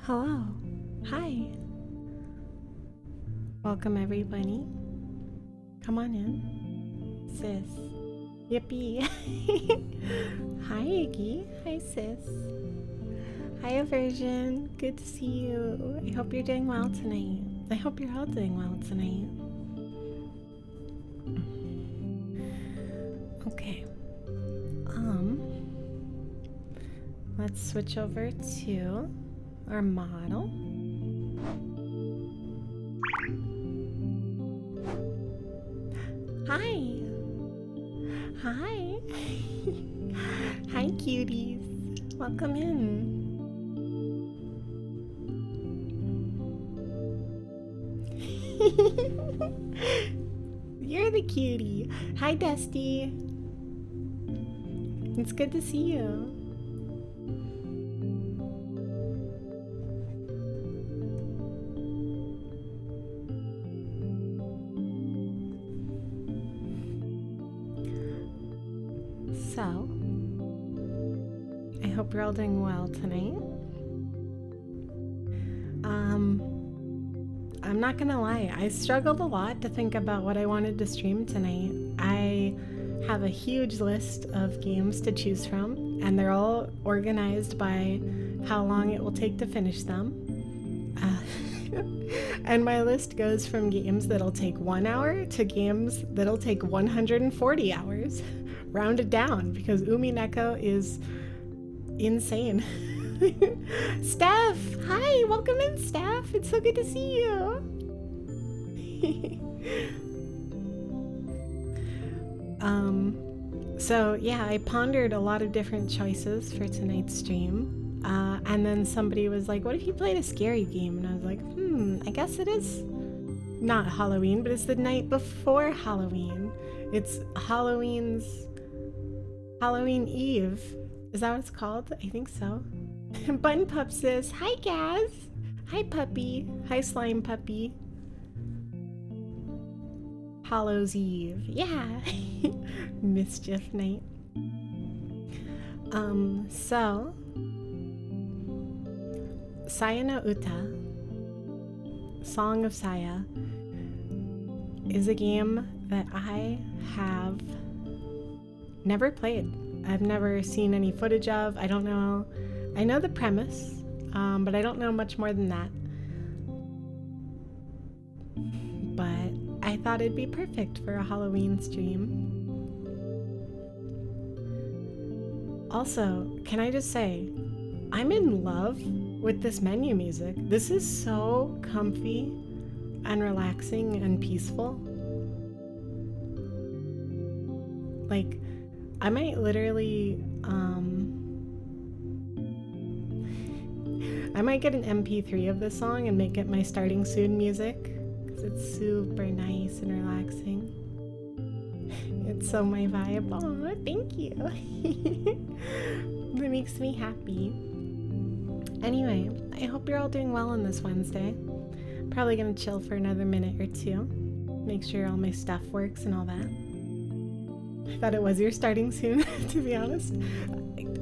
Hello. Hi. Welcome, everybody. Come on in. Sis. Yippee. Hi, Iggy. Hi, sis. Hi, Aversion. Good to see you. I hope you're doing well tonight. I hope you're all doing well tonight. Okay. Let's switch over to our model. Hi. Hi. Hi, cuties. Welcome in. You're the cutie. Hi, Dusty. It's good to see you. So, I hope you're all doing well tonight. I'm not gonna lie, I struggled a lot to think about what I wanted to stream tonight. I have a huge list of games to choose from, and they're all organized by how long it will take to finish them. And my list goes from games that'll take 1 hour to games that'll take 140 hours. Rounded down because Umineko is insane. Steph! Hi! Welcome in, Steph! It's so good to see you! So yeah, I pondered a lot of different choices for tonight's stream. And then somebody was like, what if you played a scary game? And I was like, I guess it is not Halloween, but it's the night before Halloween. It's Halloween Eve. Is that what it's called? I think so. Bun Pup says, hi, Gaz. Hi, puppy. Hi, slime puppy. Hallows Eve. Yeah. Mischief night. So Saya no Uta, Song of Saya, is a game that I have never played. I've never seen any footage of. I don't know. I know the premise, but I don't know much more than that. But I thought it'd be perfect for a Halloween stream. Also, can I just say, I'm in love with this menu music. This is so comfy and relaxing and peaceful. Like, I might literally, I might get an MP3 of this song and make it my starting soon music, because it's super nice and relaxing. It's so my vibe. Aw, thank you. That makes me happy. Anyway, I hope you're all doing well on this Wednesday. Probably gonna chill for another minute or two. Make sure all my stuff works and all that. I thought it was your starting soon, to be honest.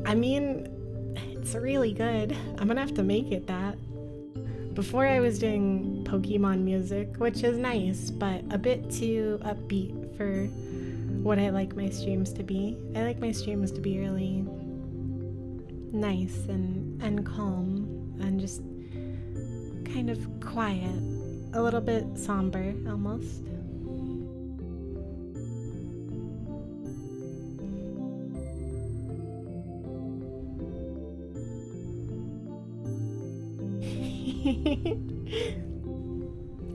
I mean, it's really good. I'm gonna have to make it that. Before I was doing Pokemon music, which is nice, but a bit too upbeat for what I like my streams to be. I like my streams to be really nice and calm and just kind of quiet. A little bit somber, almost.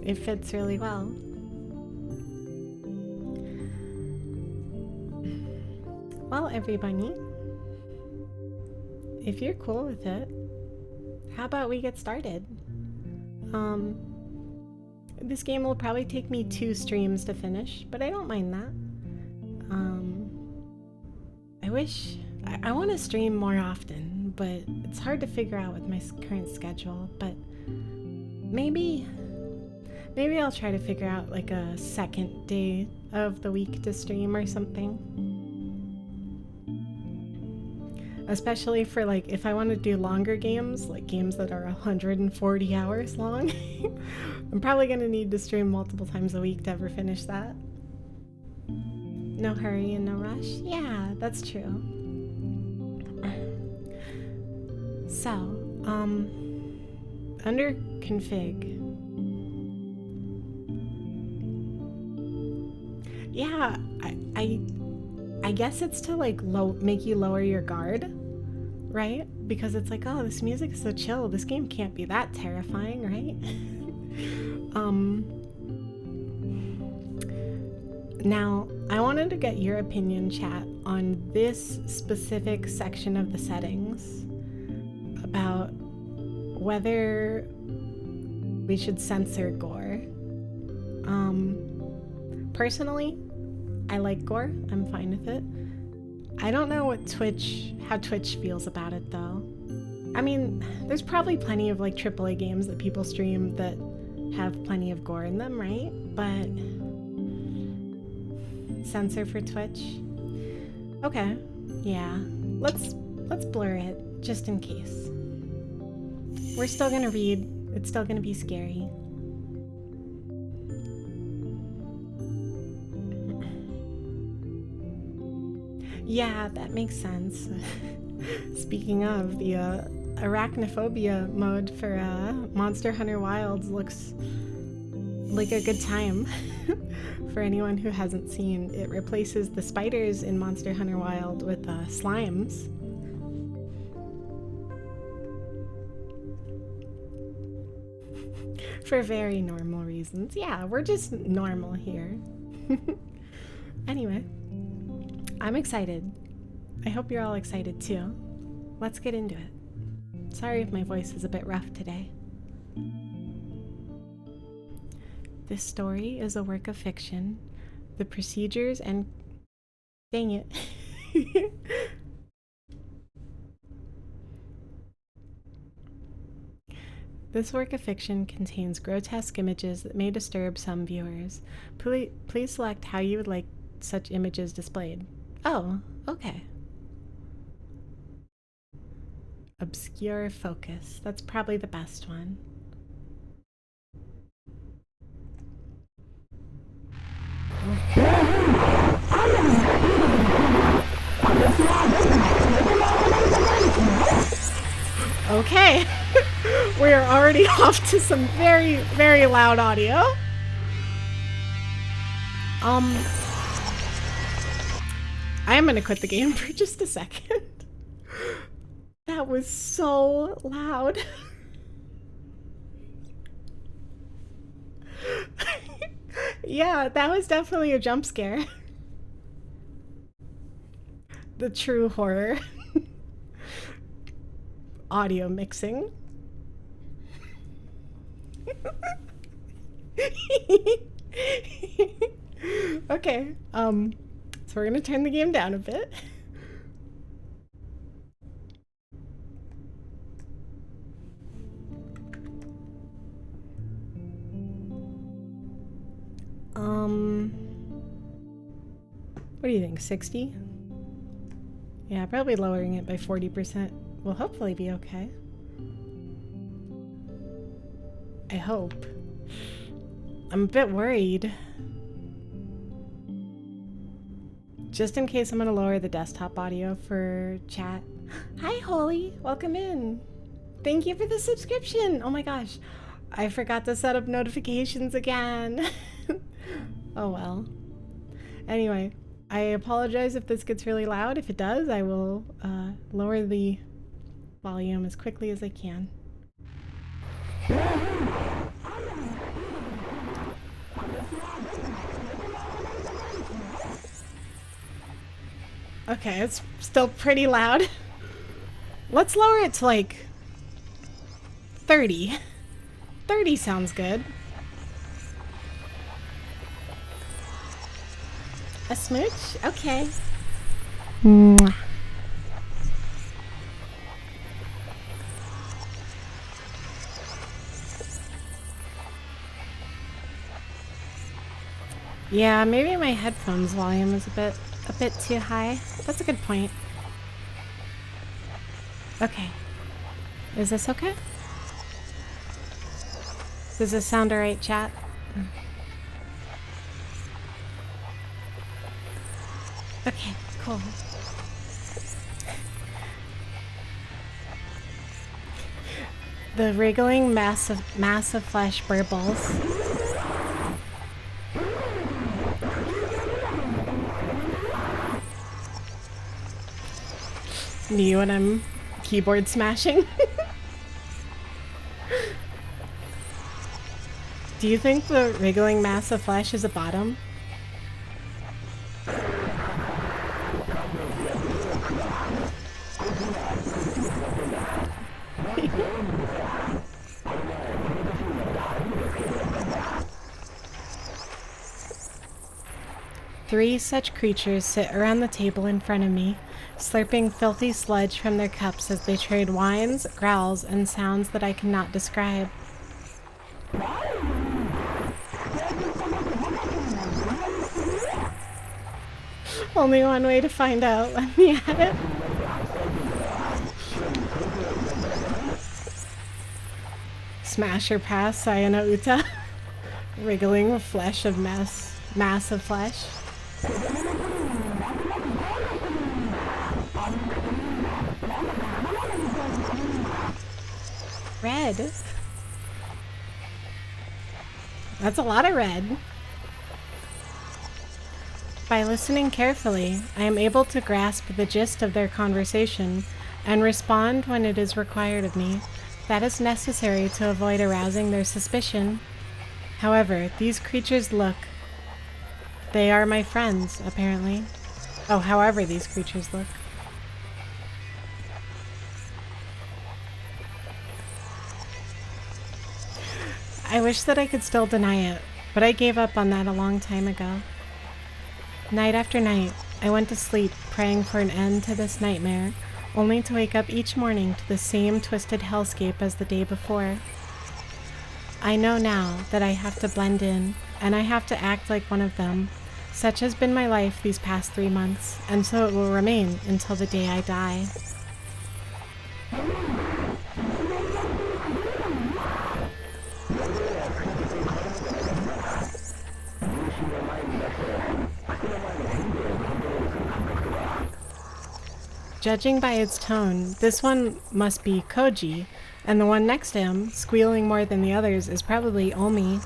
It fits really well. Well, everybody, if you're cool with it, how about we get started? This game will probably take me 2 streams to finish, but I don't mind that. I want to stream more often, but it's hard to figure out with my current schedule, but maybe I'll try to figure out like a second day of the week to stream or something. especially for like if I want to do longer games, like games that are 140 hours long. I'm probably gonna need to stream multiple times a week to ever finish that. No hurry and no rush. Yeah, that's true. So, under config. Yeah, I guess it's to like make you lower your guard, right? Because it's like, oh, this music is so chill. This game can't be that terrifying, right? Now, I wanted to get your opinion, chat, on this specific section of the settings about whether we should censor gore. Personally, I like gore. I'm fine with it. I don't know how Twitch feels about it though. I mean, there's probably plenty of like AAA games that people stream that have plenty of gore in them, right? But censor for Twitch? Okay, yeah. Let's blur it just in case. We're still gonna read. It's still gonna be scary. Yeah, that makes sense. Speaking of, the arachnophobia mode for Monster Hunter Wilds looks like a good time for anyone who hasn't seen. It replaces the spiders in Monster Hunter Wild with slimes. For very normal reasons. Yeah, we're just normal here. Anyway, I'm excited. I hope you're all excited too. Let's get into it. Sorry if my voice is a bit rough today. This story is a work of fiction. The procedures and... Dang it. This work of fiction contains grotesque images that may disturb some viewers. Please select how you would like such images displayed. Oh, okay. Obscure focus. That's probably the best one. Okay. We're already off to some very, very loud audio. I am gonna quit the game for just a second. That was so loud. Yeah, that was definitely a jump scare. The true horror. Audio mixing. Okay, so we're gonna turn the game down a bit. What do you think, 60? Yeah, probably lowering it by 40% will hopefully be okay. I hope. I'm a bit worried. Just in case, I'm gonna lower the desktop audio for chat. Hi, Holy, welcome in. Thank you for the subscription. Oh my gosh, I forgot to set up notifications again. Oh well. Anyway, I apologize if this gets really loud. If it does, I will lower the volume as quickly as I can. Okay, it's still pretty loud. Let's lower it to like 30. 30 sounds good. A smooch? Okay. Mwah. Yeah, maybe my headphones volume is a bit too high. That's a good point. Okay. Is this okay? Does this sound alright, chat? Okay, cool. The wriggling mass of flesh burbles. Me when I'm keyboard smashing. Do you think the wriggling mass of flesh is a bottom? Three such creatures sit around the table in front of me, slurping filthy sludge from their cups as they trade whines, growls, and sounds that I cannot describe. Only one way to find out. Let me at it. Smash or pass, Sayana Uta. Wriggling flesh of mass of flesh. Red. That's a lot of red. By listening carefully, I am able to grasp the gist of their conversation and respond when it is required of me. That is necessary to avoid arousing their suspicion. However, these creatures look. They are my friends, apparently. Oh, however these creatures look. I wish that I could still deny it, but I gave up on that a long time ago. Night after night, I went to sleep praying for an end to this nightmare, only to wake up each morning to the same twisted hellscape as the day before. I know now that I have to blend in, and I have to act like one of them. Such has been my life these past 3 months, and so it will remain until the day I die. Judging by its tone, this one must be Koji, and the one next to him, squealing more than the others, is probably Omi.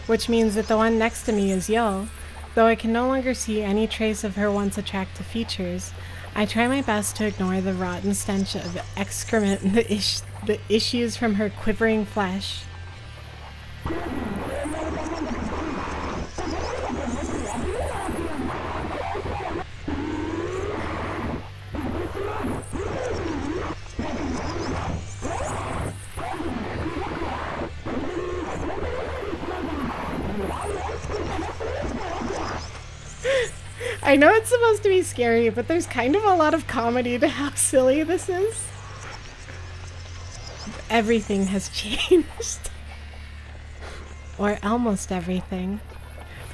Which means that the one next to me is Yo. Though I can no longer see any trace of her once attractive features, I try my best to ignore the rotten stench of excrement and the issues from her quivering flesh. I know it's supposed to be scary, but there's kind of a lot of comedy to how silly this is. Everything has changed. Or almost everything.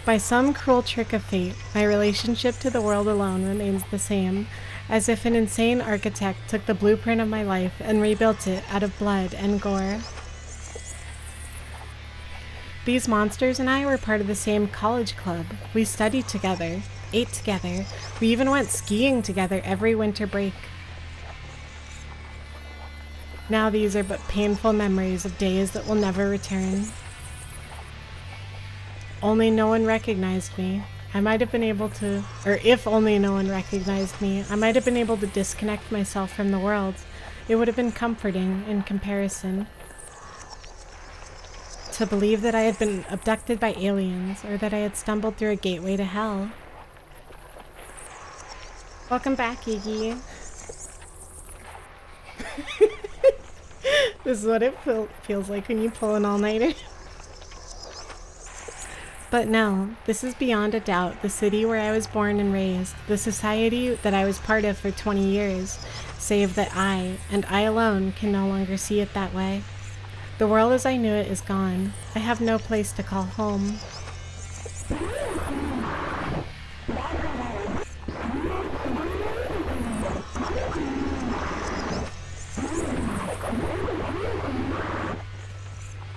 By some cruel trick of fate, my relationship to the world alone remains the same, as if an insane architect took the blueprint of my life and rebuilt it out of blood and gore. These monsters and I were part of the same college club. We studied together, ate together, we even went skiing together every winter break. Now these are but painful memories of days that will never return. Only no one recognized me. I might have been able to, or if only no one recognized me, I might have been able to disconnect myself from the world. It would have been comforting in comparison. To believe that I had been abducted by aliens, or that I had stumbled through a gateway to hell. Welcome back, Iggy. This is what it feels like when you pull an all-nighter. But no, this is beyond a doubt the city where I was born and raised, the society that I was part of for 20 years, save that I, and I alone, can no longer see it that way. The world as I knew it is gone. I have no place to call home.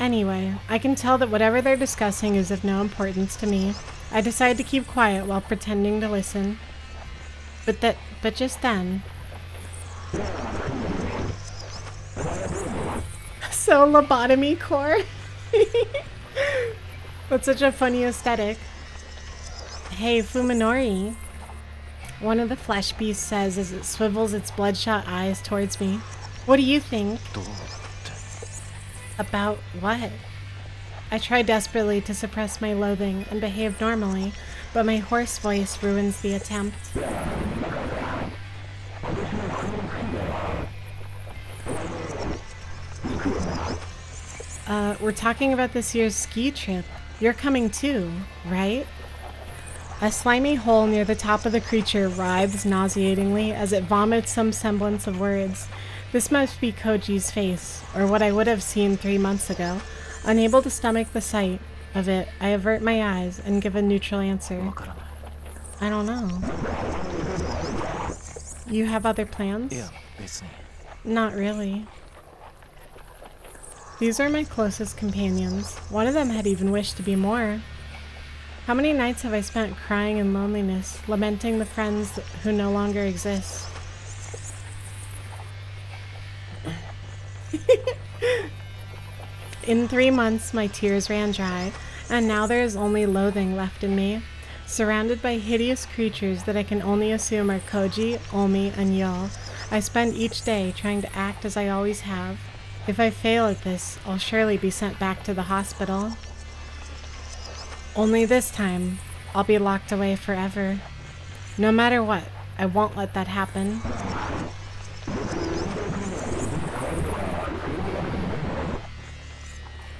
Anyway, I can tell that whatever they're discussing is of no importance to me. I decide to keep quiet while pretending to listen. But just then... So, lobotomy core? That's such a funny aesthetic. Hey, Fuminori. One of the flesh beasts says as it swivels its bloodshot eyes towards me. What do you think? About what? I try desperately to suppress my loathing and behave normally, but my hoarse voice ruins the attempt. We're talking about this year's ski trip. You're coming too, right? A slimy hole near the top of the creature writhes nauseatingly as it vomits some semblance of words. This must be Koji's face, or what I would have seen 3 months ago. Unable to stomach the sight of it, I avert my eyes and give a neutral answer. I don't know. You have other plans? Not really. These are my closest companions. One of them had even wished to be more. How many nights have I spent crying in loneliness, lamenting the friends who no longer exist? In 3 months, my tears ran dry, and now there is only loathing left in me. Surrounded by hideous creatures that I can only assume are Koji, Omi, and Yo, I spend each day trying to act as I always have. If I fail at this, I'll surely be sent back to the hospital. Only this time, I'll be locked away forever. No matter what, I won't let that happen.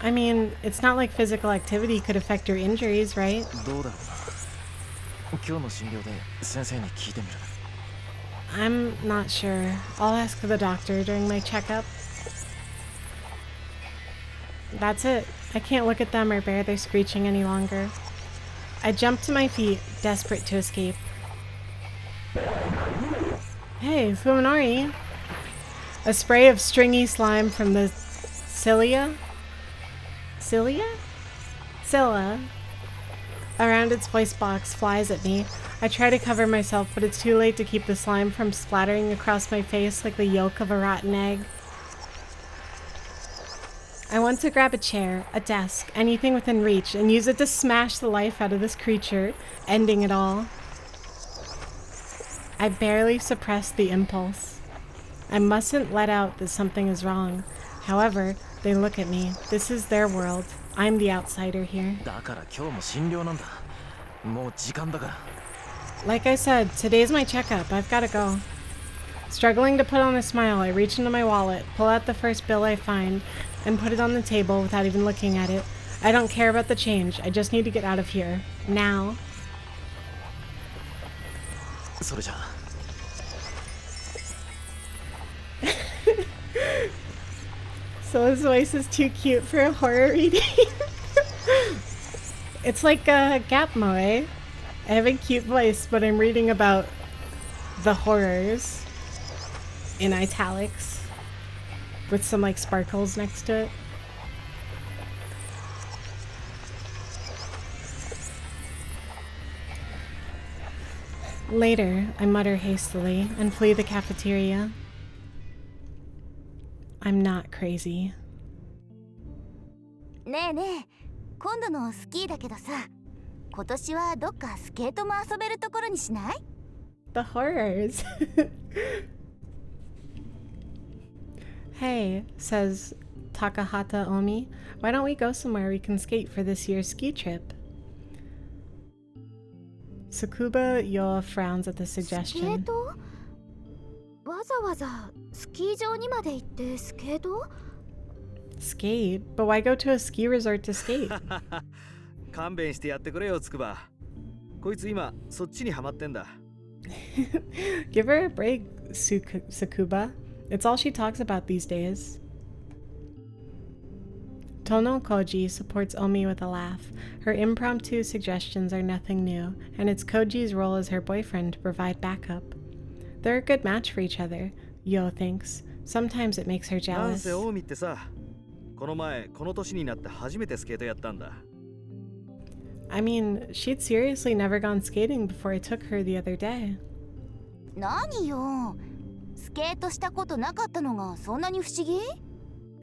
I mean, it's not like physical activity could affect your injuries, right? I'm not sure. I'll ask the doctor during my checkup. That's it. I can't look at them or bear their screeching any longer. I jump to my feet, desperate to escape. Hey, Fuminori. A spray of stringy slime from the cilia around its voice box flies at me. I try to cover myself, but it's too late to keep the slime from splattering across my face like the yolk of a rotten egg. I want to grab a chair, a desk, anything within reach, and use it to smash the life out of this creature, ending it all. I barely suppress the impulse. I mustn't let out that something is wrong. However, they look at me. This is their world. I'm the outsider here. Like I said, today's my checkup. I've got to go. Struggling to put on a smile, I reach into my wallet, pull out the first bill I find, and put it on the table without even looking at it. I don't care about the change. I just need to get out of here. Now. So his voice is too cute for a horror reading. It's like a Gapmo, eh? I have a cute voice, but I'm reading about the horrors in italics with some like sparkles next to it. Later, I mutter hastily and flee the cafeteria. I'm not crazy. ねえねえ、今度のスキーだけどさ、今年はどっかスケートも遊べるところにしない？ The horrors. Hey, says Takahata Omi, why don't we go somewhere we can skate for this year's ski trip? Tsukuba Yo frowns at the スケ suggestion. ート？わざわざスキー場にまで行ってスケート？ Skate? But why go to a ski resort to skate? 勘弁してやってくれよ、つくば。こいつ今そっちにハマってんだ。Give her a break, Tsukuba. It's all she talks about these days. Tono Koji supports Omi with a laugh. Her impromptu suggestions are nothing new, and it's Koji's role as her boyfriend to provide backup. They're a good match for each other, Yo thinks. Sometimes it makes her なん jealous. せオウミってさ、この前この年になって初めてスケートやったんだ。 I mean, she'd seriously never gone skating before I took her the other day. 何よ、スケートしたことなかったのがそんなに不思議？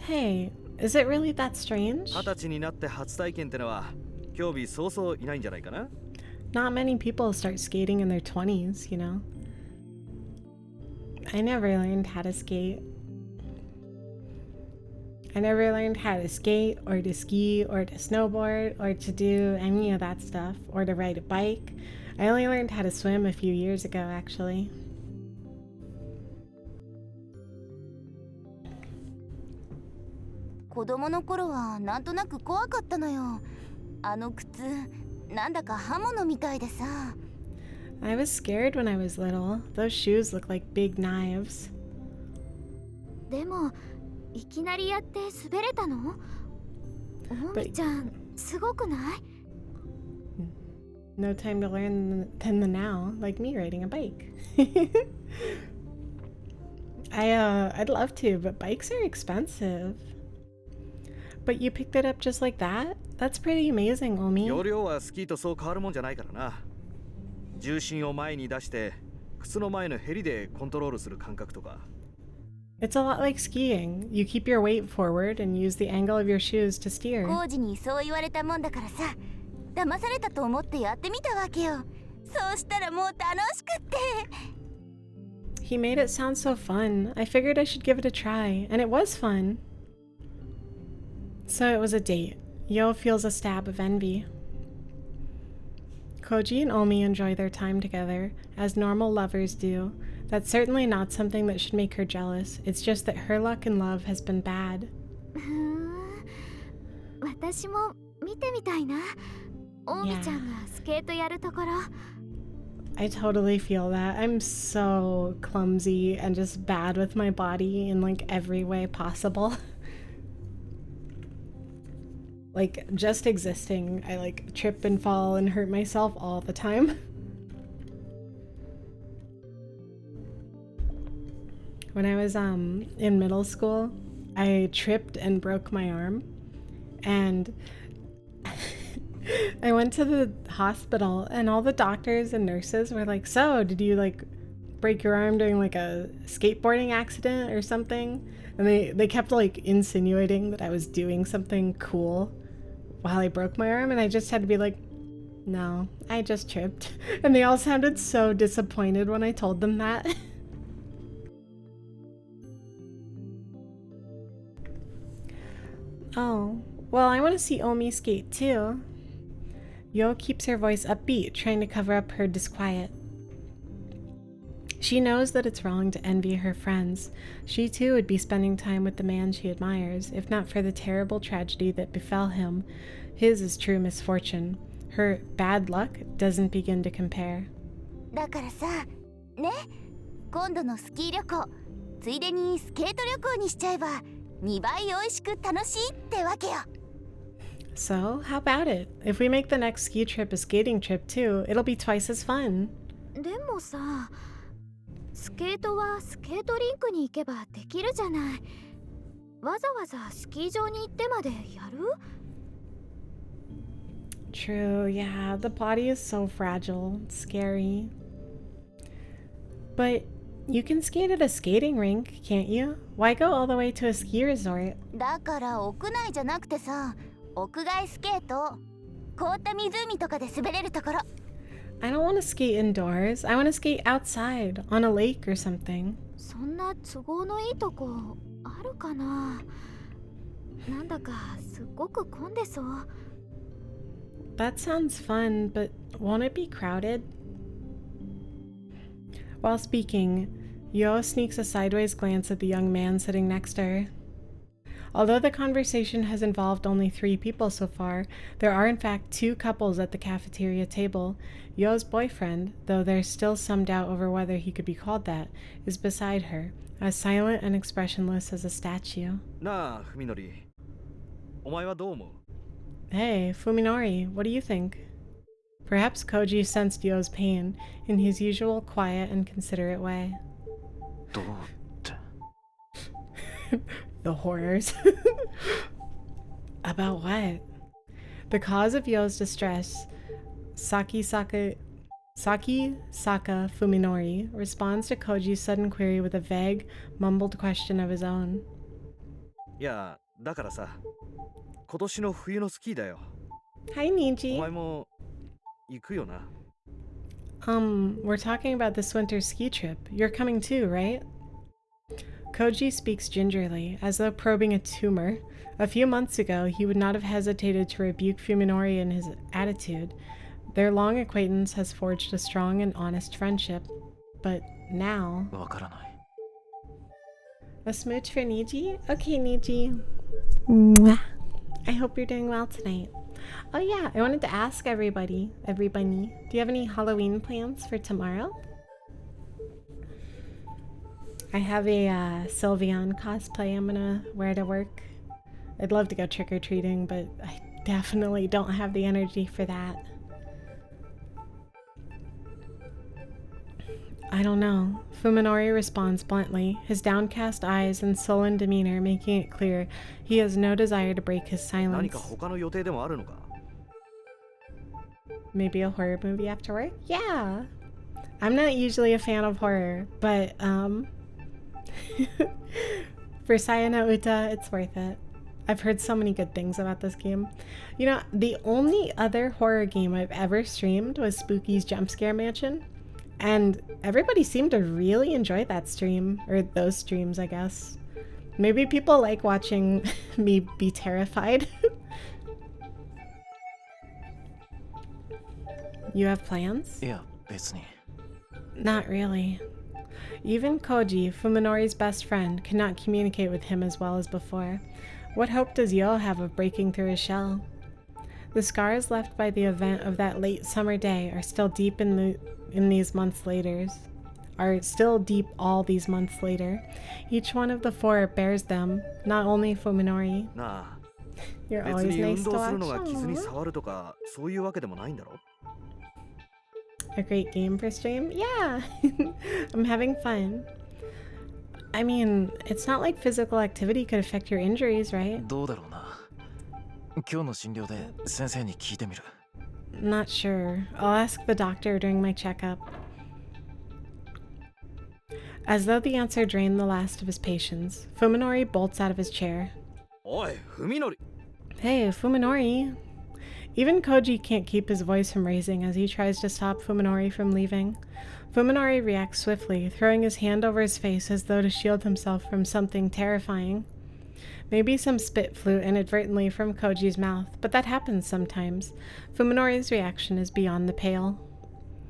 Hey, is it really that strange? 20歳になって初体験ってのは興味そうそういないんじゃないかな。 Not many people start skating in their 20s, you know? I never learned how to skate. I never learned how to skate or to ski or to snowboard or to do any of that stuff or to ride a bike. I only learned how to swim a few years ago, actually. 子供の頃はなんとなく怖かったのよ。あの靴、なんだか刃物みたいでさ。I was scared when I was little. Those shoes look like big knives. でもいきなりやって滑れたの？おみちゃん、すごくない？ No time to learn than the now, like me riding a bike. I'd love to, but bikes are expensive. But you picked it up just like that? That's pretty amazing, 要 Omi. 領はスキーとそう変わるもんじゃないからな。重心を前に出して靴の前のヘリでコントロールする感覚とか。 It's a lot like skiing. You keep your weight forward and use the angle of your shoes to steer. コウジにそう言われたもんだからさ、騙されたと思ってやってみたわけよ。そうしたらもう楽しくって。 He made it sound so fun. I figured I should give it a try, and it was fun. So it was a date. Yo feels a stab of envy. Koji and Omi enjoy their time together, as normal lovers do. That's certainly not something that should make her jealous. It's just that her luck in love has been bad. 私も見てみたいな。おみちゃんがスケートやるところ。I totally feel that. I'm so clumsy and just bad with my body in like every way possible. Like just existing, I like trip and fall and hurt myself all the time. When I was in middle school, I tripped and broke my arm, and I went to the hospital, and all the doctors and nurses were like, "So, did you like break your arm doing like a skateboarding accident or something?" And they kept like insinuating that I was doing something cool while I broke my arm, and I just had to be like, "No, I just tripped." And they all sounded so disappointed when I told them that. Oh, well, I want to see Omi skate too. Yo keeps her voice upbeat, trying to cover up her disquiet. She knows that it's wrong to envy her friends. She too would be spending time with the man she admires, if not for the terrible tragedy that befell him. His is true misfortune. Her bad luck doesn't begin to compare. だからさ、ね、今度のスキー旅行、ついでにスケート旅行にしちゃえば2倍美味しく楽しいってわけよ。 So, how about it? If we make the next ski trip a skating trip too, it'll be twice as fun. でもさ、スケートはスケートリンクに行けばできるじゃない。わざわざスキー場に行ってまでやる？ True, yeah, the body is so fragile. It's scary. But you can skate at a skating rink, can't you? Why go all the way to a ski resort? だから屋内じゃなくてさ、屋外スケート。凍った湖とかで滑れるところ。 I don't want to skate indoors. I want to skate outside, on a lake or something. そんな都合のいいとこあるかな？なんだかすっごく混んでそう。 That sounds fun, but won't it be crowded? While speaking, Yo sneaks a sideways glance at the young man sitting next to her. Although the conversation has involved only 3 people so far, there are in fact 2 couples at the cafeteria table. Yo's boyfriend, though there's still some doubt over whether he could be called that, is beside her, as silent and expressionless as a statue. なあ、ふみのり。お前はどう思う？ Hey, Fuminori, what do you think? Perhaps Koji sensed Yo's pain in his usual quiet and considerate way. どうって。 The horrors. About what? The cause of Yo's distress, Saki Saka Fuminori responds to Koji's sudden query with a vague, mumbled question of his own. いや、だからさ、今年の冬のスキーだよ。 Hi, お Niji. 前も行くよな。 We're talking about this winter ski trip. You're coming too, right? Koji speaks gingerly, as though probing a tumor. A few months ago, he would not have hesitated to rebuke Fuminori in his attitude. Their long acquaintance has forged a strong and honest friendship. But now... わからない。 A smooch for Niji? Okay, Niji. Mwah. I hope you're doing well tonight. Oh yeah, I wanted to ask everybody, do you have any Halloween plans for tomorrow? I have a Sylveon cosplay I'm gonna wear to work. I'd love to go trick-or-treating, but I definitely don't have the energy for that. I don't know. Fuminori responds bluntly, his downcast eyes and sullen demeanor making it clear he has no desire to break his 何 silence. か他の予定でもあるのか？ Maybe a horror movie after work? Yeah. I'm not usually a fan of horror, but for Sayano Uta, it's worth it. I've heard so many good things about this game. You know, the only other horror game I've ever streamed was Spooky's Jump Scare Mansion. And everybody seemed to really enjoy that stream, or those streams, I guess. Maybe people like watching me be terrified. You have plans? いや、別に。 Not really. Even Koji, Fuminori's best friend, cannot communicate with him as well as before. What hope does Yo have of breaking through his shell? The scars left by the event of that late summer day are still deep these months later. Are still deep all these months later. Each one of the four bears them, not only Fuminori. なあ、 You're 別 always に運 nice to 動するのが watch. 傷に Aw. 触るとかそういうわけでもないんだろ？ A great game for stream? Yeah! I'm having fun. I mean, it's not like physical activity could affect your injuries, right? どうだろうな。今日の診療で先生に聞いてみる。 Not sure. I'll ask the doctor during my checkup. As though the answer drained the last of his patience, Fuminori bolts out of his chair. おい、文則。 Hey, Fuminori! Even Koji can't keep his voice from raising as he tries to stop Fuminori from leaving. Fuminori reacts swiftly, throwing his hand over his face as though to shield himself from something terrifying. Maybe some spit flew inadvertently from Koji's mouth, but that happens sometimes. Fuminori's reaction is beyond the pale.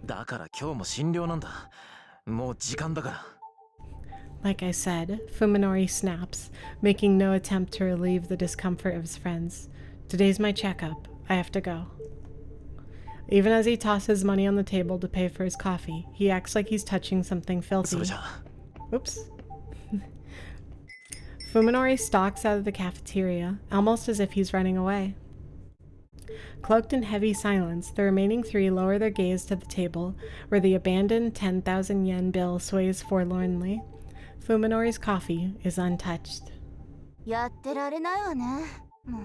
だから今日も診療なんだ。もう時間だから。 Like I said, Fuminori snaps, making no attempt to relieve the discomfort of his friends. Today's my checkup. I have to go. Even as he tosses money on the table to pay for his coffee, he acts like he's touching something そ filthy. れじゃ。 Oops. Fuminori stalks out of the cafeteria, almost as if he's running away. Cloaked in heavy silence, the remaining three lower their gaze to the table, where the abandoned 10,000 yen bill sways forlornly. Fuminori's coffee is untouched. やってられないわね。もう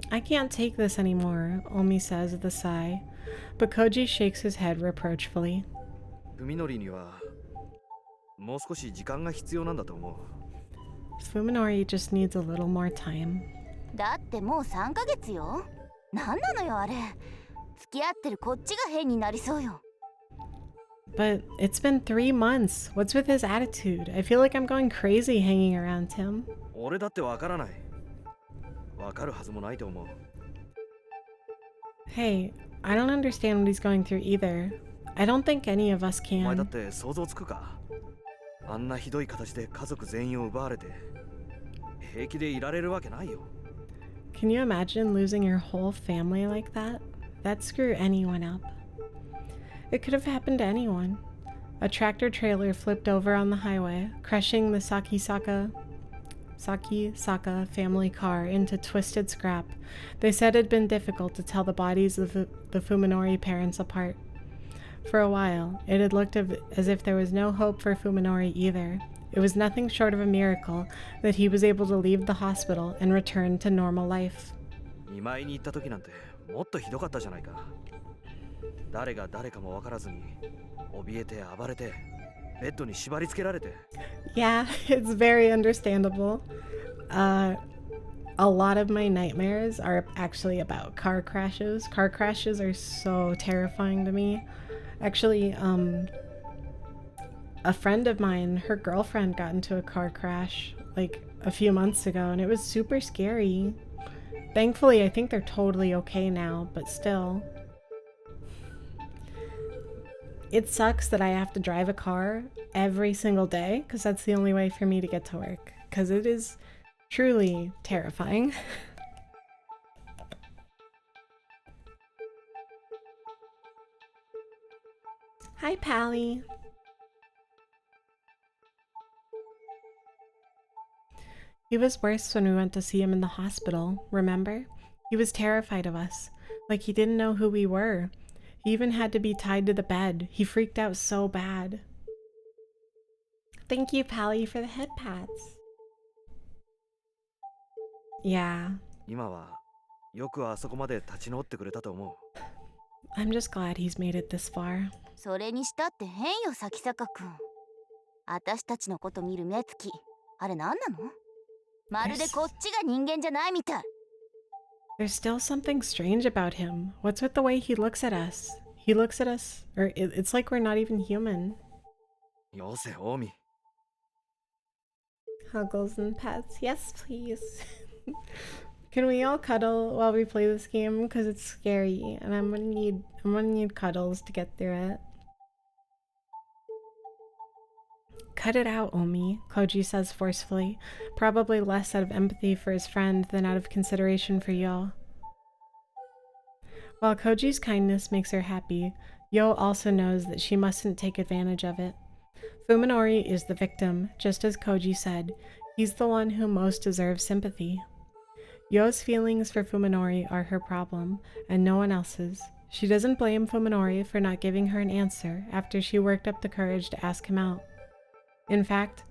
I can't take this anymore, Omi says with a sigh, but Koji shakes his head reproachfully. 文則にはもう少し時間が必要なんだと思う。 Fuminori just needs a little more time. だってもう3ヶ月よ。なんなのよあれ。付き合ってるこっちが変になりそうよ。 But it's been 3 months. What's with his attitude? I feel like I'm going crazy hanging around him. 俺だってわからない。わかるはずもないと思う。 Hey, I don't understand what he's going through either. I don't think any of us お前だ can. って想像つくか？あんなひどい形で家族全員を奪われて平気でいられるわけないよ。 Can you imagine losing your whole family like that? That'd screw anyone up. It could have happened to anyone. A tractor trailer flipped over on the highway, crushing the Saki Saka family car into twisted scrap. They said it had been difficult to tell the bodies of the Fuminori parents apart. For a while, it had looked as if there was no hope for Fuminori either, It was nothing short of a miracle that he was able to leave the hospital and return to normal life. 見舞いに行った時なんてもっとひどかったじゃないか。誰が誰かも分からずに怯えて暴れてベッドに縛り付けられて。 Yeah, it's very understandable. A lot of my nightmares are actually about car crashes. Car crashes are so terrifying to me. Actually, a friend of mine, her girlfriend got into a car crash like a few months ago, and it was super scary. Thankfully, I think they're totally okay now, but still. It sucks that I have to drive a car every single day, because that's the only way for me to get to work, because it is truly terrifying. Hi, Pally. He was worse when we went to see him in the hospital, remember? He was terrified of us, like he didn't know who we were. He even had to be tied to the bed. He freaked out so bad. Thank you, Pally, for the head pats. Yeah. 今はよくあそこまで立ち直ってくれたと思う。 I'm just glad he's made it this far. それにしたって変よ、咲坂くん。私たちのこと見る目つき、あれ何なの？まるでこっちが人間じゃないみたい。 There's still something strange about him. What's with the way he looks at us? He looks at us, or it's like we're not even human. よせ、オミ。 Huggles and pets. Yes, please. Can we all cuddle while we play this game? Because it's scary, and I'm gonna need cuddles to get through it. Cut it out, Omi, Koji says forcefully, probably less out of empathy for his friend than out of consideration for Yo. While Koji's kindness makes her happy, Yo also knows that she mustn't take advantage of it. Fuminori is the victim, just as Koji said. He's the one who most deserves sympathy. Yo's feelings for Fuminori are her problem, and no one else's. She doesn't blame Fuminori for not giving her an answer after she worked up the courage to ask him out. In fact,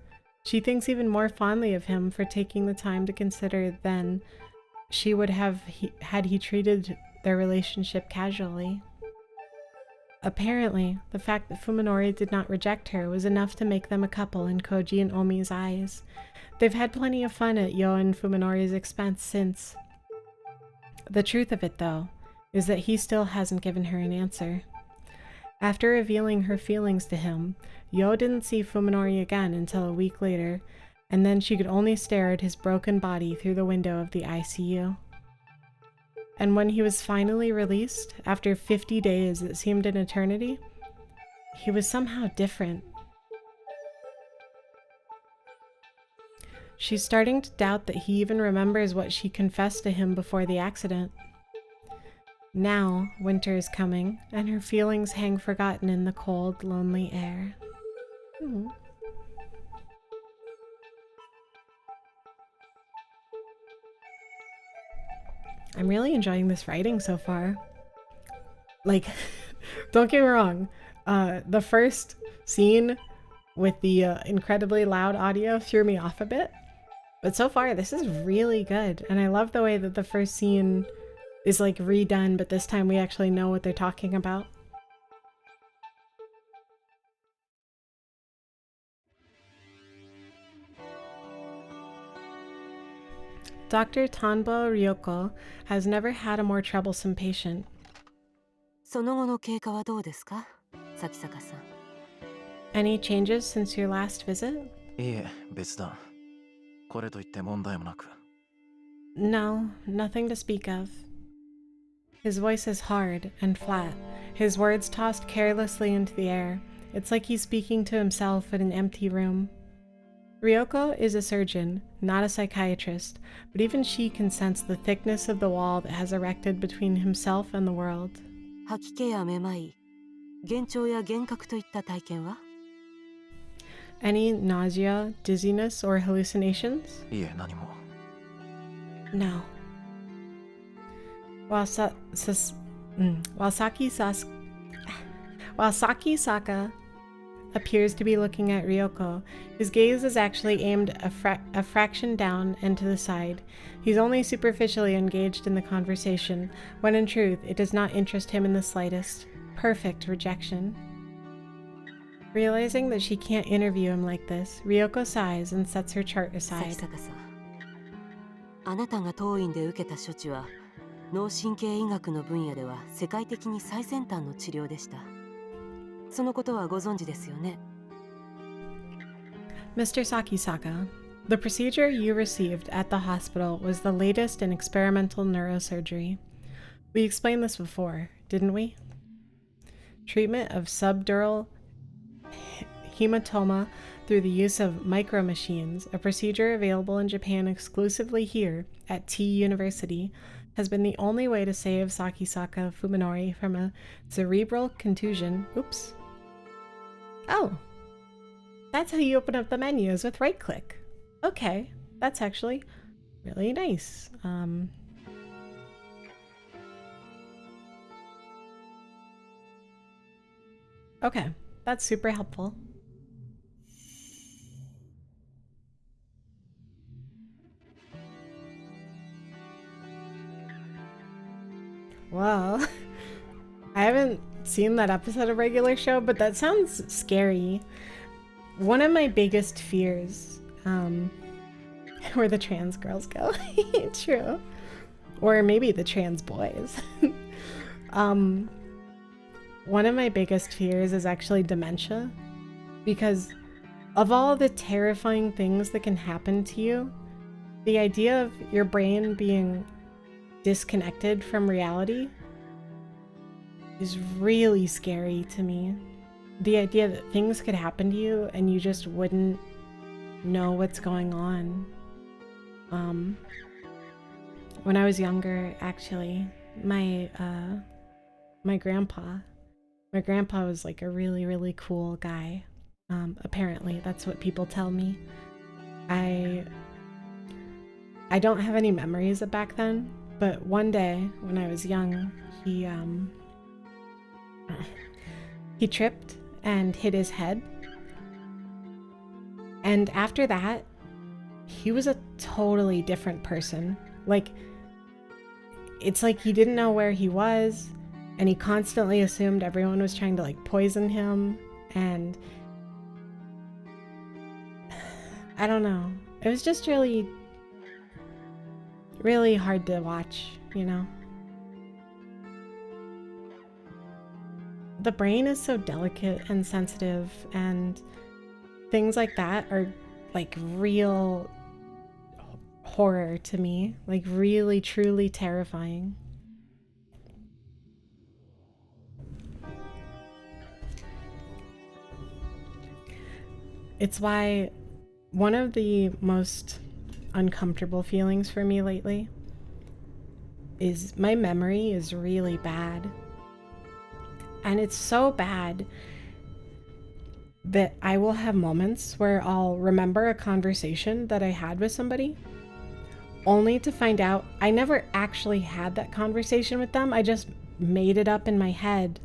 she thinks even more fondly of him for taking the time to consider than she would have had he treated their relationship casually. Apparently, the fact that Fuminori did not reject her was enough to make them a couple in Koji and Omi's eyes. They've had plenty of fun at Yo and Fuminori's expense since. The truth of it, though, is that he still hasn't given her an answer. After revealing her feelings to him, Yo didn't see Fuminori again until a week later, and then she could only stare at his broken body through the window of the ICU. And when he was finally released, after 50 days that seemed an eternity, he was somehow different. She's starting to doubt that he even remembers what she confessed to him before the accident. Now, winter is coming, and her feelings hang forgotten in the cold, lonely air. I'm really enjoying this writing so far. Like, don't get me wrong, the first scene with the incredibly loud audio threw me off a bit, but so far this is really good, and I love the way that the first scene is like redone, but this time we actually know what they're talking about. Dr. Tanbo Ryoko has never had a more troublesome patient. その後の経過はどうですか、咲坂さん。Any changes since your last visit? いえ、別段。これといって問題もなく。No, nothing to speak of. His voice is hard and flat, his words tossed carelessly into the air. It's like he's speaking to himself in an empty room. Ryoko is a surgeon, not a psychiatrist, but even she can sense the thickness of the wall that has erected between himself and the world. 吐き気やめまい、幻聴や幻覚といった体験は？ Any nausea, dizziness, or hallucinations? いえ、何も。No. While Saki Saka appears to be looking at Ryoko. His gaze is actually aimed a fraction down and to the side. He's only superficially engaged in the conversation, when in truth, it does not interest him in the slightest. Perfect rejection. Realizing that she can't interview him like this, Ryoko sighs and sets her chart 咲 aside. 坂さん、あなたが当院で受けた処置は脳神経医学の分野では世界的に最先端の治療でした。そのことはご存知ですよね。 Mr. Sakisaka, the procedure you received at the hospital was the latest in experimental neurosurgery. We explained this before, didn't we? Treatment of subdural hematoma through the use of micromachines, a procedure available in Japan exclusively here at T University, has been the only way to save Sakisaka Fuminori from a cerebral contusion. Oops. Oh. That's how you open up the menus, with right click. Okay, that's actually really nice. Okay, that's super helpful. Well, I haven't seen that episode of Regular Show, but that sounds scary. One of my biggest fears, where the trans girls go. True. Or maybe the trans boys. One of my biggest fears is actually dementia, because of all the terrifying things that can happen to you, the idea of your brain being disconnected from reality is really scary to me. The idea that things could happen to you and you just wouldn't know what's going on. When I was younger, actually, my grandpa was like a really, really cool guy. Apparently, that's what people tell me. I don't have any memories of back then, but one day when I was young, he tripped and hit his head. And after that, he was a totally different person. Like, it's like he didn't know where he was, and he constantly assumed everyone was trying to like poison him, and I don't know. It was just really, really hard to watch, you know? The brain is so delicate and sensitive, and things like that are like real horror to me, like really truly terrifying. It's why one of the most uncomfortable feelings for me lately is my memory is really bad. And it's so bad that I will have moments where I'll remember a conversation that I had with somebody, only to find out I never actually had that conversation with them. I just made it up in my head,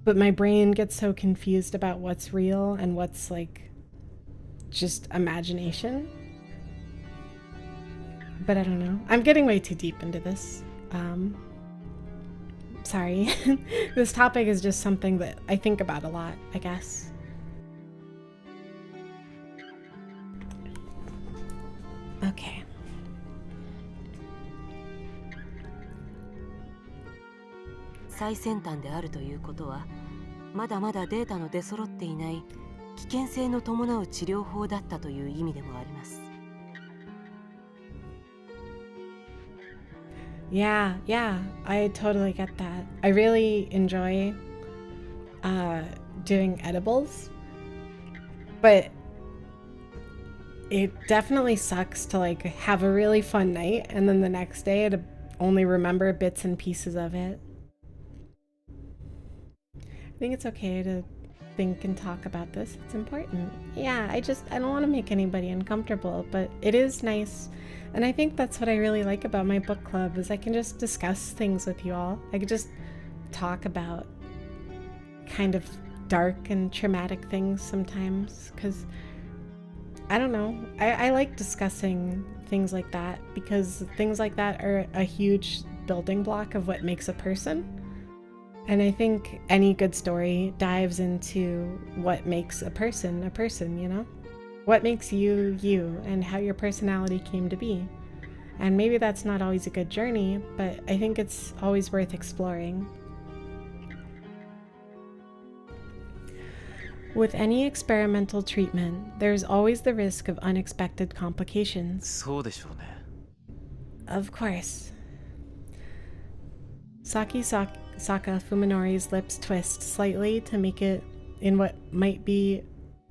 but my brain gets so confused about what's real and what's like just imagination. But I don't know. I'm getting way too deep into this. Sorry. This topic is just something that I think about a lot, I guess. Okay.「最先端であるということは、まだまだデータの出揃っていない危険性の伴う治療法だったという意味でもあります。」 Yeah, I totally get that. I really enjoy doing edibles, but it definitely sucks to like have a really fun night and then the next day to only remember bits and pieces of it. I think it's okay to think and talk about this. It's important. Yeah, I don't want to make anybody uncomfortable, but it is nice. And I think that's what I really like about my book club is I can just discuss things with you all. I could just talk about kind of dark and traumatic things sometimes, because I don't know. I like discussing things like that because things like that are a huge building block of what makes a person. And I think any good story dives into what makes a person, you know? What makes you, you, and how your personality came to be. And maybe that's not always a good journey, but I think it's always worth exploring. With any experimental treatment, there's always the risk of unexpected complications. そうでしょうね。 Of course. Saka Fuminori's lips twist slightly to make it in what might be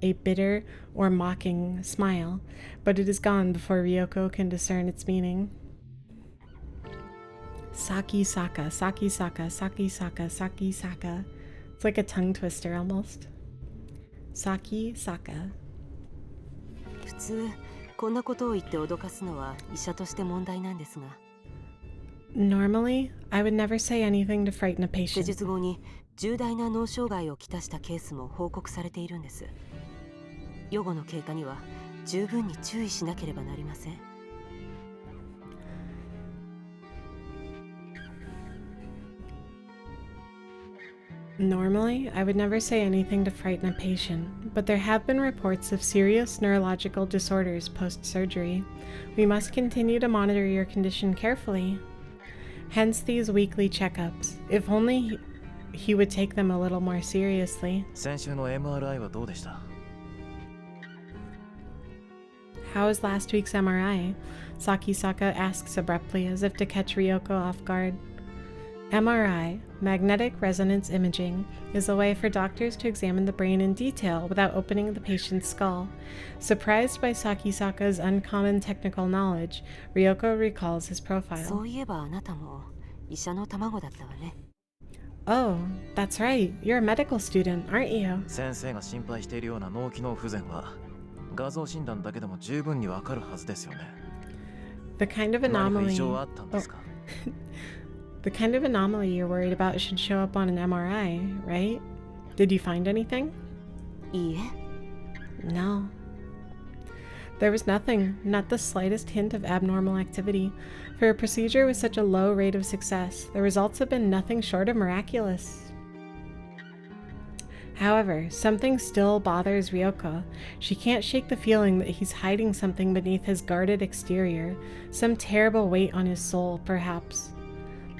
a bitter or mocking smile, but it is gone before Ryoko can discern its meaning. Saki Saka, Saki Saka, Saki Saka, Saki Saka. It's like a tongue twister almost. Saki Saka. 普通こんなことを言って脅かすのは医者として問題なんですが、 Normally, I would never say anything to frighten a 施 patient. 術後に重大な脳障害をきたしたケースも報告されているんです。予後の経過には十分に注意しなければなりません。 Normally, I would never say anything to frighten a patient, but there have been reports of serious neurological disorders post-surgery. We must continue to monitor your condition carefully. Hence these weekly checkups. If only he would take them a little more seriously. 先週の MRI はどうでした？ How was last week's MRI? Saki Saka asks abruptly as if to catch Ryoko off guard. MRI, magnetic resonance imaging, is a way for doctors to examine the brain in detail without opening the patient's skull. Surprised by Saki Saka's uncommon technical knowledge, Ryoko recalls his そ profile. ういえばあなたも医者の卵だったわね。 Oh, that's right. You're a medical student, aren't you? 先生が心配しているような脳機能不全は画像診断だけでも十分にわかるはずですよね。 The kind of 何か異 anomaly. 常はあったんですか？ The kind of anomaly you're worried about should show up on an MRI, right? Did you find anything? いいえ、 No. There was nothing, not the slightest hint of abnormal activity. For a procedure with such a low rate of success, the results have been nothing short of miraculous. However, something still bothers Ryoko. She can't shake the feeling that he's hiding something beneath his guarded exterior, some terrible weight on his soul, perhaps.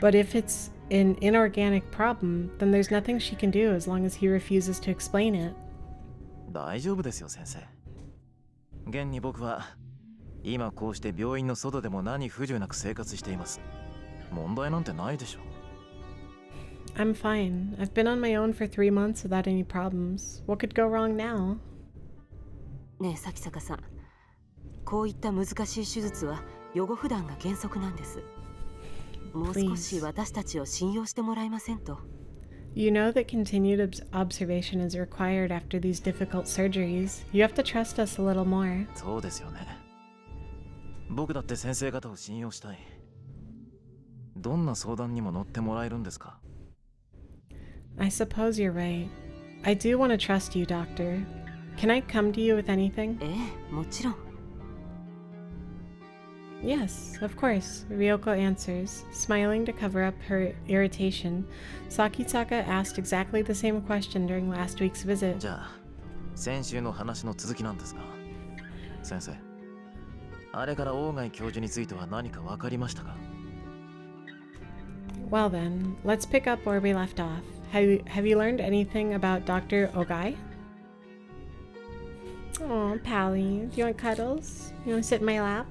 But if it's an inorganic problem, then there's nothing she can do as long as he refuses to explain it. 大丈夫ですよ先生。現に僕は今こうして病院の外でも何不自由なく生活しています。問題なんてないでしょ。 I'm fine. I've been on my own for 3 months without any problems. What could go wrong now? ねえ咲坂さん、こういった難しい手術は予後不断が原則なんです。もう少し私たちを信用してもらえませんと。 You know that continued observation is required after these difficult surgeries. You have to trust us a little more. そうですよね。僕だって先生方を信用したい。どんな相談にも乗ってもらえるんですか？ I suppose you're right. I do want to trust you, Doctor. Can I come to you with anything? ええ、もちろん。 Yes, of course, Ryoko answers, smiling to cover up her irritation. Sakisaka asked exactly the same question during last week's visit. じゃあ先週の話の続きなんですが、先生、あれから大貝教授については何か分かりましたか？ Well then, let's pick up where we left off. Have you learned anything about Dr. Ogai? Oh, Pally, do you want cuddles? You want to sit in my lap?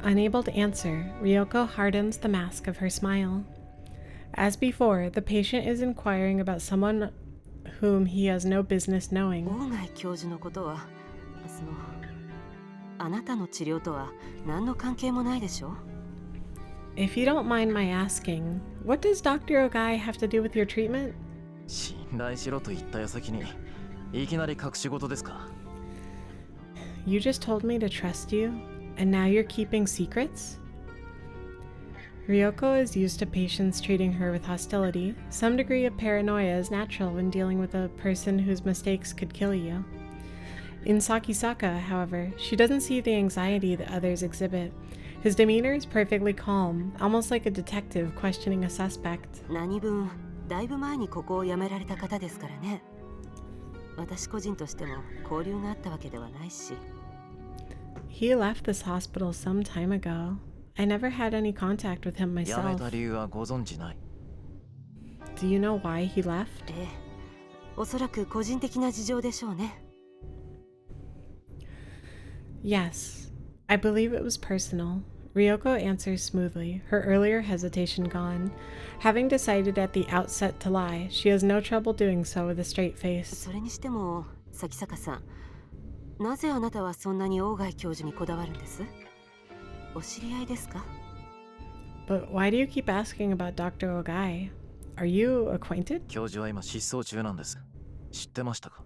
Unable to answer, Ryoko hardens the mask of her smile. As before, the patient is inquiring about someone whom he has no business knowing. 大貝教授のことは、あなたの治療とは何の関係もないでしょ？ If you don't mind my asking, what does Dr. Ogai have to do with your treatment? 信頼しろと言った矢先にいきなり隠し事ですか？ You just told me to trust you. And now you're keeping secrets? Ryoko is used to patients treating her with hostility. Some degree of paranoia is natural when dealing with a person whose mistakes could kill you. In Sakisaka, however, she doesn't see the anxiety that others exhibit. His demeanor is perfectly calm, almost like a detective questioning a suspect. 何分だいぶ前にここを辞められた方ですからね。私個人としても交流があったわけではないし。He left this hospital some time ago. I never had any contact with him 辞め myself. た理由はご存知ない。 Do you know why he left? ええ、おそらく個人的な事情でしょうね。Yes, I believe it was personal. Ryoko answers smoothly, her earlier hesitation gone. Having decided at the outset to lie, she has no trouble doing so with a straight face. それにしても、咲坂さん、なぜあなたはそんなに鴎外教授にこだわるんです？お知り合いですか？ But why do you keep asking about Dr. Ogai? Are you acquainted? 教授は今失踪中なんです。知ってましたか？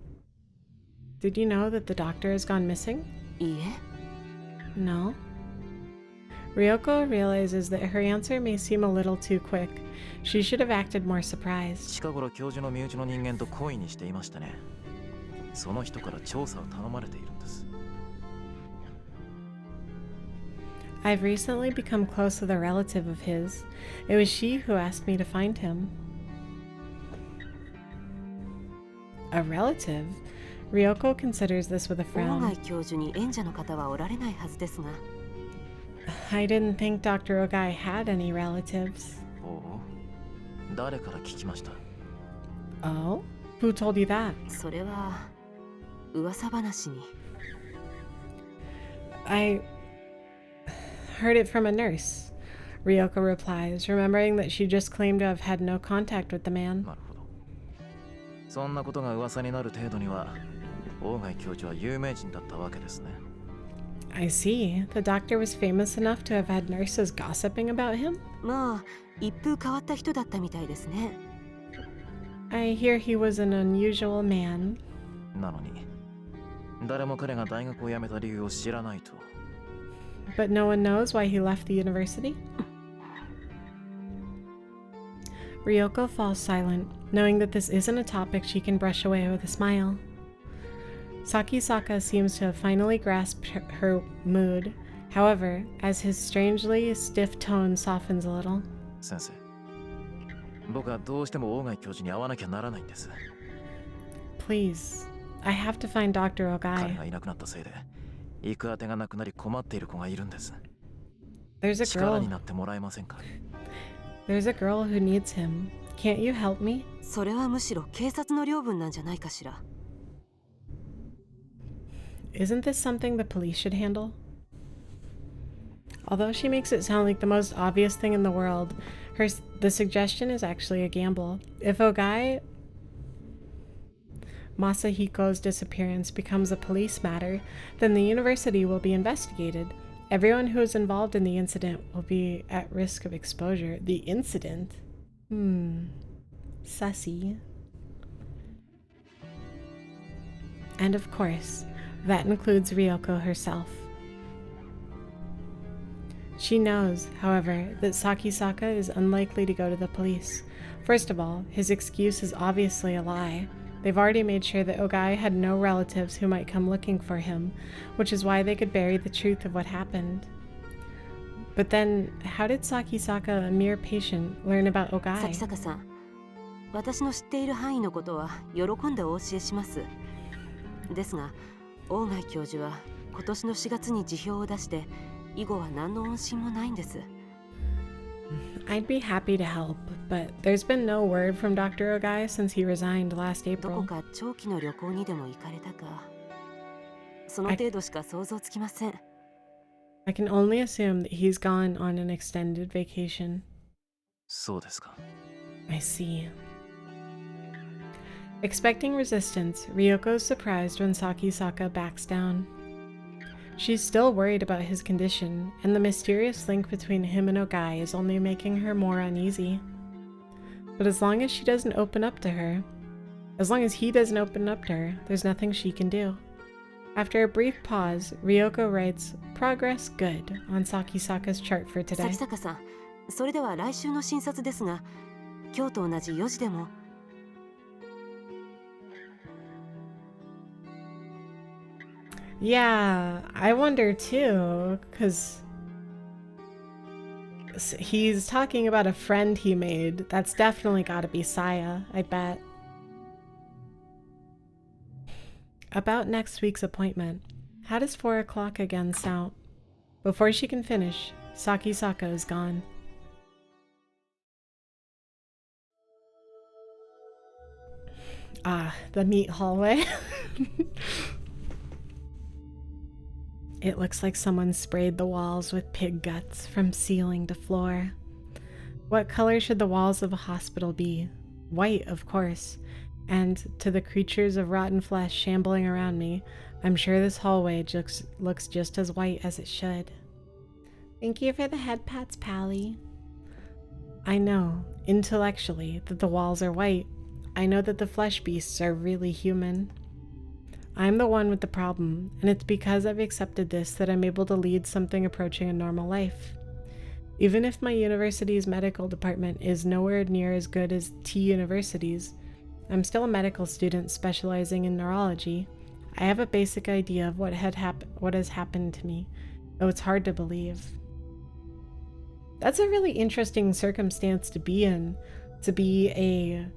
Did you know that the doctor has gone missing? いいえ。 No. Ryoko realizes that her answer may seem a little too quick. She should have acted more surprised. 近頃教授の身内の人間と懇意にしていましたね。その人から調査を頼まれているんです。 I've recently become close with a relative of his. It was she who asked me to find him. A relative? Ryoko considers this with a 鴎 frown. 外教授に縁者の方はおられないはずですが。 I didn't think Dr. Ogai had any relatives. おお、誰から聞きました？ Oh? Who told you that? それは噂話に。 I heard it from a nurse. Ryoko replies, remembering that she just claimed to have had no contact with the man. なるほど。そんなことが噂になる程度には、鴎外教授は有名人だったわけですね。I see. The doctor was famous enough to have had nurses gossiping about him? まあ、一風変わった人だったみたいですね。 I hear he was an unusual man. なのに、誰も彼が大学を辞めた理由を知らないと。 But no one knows why he left the university? Ryoko falls silent, knowing that this isn't a topic she can brush away with a smile. Sakisaka seems to have finally grasped her mood. However, as his strangely stiff tone softens a little. 先生、僕はどうしても鴎外教授に会わなきゃならないんです。 Please, I have to find Dr. 彼 Ogai. がいなくなったせいで、行く当てがなくなり困っている子がいるんです。 There's a 力 girl. になってもらえませんか？ There's a girl who needs him. Can't you help me? それはむしろ警察の領分なんじゃないかしら。 Isn't this something the police should handle? Although she makes it sound like the most obvious thing in the world, the suggestion is actually a gamble. If Ogai Masahiko's disappearance becomes a police matter, then the university will be investigated. Everyone who is involved in the incident will be at risk of exposure. The incident? Sussy. And of course, that includes Ryoko herself. She knows, however, that Sakisaka is unlikely to go to the police. First of all, his excuse is obviously a lie. They've already made sure that Ogai had no relatives who might come looking for him, which is why they could bury the truth of what happened. But then, how did Sakisaka, a mere patient, learn about 咲 Ogai? 坂さん、私の知っている範囲のことは喜んでお教えします。ですが、鴎外教授は今年の4月に辞表を出して、以後は何の音信もないんです。 I'd be happy to help, but there's been no word from Dr. Ogai since he resigned last どこ April. か長期の旅行にでも行かれたか、その程度しか想像つきません。 I can only assume that he's gone on an extended vacation. そうですか。 I see. Expecting resistance, Ryoko's surprised when Sakisaka backs down. She's still worried about his condition, and the mysterious link between him and Ogai is only making her more uneasy. But as long as he doesn't open up to her, there's nothing she can do. After a brief pause, Ryoko writes, "Progress good" on Sakisaka's chart for today. 咲坂さん、それでは来週の診察ですが、今日と同じ4時でも。Yeah, I wonder too, because he's talking about a friend he made. That's definitely got to be Saya, I bet. About next week's appointment. How does 4 o'clock again sound? Before she can finish, Sakisaka is gone. Ah, the meat hallway. It looks like someone sprayed the walls with pig guts from ceiling to floor. What color should the walls of a hospital be? White, of course. And to the creatures of rotten flesh shambling around me, I'm sure this hallway looks just as white as it should. Thank you for the head pats, Pally. I know, intellectually, that the walls are white. I know that the flesh beasts are really human. I'm the one with the problem, and it's because I've accepted this that I'm able to lead something approaching a normal life. Even if my university's medical department is nowhere near as good as T University's, I'm still a medical student specializing in neurology. I have a basic idea of what has happened to me, though it's hard to believe. That's a really interesting circumstance to be in, to be a,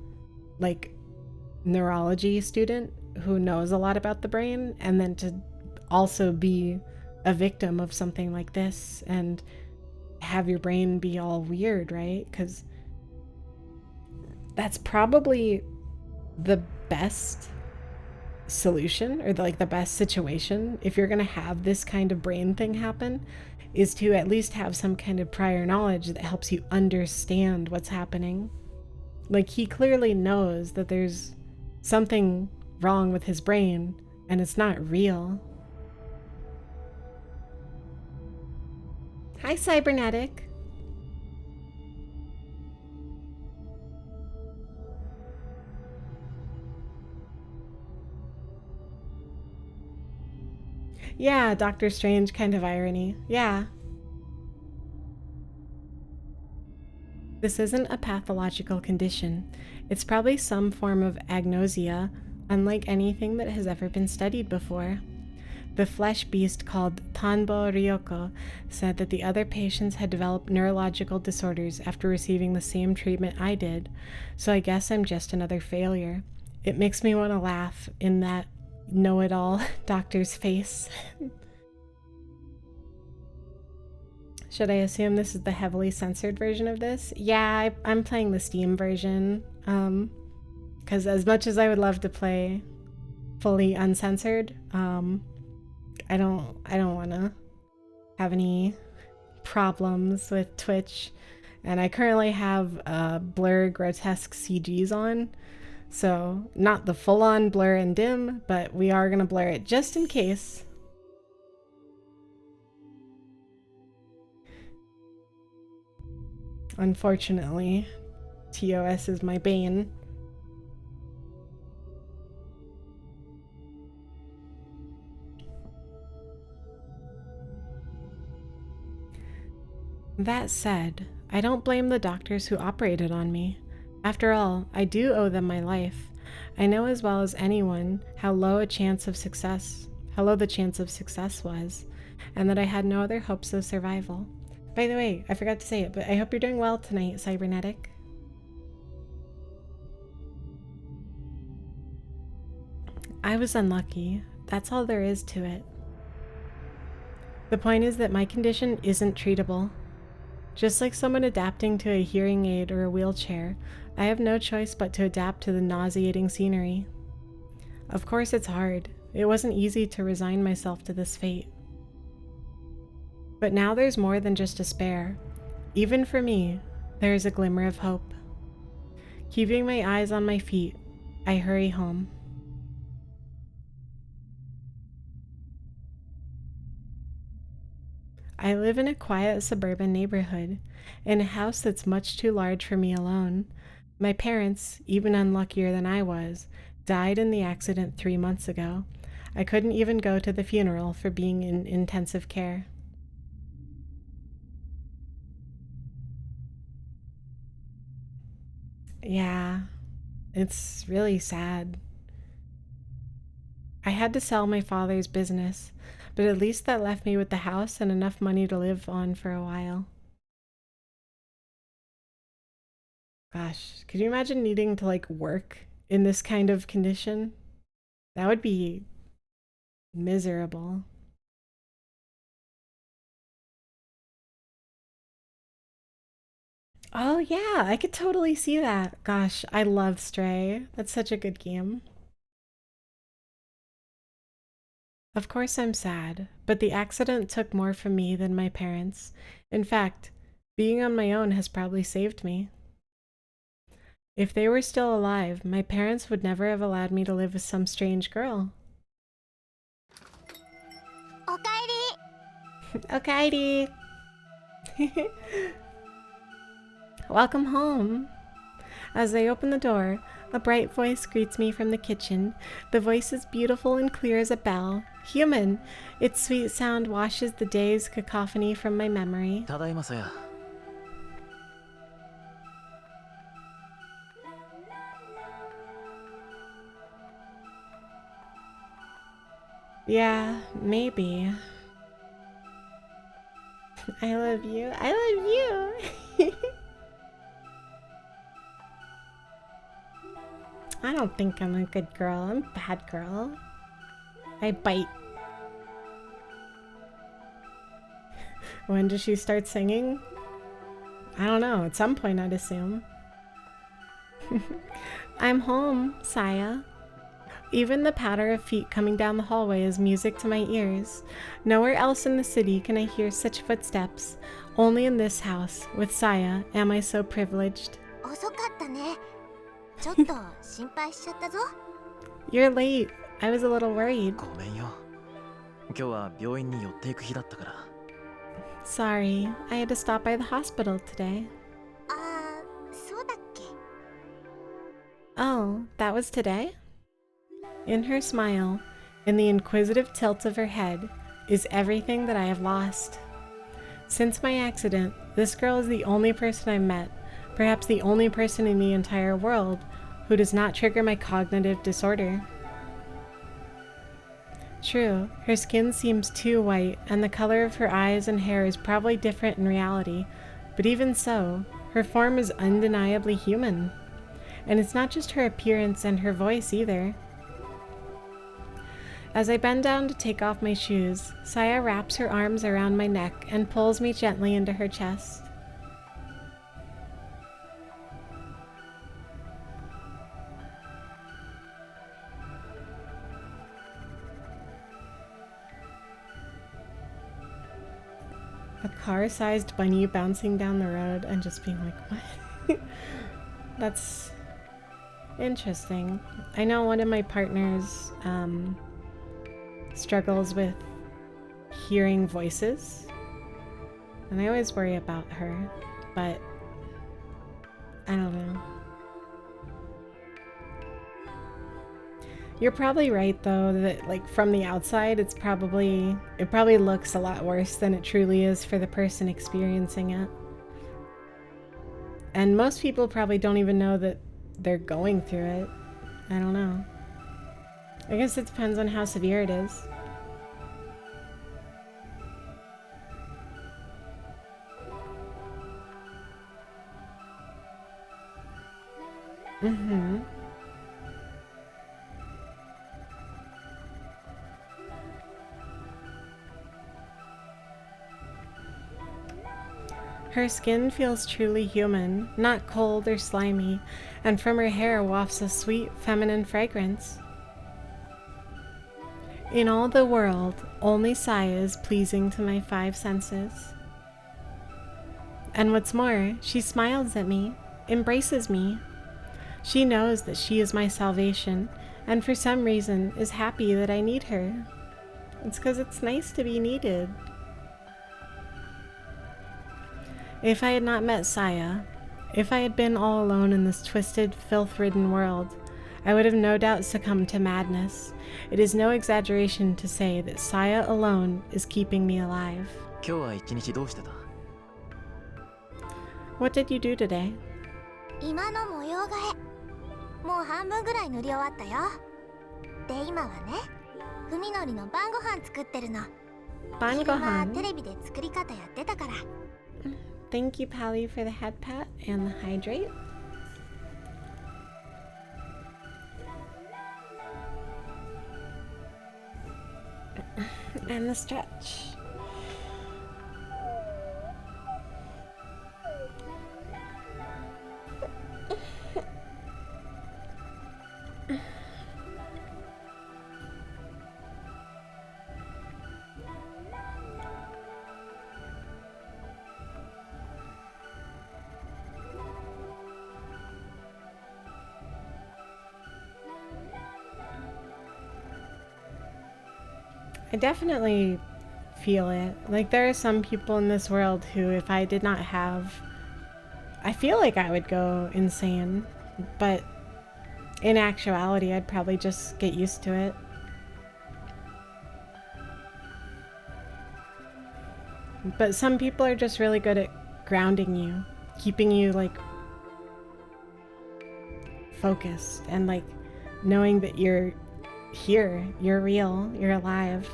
neurology student who knows a lot about the brain, and then to also be a victim of something like this and have your brain be all weird, right? Because that's probably the best solution, or the best situation if you're going to have this kind of brain thing happen, is to at least have some kind of prior knowledge that helps you understand what's happening. He clearly knows that there's something wrong with his brain and it's not real. Hi, Cybernetic. Yeah, Doctor Strange kind of irony. Yeah. This isn't a pathological condition. It's probably some form of agnosia, unlike anything that has ever been studied before. The flesh beast called Tanbo Ryoko said that the other patients had developed neurological disorders after receiving the same treatment I did, so I guess I'm just another failure. It makes me want to laugh in that know-it-all doctor's face. Should I assume this is the heavily censored version of this? Yeah, I'm playing the Steam version, because as much as I would love to play fully uncensored, I don't want to have any problems with Twitch, and I currently have blur grotesque CGs on, so not the full-on blur and dim, but we are gonna blur it just in case. Unfortunately, TOS is my bane. That said, I don't blame the doctors who operated on me. After all, I do owe them my life. I know as well as anyone how low the chance of success was, and that I had no other hopes of survival. By the way, I forgot to say it, but I hope you're doing well tonight, Cybernetic. I was unlucky. That's all there is to it. The point is that my condition isn't treatable. Just like someone adapting to a hearing aid or a wheelchair, I have no choice but to adapt to the nauseating scenery. Of course it's hard. It wasn't easy to resign myself to this fate. But now there's more than just despair. Even for me, there is a glimmer of hope. Keeping my eyes on my feet, I hurry home. I live in a quiet suburban neighborhood, in a house that's much too large for me alone. My parents, even unluckier than I was, died in the accident 3 months ago. I couldn't even go to the funeral for being in intensive care. Yeah, it's really sad. I had to sell my father's business, but at least that left me with the house and enough money to live on for a while. Gosh, could you imagine needing to like work in this kind of condition? That would be miserable. Oh yeah, I could totally see that. Gosh, I love Stray. That's such a good game. Of course I'm sad, but the accident took more from me than my parents. In fact, being on my own has probably saved me. If they were still alive, my parents would never have allowed me to live with some strange girl. おかOkaidi! Welcome home! As I open the door, a bright voice greets me from the kitchen. The voice is beautiful and clear as a bell. Human! Its sweet sound washes the day's cacophony from my memory. ただいまさや。 Yeah, maybe. I love you. I love you! I don't think I'm a good girl. I'm a bad girl. I bite. When does she start singing? I don't know. At some point, I'd assume. I'm home, Saya. Even the patter of feet coming down the hallway is music to my ears. Nowhere else in the city can I hear such footsteps. Only in this house, with Saya, am I so privileged. 遅かったね。ちょっと心配しちゃったぞ。You're late. I was a little worried. ごめんよ。今日は病院に寄っていく日だったから。 Sorry, I had to stop by the hospital today. あー、そうだっけ。 Oh, that was today? In her smile, in the inquisitive tilt of her head, is everything that I have lost. Since my accident, this girl is the only person I've met, perhaps the only person in the entire world, who does not trigger my cognitive disorder. True, her skin seems too white, and the color of her eyes and hair is probably different in reality, but even so, her form is undeniably human. And it's not just her appearance and her voice either. As I bend down to take off my shoes, Saya wraps her arms around my neck and pulls me gently into her chest. A car-sized bunny bouncing down the road and just being like, what? That's interesting. I know one of my partners struggles with hearing voices, and I always worry about her, but I don't know. You're probably right though that like from the outside it probably looks a lot worse than it truly is for the person experiencing it. And most people probably don't even know that they're going through it. I don't know. I guess it depends on how severe it is. Mm-hmm. Her skin feels truly human, not cold or slimy, and from her hair wafts a sweet feminine fragrance. In all the world, only Saya is pleasing to my five senses. And what's more, she smiles at me, embraces me. She knows that she is my salvation, and for some reason is happy that I need her. It's because it's nice to be needed. If I had not met Saya, if I had been all alone in this twisted, filth-ridden world, I would have no doubt succumbed to madness. It is no exaggeration to say that Saya alone is keeping me alive. 今日は一日どうしてた？ What did you do today? 今の模様替えもう半分ぐらい塗り終わったよ。で今はね、文則の晩ご飯作ってるの。晩ご飯。昼間テレビで作り方やってたから。Thank you, Pally, for the head pat and the hydrate. And the stretch. I definitely feel it. Like, there are some people in this world who, if I did not have, I feel like I would go insane. But in actuality, I'd probably just get used to it. But some people are just really good at grounding you, keeping you, like, focused and, like, knowing that you're here, you're real, you're alive.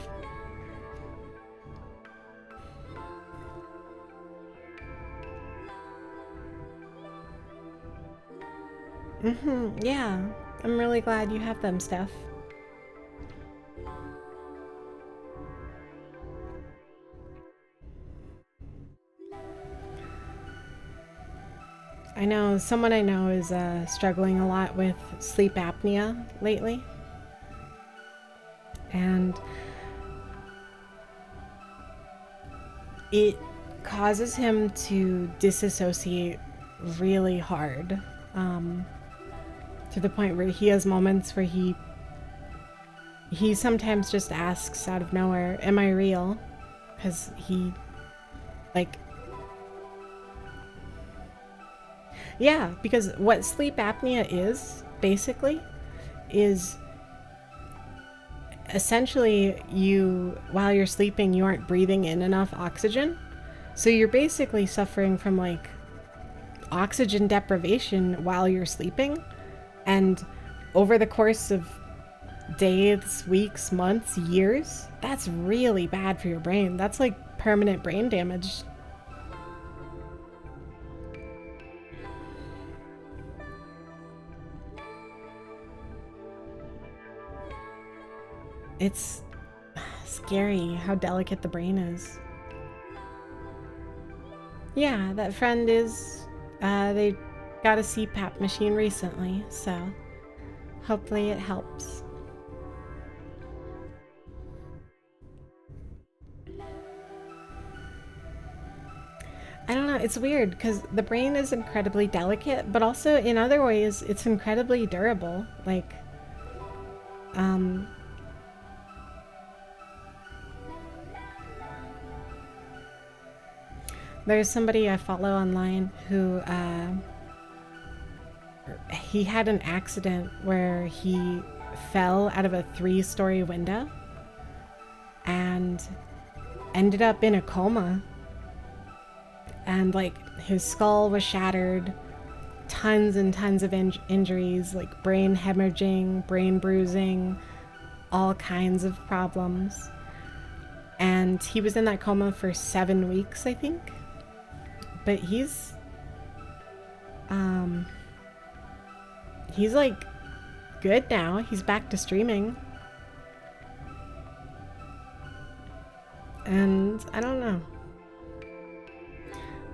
Yeah, I'm really glad you have them, Steph. I know someone I know is struggling a lot with sleep apnea lately. And it causes him to disassociate really hard, to the point where he has moments where he sometimes just asks out of nowhere, am I real? Because he, like, yeah, because what sleep apnea is, basically, is essentially while you're sleeping, you aren't breathing in enough oxygen. So you're basically suffering from, like, oxygen deprivation while you're sleeping. And over the course of days, weeks, months, years, that's really bad for your brain. That's like permanent brain damage. It's scary how delicate the brain is. Yeah, that friend is, they got a CPAP machine recently, so hopefully it helps. I don't know, it's weird because the brain is incredibly delicate, but also in other ways it's incredibly durable. Like, there's somebody I follow online who, he had an accident where he fell out of a 3-story window and ended up in a coma. And, like, his skull was shattered, tons and tons of injuries, like brain hemorrhaging, brain bruising, all kinds of problems. And he was in that coma for 7 weeks, I think. But he's like good now. He's back to streaming. And I don't know.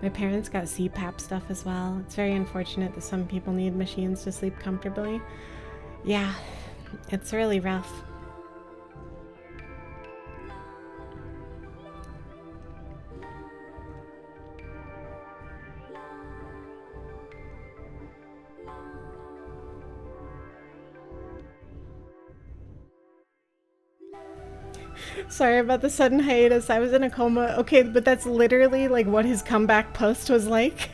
My parents got CPAP stuff as well. It's very unfortunate that some people need machines to sleep comfortably. Yeah, it's really rough. Sorry about the sudden hiatus. I was in a coma. Okay, but that's literally like what his comeback post was like.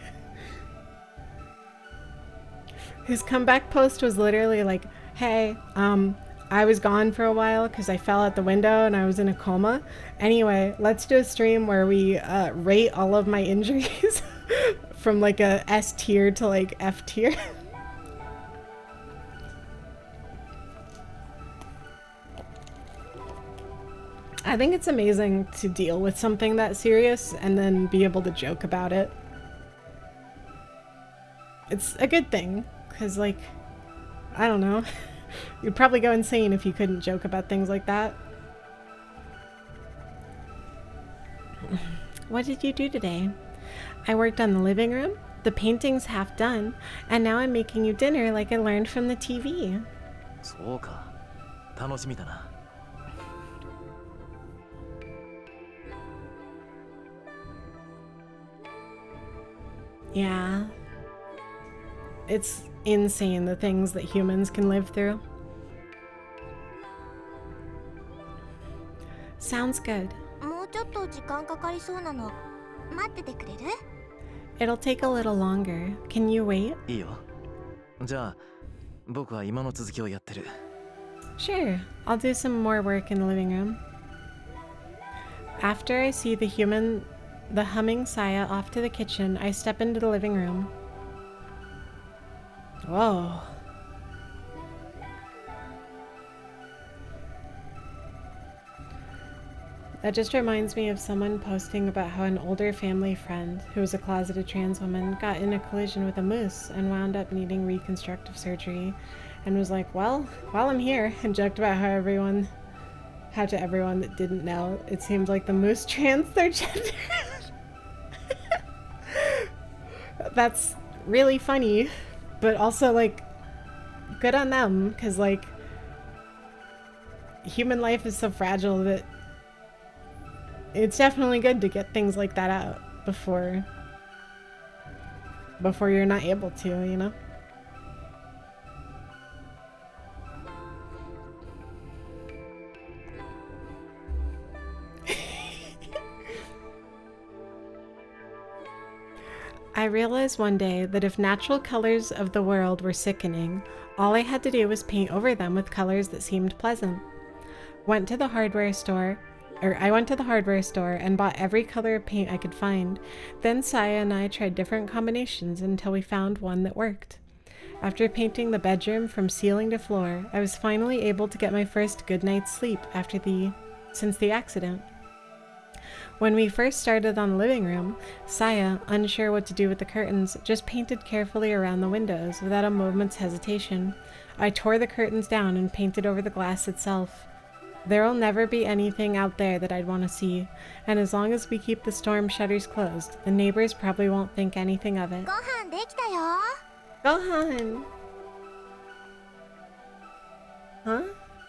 His comeback post was literally like, Hey, I was gone for a while because I fell out the window and I was in a coma. Anyway, let's do a stream where we rate all of my injuries from like a S tier to like F tier. I think it's amazing to deal with something that serious and then be able to joke about it. It's a good thing, because like, I don't know, you'd probably go insane if you couldn't joke about things like that. What did you do today? I worked on the living room, the painting's half done, and now I'm making you dinner like I learned from the TV. そうか。楽しみだな。Yeah. It's insane the things that humans can live through. Sounds good. もうちょっと時間かかりそうなの待っててくれる？ It'll take a little longer. Can you wait? いいよ。じゃあ、僕は今の続きをやってる。Sure. I'll do some more work in the living room. After I see the humming Saya off to the kitchen, I step into the living room. Whoa. That just reminds me of someone posting about how an older family friend, who was a closeted trans woman, got in a collision with a moose and wound up needing reconstructive surgery, and was like, well, while I'm here, and joked about how to everyone that didn't know, it seemed like the moose trans their gender. That's really funny, but also like good on them, because like human life is so fragile that it's definitely good to get things like that out before you're not able to, you know? I realized one day that if natural colors of the world were sickening, all I had to do was paint over them with colors that seemed pleasant. I went to the hardware store and bought every color of paint I could find. Then Saya and I tried different combinations until we found one that worked. After painting the bedroom from ceiling to floor, I was finally able to get my first good night's sleep since the accident. When we first started on the living room, Saya, unsure what to do with the curtains, just painted carefully around the windows without a moment's hesitation. I tore the curtains down and painted over the glass itself. There'll never be anything out there that I'd want to see, and as long as we keep the storm shutters closed, the neighbors probably won't think anything of it. ご飯できたよ。 Gohan! Huh?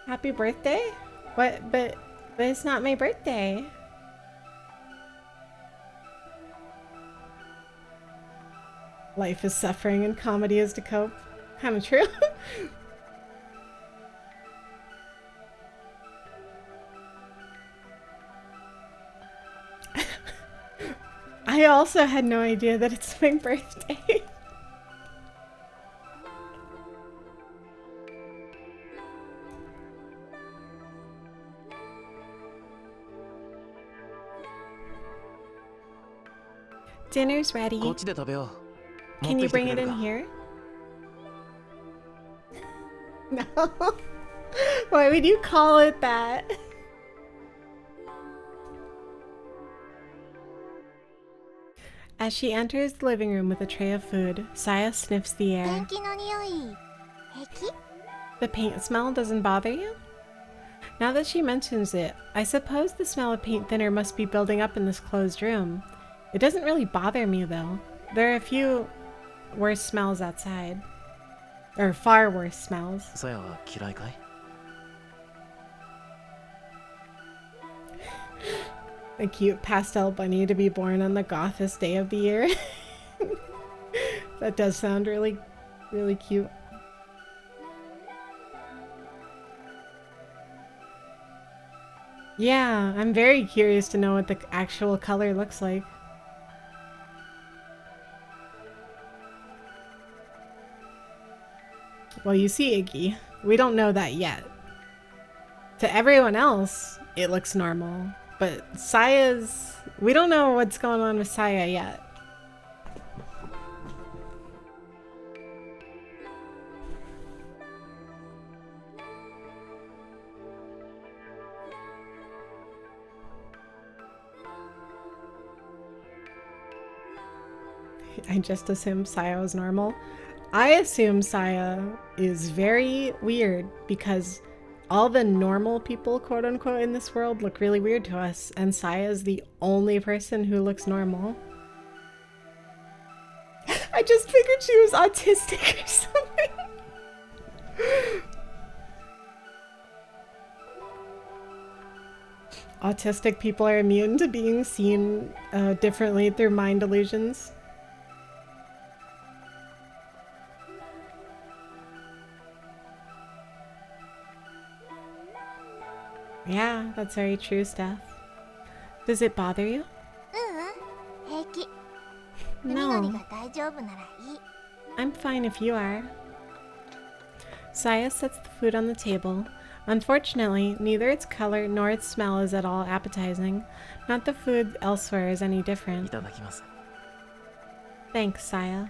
Happy birthday? What? But it's not my birthday. Life is suffering and comedy is to cope. Kinda true. I also had no idea that it's my birthday. Dinner's ready. こっちで食べよう。 Can you 持ってきて bring く it れる in か？ here? No. Why would you call it that? As she enters the living room with a tray of food, Saya sniffs the ペ air. ンキの匂い平気？ The paint smell doesn't bother you? Now that she mentions it, I suppose the smell of paint thinner must be building up in this closed room. It doesn't really bother me though. There are a few worse smells outside. Or far worse smells. さやは嫌いかい？ A cute pastel bunny to be born on the gothest day of the year. That does sound really, really cute. Yeah, I'm very curious to know what the actual color looks like. Well, you see Iggy. We don't know that yet. To everyone else, it looks normal. But Saya's... We don't know what's going on with Saya yet. I just assumed Saya was normal. I assume Saya is very weird because all the normal people, quote unquote, in this world look really weird to us, and Saya is the only person who looks normal. I just figured she was autistic or something. Autistic people are immune to being seen differently through mind illusions. Yeah, that's very true, Steph. Does it bother you? 平気。 No, が大丈夫ならいい。 I'm fine if you are. Saya sets the food on the table. Unfortunately, neither its color nor its smell is at all appetizing. Not the food elsewhere is any い different. ただきます。 Thanks, Saya.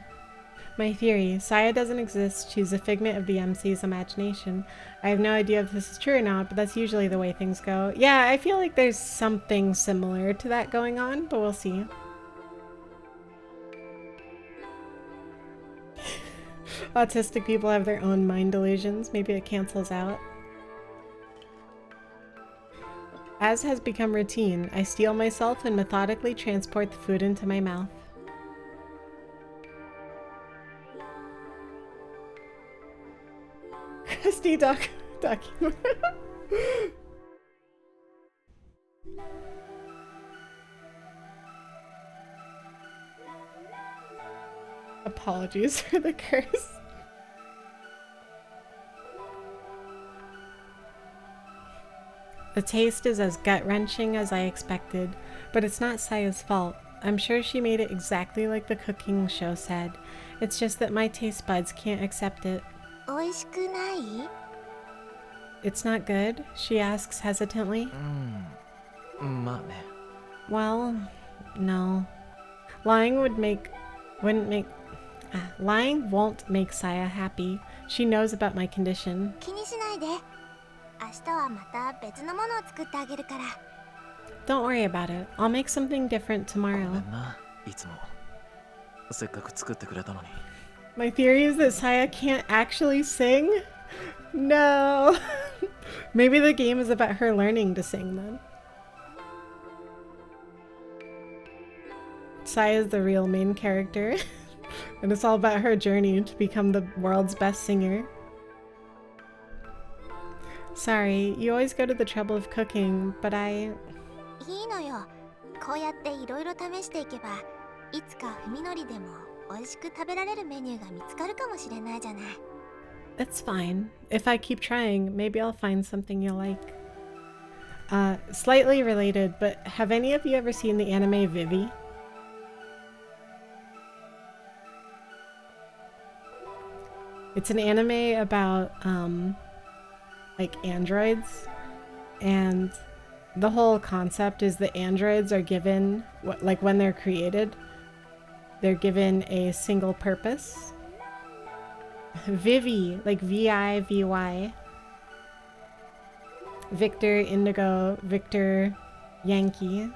My theory, Saya doesn't exist. She's a figment of the MC's imagination. I have no idea if this is true or not, but that's usually the way things go. Yeah, I feel like there's something similar to that going on, but we'll see. Autistic people have their own mind delusions. Maybe it cancels out. As has become routine, I steel myself and methodically transport the food into my mouth. Christy duck. Apologies for the curse. The taste is as gut-wrenching as I expected, but it's not Saya's fault. I'm sure she made it exactly like the cooking show said. It's just that my taste buds can't accept it. 美味しくない？ It's not good? She asks hesitantly. まあね。 Well, no. Lying won't make Saya happy. She knows about my condition. 気にしないで。明日はまた別のものを作ってあげるから。 Don't worry about it. I'll make something different ごめ tomorrow. んな、いつも。せっかく作ってくれたのに。 My theory is that Saya can't actually sing? No. Maybe the game is about her learning to sing then. Saya is the real main character. And it's all about her journey to become the world's best singer. Sorry, you always go to the trouble of cooking, but I... いいのよ。こうやっていろいろ試していけば、いつか文則でも美味しく食べられるメニューが見つかるかもしれないじゃない。 It's fine. If I keep trying, maybe I'll find something you'll like. Slightly related, but have any of you ever seen the anime Vivi? It's an anime about, like androids, and the whole concept is that androids are given, like when they're created, they're given a single purpose. Vivi, like V-I-V-Y. Victor, Indigo, Victor, Yankee.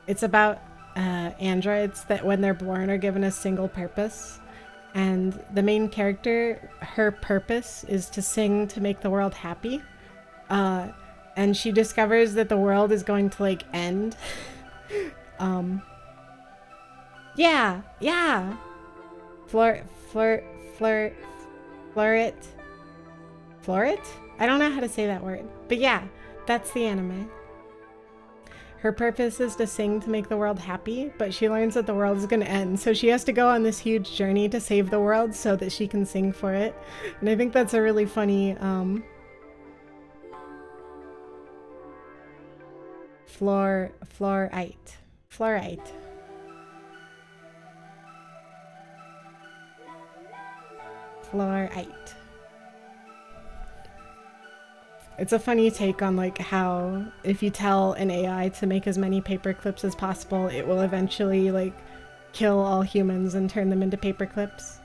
It's about androids that when they're born are given a single purpose. And the main character, her purpose is to sing to make the world happy. And she discovers that the world is going to like end. Yeah. Floret? I don't know how to say that word. But yeah, that's the anime. Her purpose is to sing to make the world happy, but she learns that the world is going to end. So she has to go on this huge journey to save the world so that she can sing for it. And I think that's a really funny, Fluorite. Fluorite. It's a funny take on like how if you tell an AI to make as many paper clips as possible, it will eventually like kill all humans and turn them into paper clips.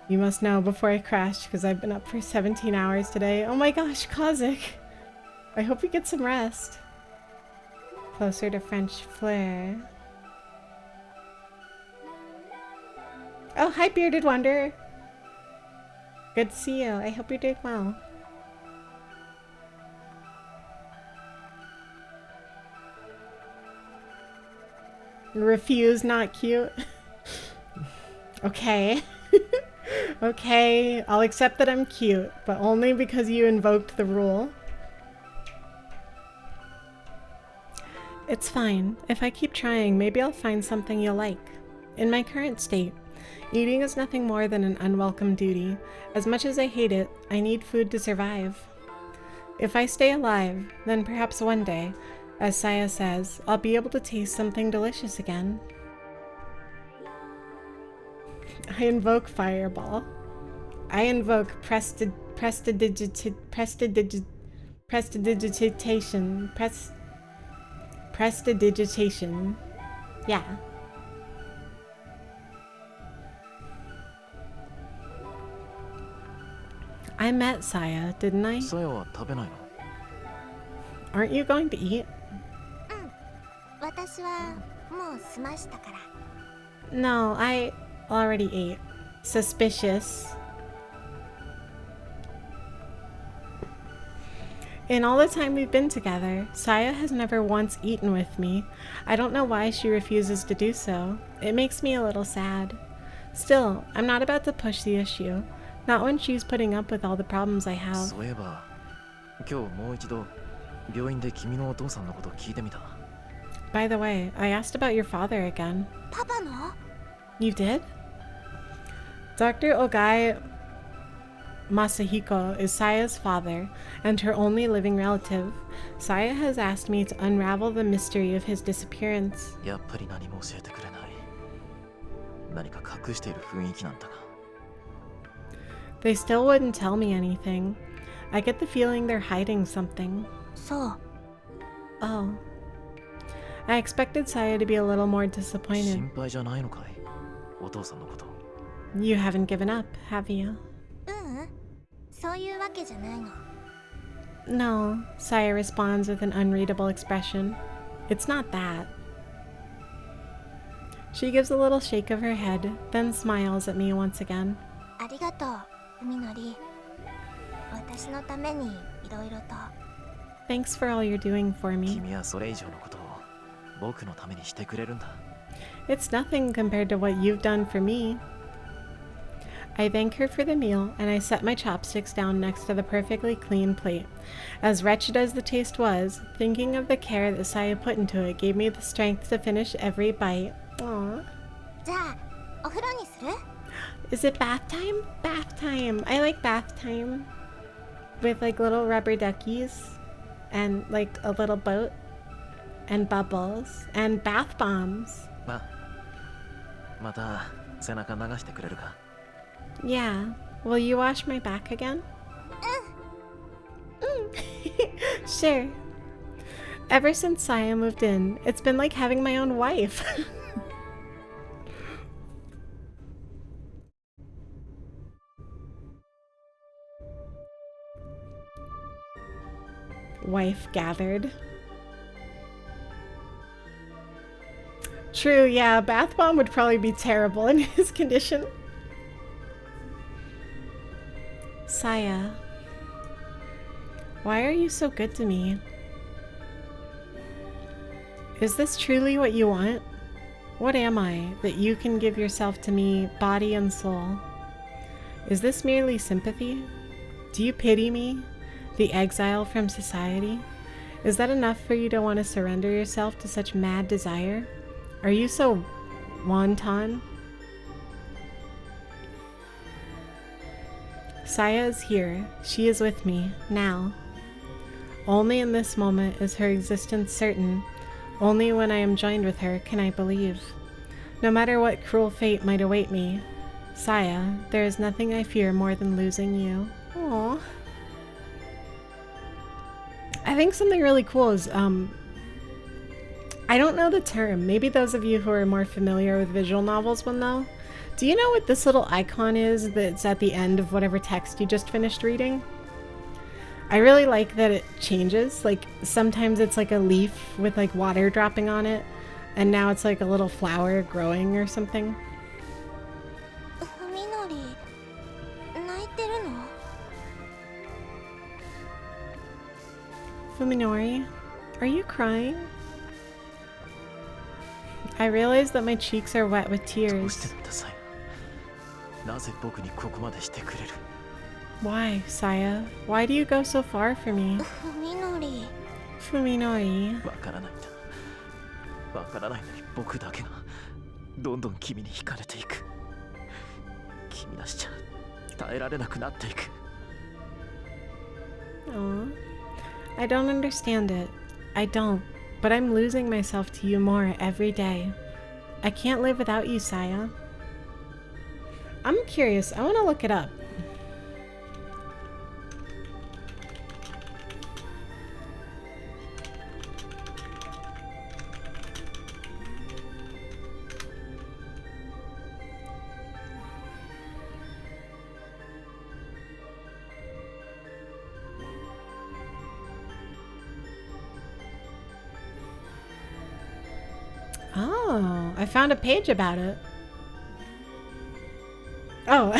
You must know before I crash because I've been up for 17 hours today. Oh my gosh, Kazik! I hope you get some rest. Closer to French flair. Oh, hi Bearded Wonder! Good to see you. I hope you're doing well. Refuse, not cute. Okay. Okay, I'll accept that I'm cute, but only because you invoked the rule. It's fine. If I keep trying, maybe I'll find something you'll like. In my current state, eating is nothing more than an unwelcome duty. As much as I hate it, I need food to survive. If I stay alive, then perhaps one day, as Saya says, I'll be able to taste something delicious again. I invoke Fireball. I invoke prestidigitation. Prestidigitation. Yeah. I met Saya, didn't I? さやは食べないの？ Aren't you going to eat? 私はもう済ましたから。 No, I already ate. Suspicious. In all the time we've been together, Saya has never once eaten with me. I don't know why she refuses to do so. It makes me a little sad. Still, I'm not about to push the issue. Not when she's putting up with all the problems I have. そういえば、今日もう一度病院で君のお父さんのこと聞いてみた。 By the way, I asked about your father again. パパの？ You did? Dr. Ogai Masahiko is Saya's father and her only living relative. Saya has asked me to unravel the mystery of his disappearance. やっぱり何も教えてくれない。何か隠している雰囲気なんだが。 They still wouldn't tell me anything. I get the feeling they're hiding something. そう。 Oh. I expected Saya to be a little more disappointed. 心配じゃないのかい？お父さんのこと。 You haven't given up, have you? そういうわけじゃないの。 No, Saya responds with an unreadable expression. It's not that. She gives a little shake of her head, then smiles at me once again. ありがとう、海のり。私のためにいろいろと。 Thanks for all you're doing for me. 君はそれ以上のことを僕のためにしてくれるんだ。 It's nothing compared to what you've done for me. I thank her for the meal, and I set my chopsticks down next to the perfectly clean plate. As wretched as the taste was, thinking of the care that Saya put into it gave me the strength to finish every bite. Aww. じゃあ、お風呂にする？ Is it bath time? Bath time. I like bath time. With like little rubber duckies and like a little boat and bubbles and bath bombs. また背中流してくれるか？ Yeah. Will you wash my back again? Sure. Ever since Saya moved in, it's been like having my own wife. Wife gathered. True, yeah, bath bomb would probably be terrible in his condition. Saya, why are you so good to me? Is this truly what you want? What am I that you can give yourself to me, body and soul? Is this merely sympathy? Do you pity me, the exile from society? Is that enough for you to want to surrender yourself to such mad desire? Are you so wanton? Saya is here. She is with me, now. Only in this moment is her existence certain. Only when I am joined with her can I believe. No matter what cruel fate might await me, Saya, there is nothing I fear more than losing you. Aww. I think something really cool is, I don't know the term. Maybe those of you who are more familiar with visual novels will know. Do you know what this little icon is that's at the end of whatever text you just finished reading? I really like that it changes. Like, sometimes it's like a leaf with like water dropping on it, and now it's like a little flower growing or something. 文則泣いてるの？ Fuminori, are you crying? I realize that my cheeks are wet with どうし tears. てなんださや。なぜ僕にここまでしてくれる？ Why, Saya? Why do you go so far for me? 文則 Fuminori. わからないんだ。わからないのに僕だけがどんどん君に惹かれていく。君なしちゃ耐えられなくなっていく。 Aw. I don't understand it. I don't. But I'm losing myself to you more every day. I can't live without you, Saya. I'm curious. I want to look it up. Oh, I found a page about it. Oh,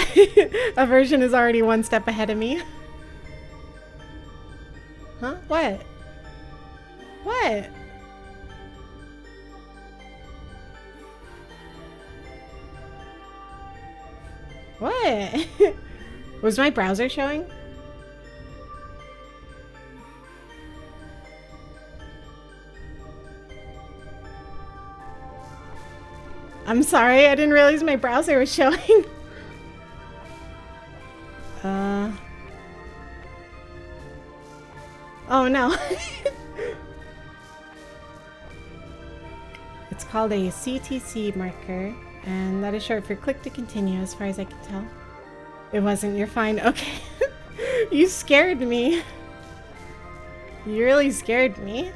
a version is already one step ahead of me. Huh? What? What? What? Was my browser showing? I'm sorry, I didn't realize my browser was showing. Oh no. It's called a CTC marker, and that is short for click to continue as far as I can tell. It wasn't, you're fine. Okay. You scared me. You really scared me.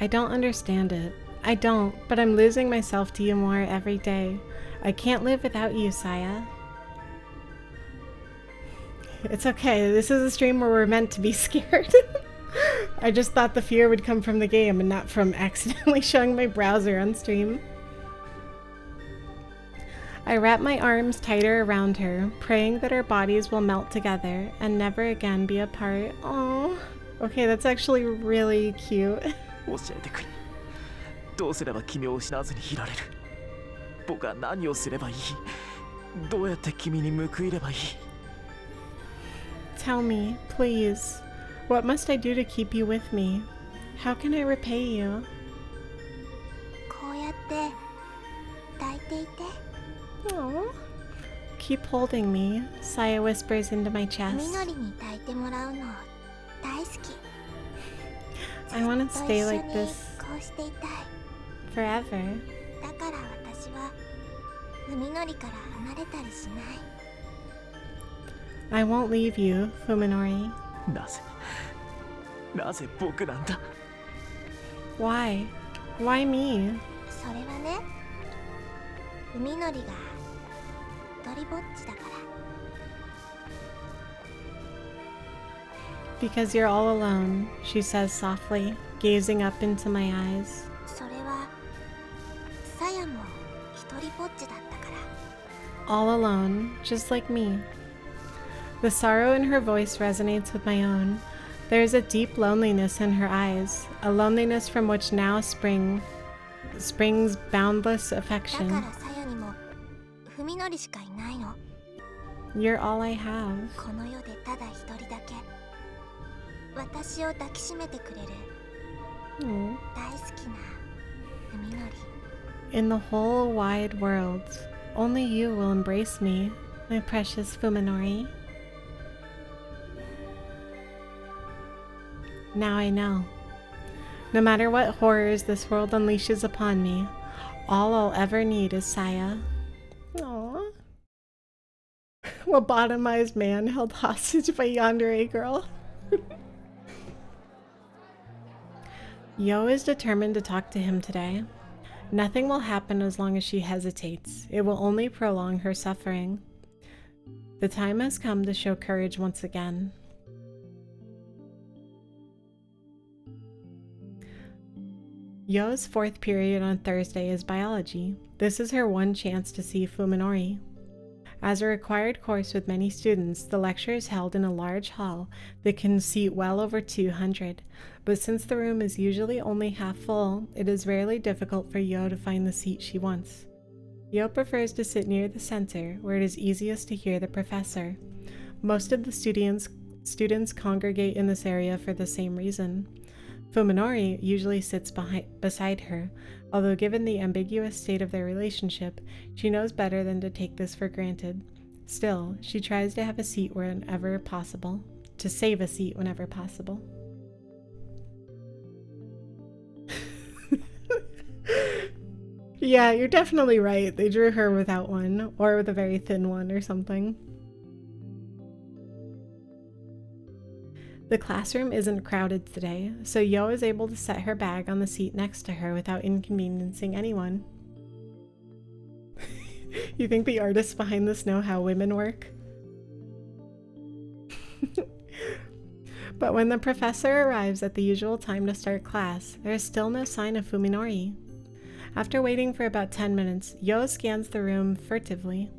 I don't understand it. I don't, but I'm losing myself to you more every day. I can't live without you, Saya. It's okay. This is a stream where we're meant to be scared. I just thought the fear would come from the game and not from accidentally showing my browser on stream. I wrap my arms tighter around her, praying that our bodies will melt together and never again be apart. Oh, okay, that's actually really cute. 教えてくれ。どうすれば君を失わずにいられる？僕は何をすればいい？どうやって君に報いればいい？ Tell me, please. What must I do to keep you with me? How can I repay you? こうやって抱いていて。 Aww. Keep holding me, Saya whispers into my み chest. のりに抱いてもらうの大好き。 I want to ずっと stay 一緒 like に this こうしていたい。 forever. だから私はみのりから離れたりしない。 I won't leave you, Fuminori. なぜ僕なんだ？ Why? Why me? それはね、みのりが一人ぼっちだから。 Because you're all alone, she says softly, gazing up into my eyes. それはさやも一人ぼっちだったから。 All alone, just like me. The sorrow in her voice resonates with my own. There is a deep loneliness in her eyes, a loneliness from which now springs boundless だか affection. らさやにもみのりしかいないの。 You're all I have. この世でただ一人だけ私を抱きしめてくれる Oh. 大好きなみのり。 In the whole wide world, only you will embrace me, My precious Fuminori. Now I know. No matter what horrors this world unleashes upon me, all I'll ever need is Saya. Aww. Lobotomized man held hostage by yandere girl. Yo is determined to talk to him today. Nothing will happen as long as she hesitates. It will only prolong her suffering. The time has come to show courage once again. Yo's fourth period on Thursday is biology. This is her one chance to see Fuminori. As a required course with many students, the lecture is held in a large hall that can seat well over 200, but since the room is usually only half full, it is rarely difficult for Yo to find the seat she wants. Yo prefers to sit near the center, where it is easiest to hear the professor. Most of the students congregate in this area for the same reason. Fuminori usually sits beside her, although given the ambiguous state of their relationship, she knows better than to take this for granted. Still, she tries to have a seat whenever possible, to save a seat whenever possible. Yeah, you're definitely right. They drew her without one, or with a very thin one or something. The classroom isn't crowded today, so Yo is able to set her bag on the seat next to her without inconveniencing anyone. You think the artists behind this know how women work? But when the professor arrives at the usual time to start class, there is still no sign of Fuminori. After waiting for about 10 minutes, Yo scans the room furtively.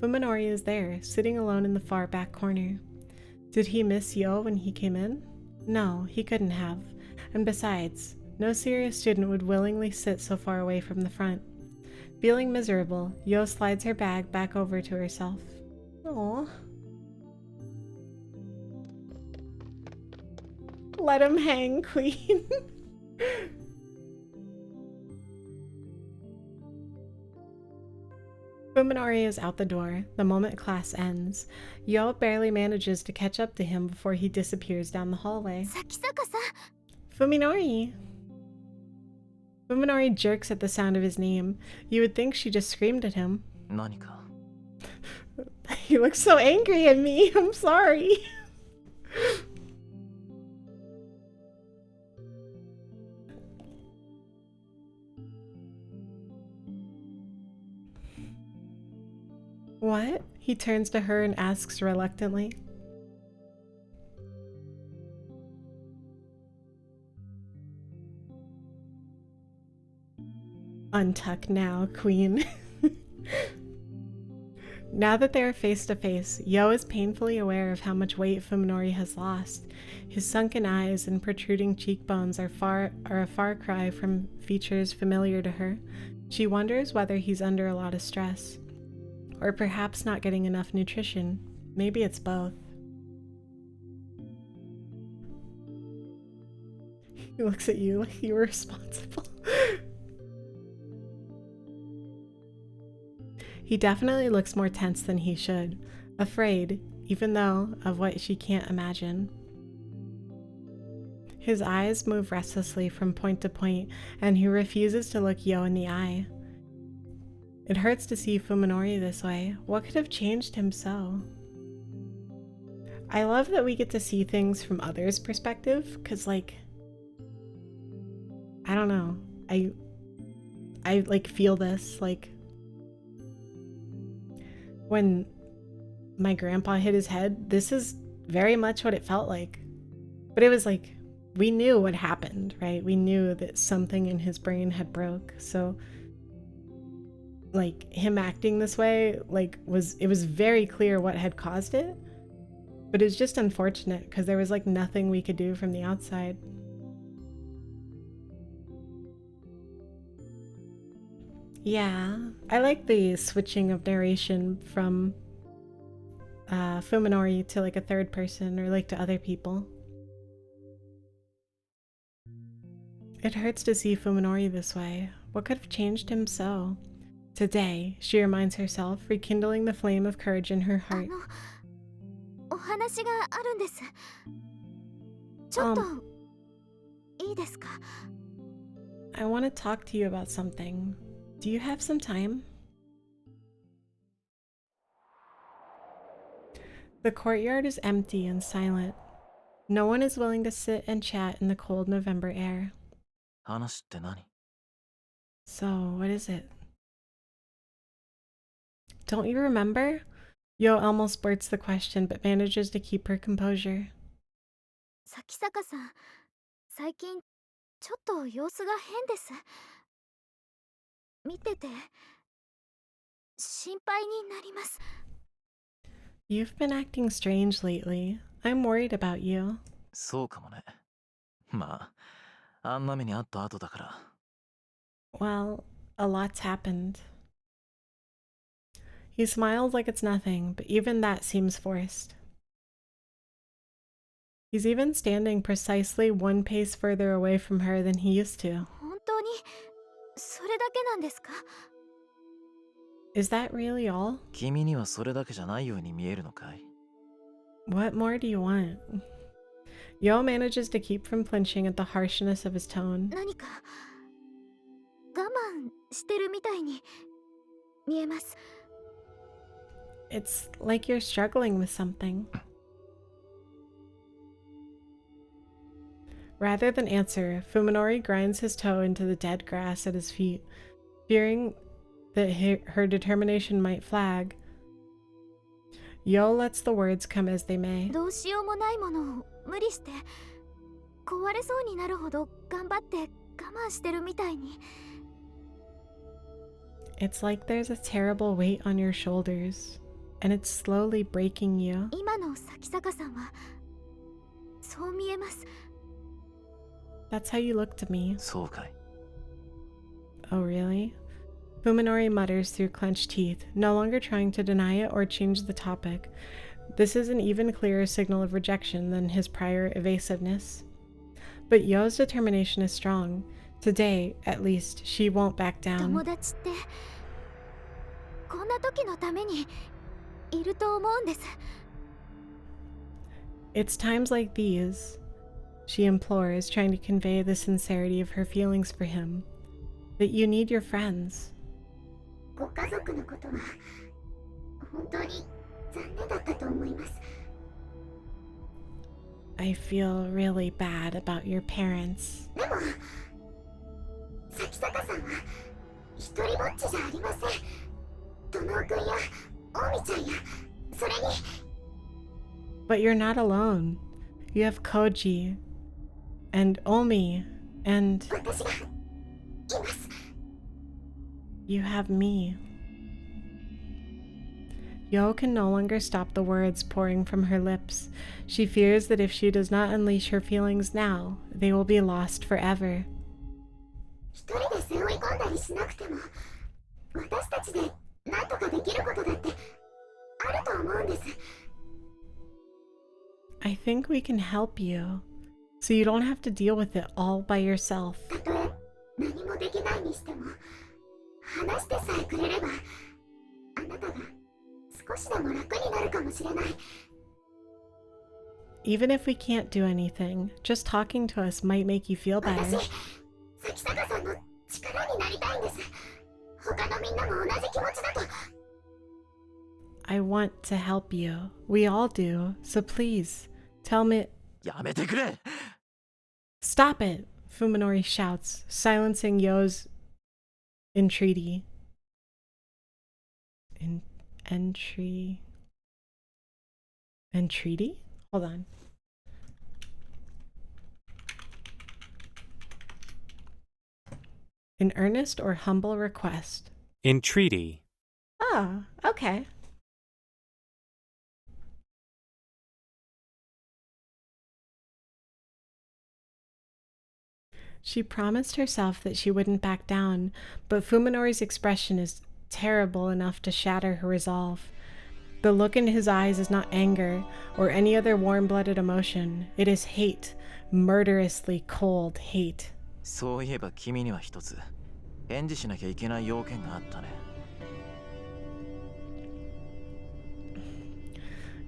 Fuminori is there, sitting alone in the far back corner. Did he miss Yo when he came in? No, he couldn't have. And besides, no serious student would willingly sit so far away from the front. Feeling miserable, Yo slides her bag back over to herself. Aww. Let him hang, queen. Fuminori is out the door the moment class ends. Yo barely manages to catch up to him before he disappears down the hallway. Fuminori! Fuminori jerks at the sound of his name. You would think she just screamed at him. 何か He looks so angry at me. I'm sorry. What? He turns to her and asks reluctantly. Untuck now, queen. Now that they are face to face, Yo is painfully aware of how much weight Fuminori has lost. His sunken eyes and protruding cheekbones are a far cry from features familiar to her. She wonders whether he's under a lot of stress. Or perhaps not getting enough nutrition. Maybe it's both. He looks at you like you were responsible. He definitely looks more tense than he should. Afraid, even though, of what she can't imagine. His eyes move restlessly from point to point, and he refuses to look Yo in the eye. It hurts to see Fuminori this way. What could have changed him so? I love that we get to see things from others' perspective, because, like, I don't know. I like, feel this, like, when my grandpa hit his head, this is very much what it felt like. But it was like, we knew what happened, right? We knew that something in his brain had broke, so like him acting this way, like it was very clear what had caused it, but it was just unfortunate because there was like nothing we could do from the outside. Yeah, I like the switching of narration from Fuminori to like a third person or like to other people. It hurts to see Fuminori this way. What could have changed him so? Today, she reminds herself, rekindling the flame of courage in her あ heart. のお話があるんです。ちょっといいですか？ I want to talk to you about something. Do you have some time? The courtyard is empty and silent. No one is willing to sit and chat in the cold November air. 話って何？ So, what is it? Don't you remember? Yo almost blurts the question but manages to keep her composure. 咲坂さん、最近ちょっと様子が変です。見てて心配になります。 You've been acting strange lately. I'm worried about you. そうかもね。まあ、あんな目にあった後だから。 Well, a lot's happened. He smiles like it's nothing, but even that seems forced. He's even standing precisely one pace further away from her than he used to. 本当にそれだけなんですか？ Is that really all? 君にはそれだけじゃないように見えるのかい？ What more do you want? Yo manages to keep from flinching at the harshness of his tone. 何か我慢してるみたいに見えます。 It's like you're struggling with something. Rather than answer, Fuminori grinds his toe into the dead grass at his feet, fearing that her determination might flag. Yo lets the words come as they may. どうしようもないものを無理して壊れそうになるほど頑張って我慢してるみたいに。 It's like there's a terrible weight on your shoulders, and it's slowly breaking you. 今の咲坂さんはそう見えます。 That's how you look to me. そうかい。 Oh, really? Fuminori mutters through clenched teeth, no longer trying to deny it or change the topic. This is an even clearer signal of rejection than his prior evasiveness. But Yo's determination is strong. Today, at least, she won't back 友 down. 達ってこんな時のためにいると思うんです。 It's times like these, she implores, trying to convey the sincerity of her feelings for him, that you need your friends. ご家族のことは本当に残念だったと思います。 I feel really bad about your parents. でも咲坂さんは一人ぼっちじゃありません。友くんや大見ちゃんやそれに But you're not alone. You have Koji, and Omi, and 私がいます。 you have me. Yo can no longer stop the words pouring from her lips. She fears that if she does not unleash her feelings now, they will be lost forever. 一人で背負い込んだりしなくても私たちで何とかできることだってあると思うんです。 I think we can help you, so you don't have to deal with it all by yourself. たとえ何もできないにしても話してさえくれればあなたが少しでも楽になるかもしれない。 Even if we can't do anything, just talking to us might make you feel better. 私咲坂さんの力になりたいんです。他のみんなも同じ気持ちだと。 I want to help you. We all do, so please, tell me. やめてくれ！ Stop it! Fuminori shouts, silencing Yo's entreaty. Entreaty? Hold on. An earnest or humble request. Entreaty. Oh, okay. She promised herself that she wouldn't back down, but Fuminori's expression is terrible enough to shatter her resolve. The look in his eyes is not anger or any other warm-blooded emotion. It is hate, murderously cold hate. そういえば君には一つ返事しなきゃいけない要件があったね。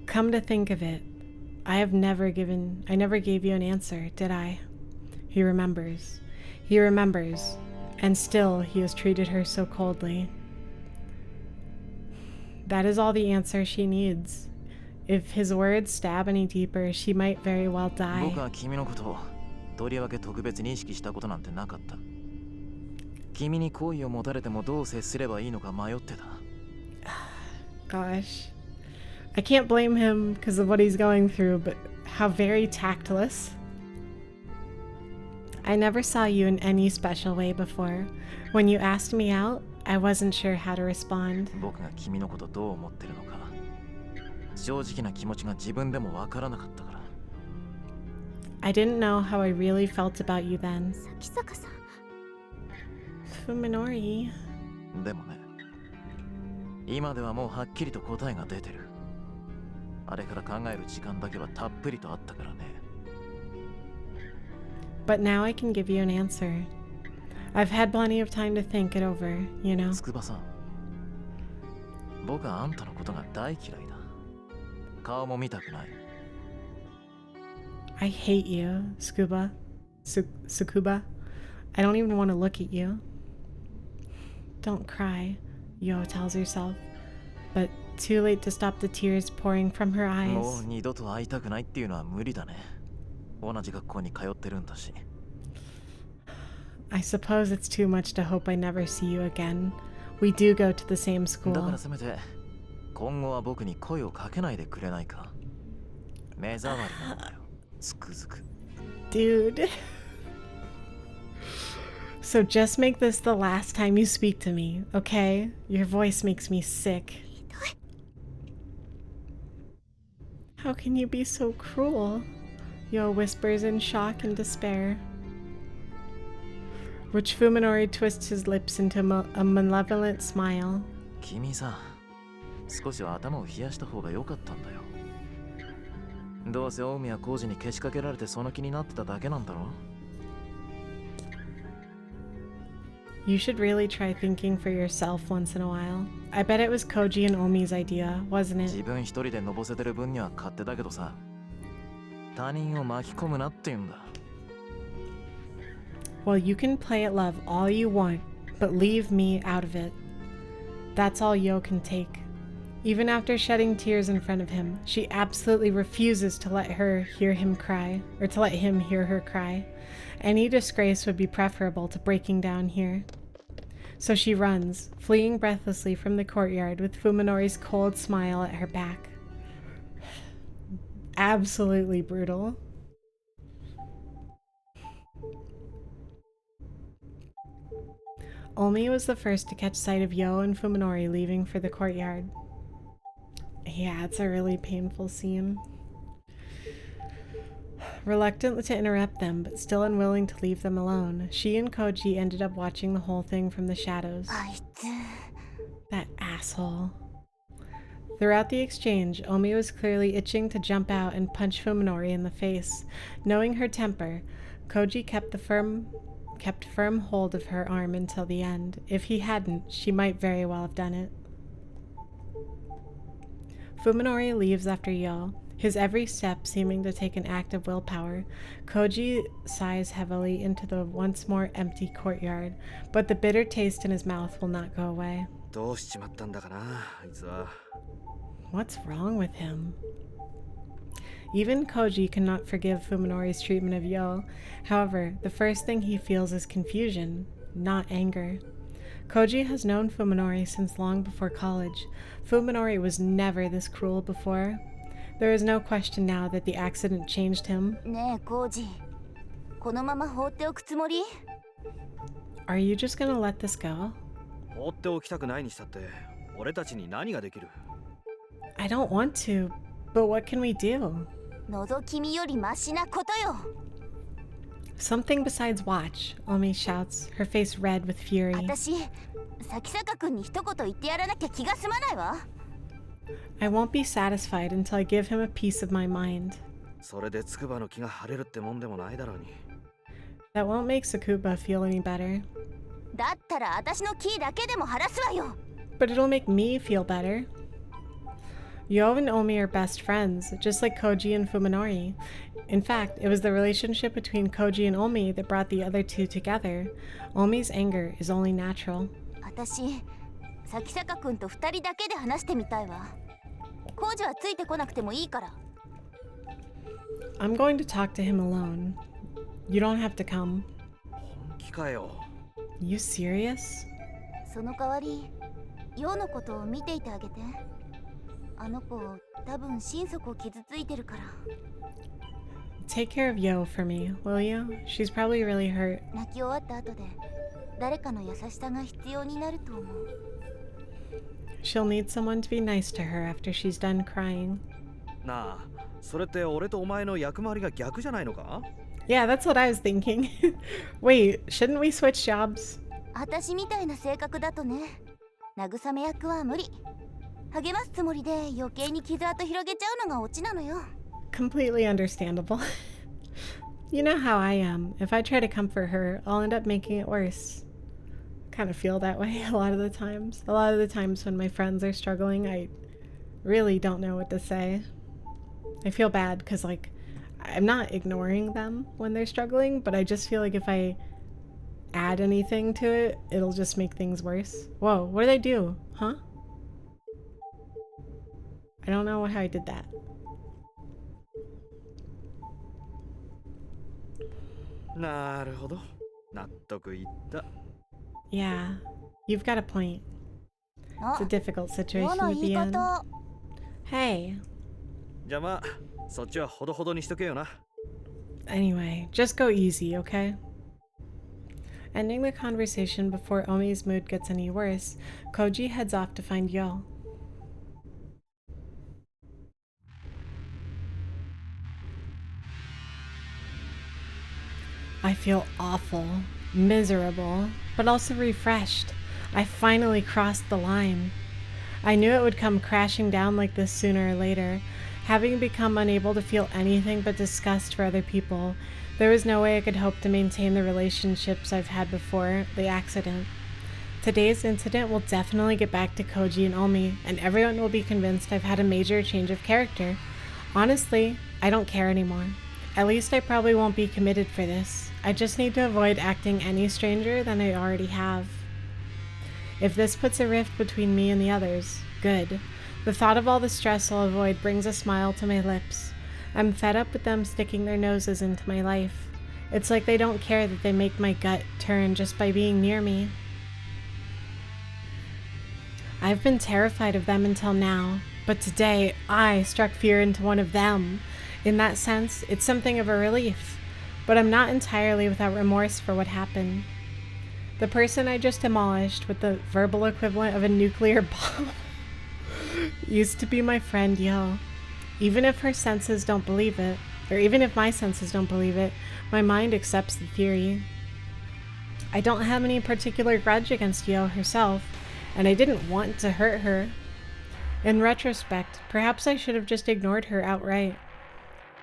Come to think of it, I never gave you an answer, did I? He remembers. He remembers. And still he has treated her so coldly. That is all the answer she needs. If his words stab any deeper, she might very well die. 僕は君のことをとりわけ特別に意識したことなんてなかった。君に好意を持たれてもどう接すればいいのか迷ってた。Gosh. I can't blame him because of what he's going through, but how very tactless. I never saw you in any special way before. When you asked me out, I wasn't sure how to respond. 僕が君のことどう思ってるのか、正直な気持ちが自分でもわからなかったから。I didn't know how I really felt about you then. 咲坂さん、 Fuminori. でもね、今ではもうはっきりと答えが出てる。あれから考える時間だけはたっぷりとあったからね。But now I can give you an answer. I've had plenty of time to think it over, you know. 筑波さん、僕はあんたのことが大嫌いだ。顔も見たくない。I hate you, Tsukuba. Tsukuba. I don't even want to look at you. Don't cry, Yo tells herself, but too late to stop the tears pouring from her もう eyes. 二度と会いたくないっていうのは無理だね。同じ学校に通ってるんだし。I suppose it's too much to hope I never see you again. We do go to the same だか school. らせめて今後は僕に声をかけないでくれないか。目障りなんだよ、つくづく。Dude. So just make this the last time you speak to me, okay? Your voice makes me sick. How can you be so cruel? Yo whispers in shock and despair. Which Fuminori twists his lips into a malevolent smile. 君さ、少しは頭を冷やした方が良かったんだよ。どうせ大宮浩二にけしかけられてその気になってただけなんだろ。You should really try thinking for yourself once in a while. I bet it was Koji and Omi's idea, wasn't 自 it? 分一人でのぼせてる分には勝手だけどさ、他人を巻き込むなって言うんだ。Well, you can play at love all you want, but leave me out of it. That's all Yo can take. Even after shedding tears in front of him, she absolutely refuses to let her hear him cry, or to let him hear her cry. Any disgrace would be preferable to breaking down here. So she runs, fleeing breathlessly from the courtyard with Fuminori's cold smile at her back. Absolutely brutal. Omi was the first to catch sight of Yo and Fuminori leaving for the courtyard. Yeah, it's a really painful scene. Reluctant to interrupt them, but still unwilling to leave them alone, she and Koji ended up watching the whole thing from the shadows. あいつ That asshole. Throughout the exchange, Omi was clearly itching to jump out and punch Fuminori in the face. Knowing her temper, Koji kept firm hold of her arm until the end. If he hadn't, she might very well have done it. Fuminori leaves after Yo, his every step seeming to take an act of willpower. Koji sighs heavily into the once more empty courtyard, but the bitter taste in his mouth will not go away. どうしちまったんだかな、あいつは。What's wrong with him? Even Koji cannot forgive Fuminori's treatment of Yo. However, the first thing he feels is confusion, not anger. Koji has known Fuminori since long before college. Fuminori was never this cruel before. There is no question now that the accident changed him. ねえコージ、このまま放っておくつもり？ Are you just gonna let this go? 放っておきたくないにしたって、俺たちに何ができる？ I don't want to, but what can we do? 覗き見よりマシなことよ。 Something besides watch, Omi shouts, her face red with fury. 私、咲坂くんに一言言ってやらなきゃ気が済まないわ。 I won't be satisfied until I give him a piece of my mind. それで筑波の気が晴れるってもんでもないだろうに。 That won't make Tsukuba feel any better. だったら私のキーだけでも晴らすわよ。 But it'll make me feel better. Yo and Omi are best friends, just like Koji and Fuminori. In fact, it was the relationship between Koji and Omi that brought the other two together. Omi's anger is only natural. 私咲坂君と2人だけで話してみたいわ。コウジはついてこなくてもいいから。 I'm going to talk to him alone. You don't have to come. 本気かよ。 You serious? その代わりヨウのことを見ていてあげて。あの子多分心底傷ついてるから。 Take care of Yo for me, will you? She's probably really hurt. 泣き終わった後で誰かの優しさが必要になると思う。 She'll need someone to be nice to her after she's done crying. なあ、それって俺とお前の役回りが逆じゃないのか？ Yeah, that's what I was thinking. Wait, shouldn't we switch jobs? 私みたいな性格だとね、慰め役は無理。励ますつもりで余計に傷跡広げちゃうのがオチなのよ。 Completely understandable. You know how I am. If I try to comfort her, I'll end up making it worse. Kind of feel that way a lot of the times. A lot of the times when my friends are struggling, I really don't know what to say. I feel bad because, like, I'm not ignoring them when they're struggling, but I just feel like if I add anything to it, it'll just make things worse. Whoa, what did I do? Huh? I don't know how I did that. なるほど。納得いった。 Yeah, you've got a point. It's a difficult 世 situation の to 言 be い in. 方。 Hey, じゃあまあ、そっちはほどほどにしとけよな。 anyway, just go easy, okay? Ending the conversation before Omi's mood gets any worse, Koji heads off to find Yo. I feel awful, miserable, but also refreshed. I finally crossed the line. I knew it would come crashing down like this sooner or later. Having become unable to feel anything but disgust for other people, there was no way I could hope to maintain the relationships I've had before the accident. Today's incident will definitely get back to Koji and Omi, and everyone will be convinced I've had a major change of character. Honestly, I don't care anymore. At least I probably won't be committed for this. I just need to avoid acting any stranger than I already have. If this puts a rift between me and the others, good. The thought of all the stress I'll avoid brings a smile to my lips. I'm fed up with them sticking their noses into my life. It's like they don't care that they make my gut turn just by being near me. I've been terrified of them until now, but today I struck fear into one of them. In that sense, it's something of a relief, but I'm not entirely without remorse for what happened. The person I just demolished with the verbal equivalent of a nuclear bomb used to be my friend Yo. Even if her senses don't believe it, or even if my senses don't believe it, my mind accepts the theory. I don't have any particular grudge against Yo herself, and I didn't want to hurt her. In retrospect, perhaps I should have just ignored her outright.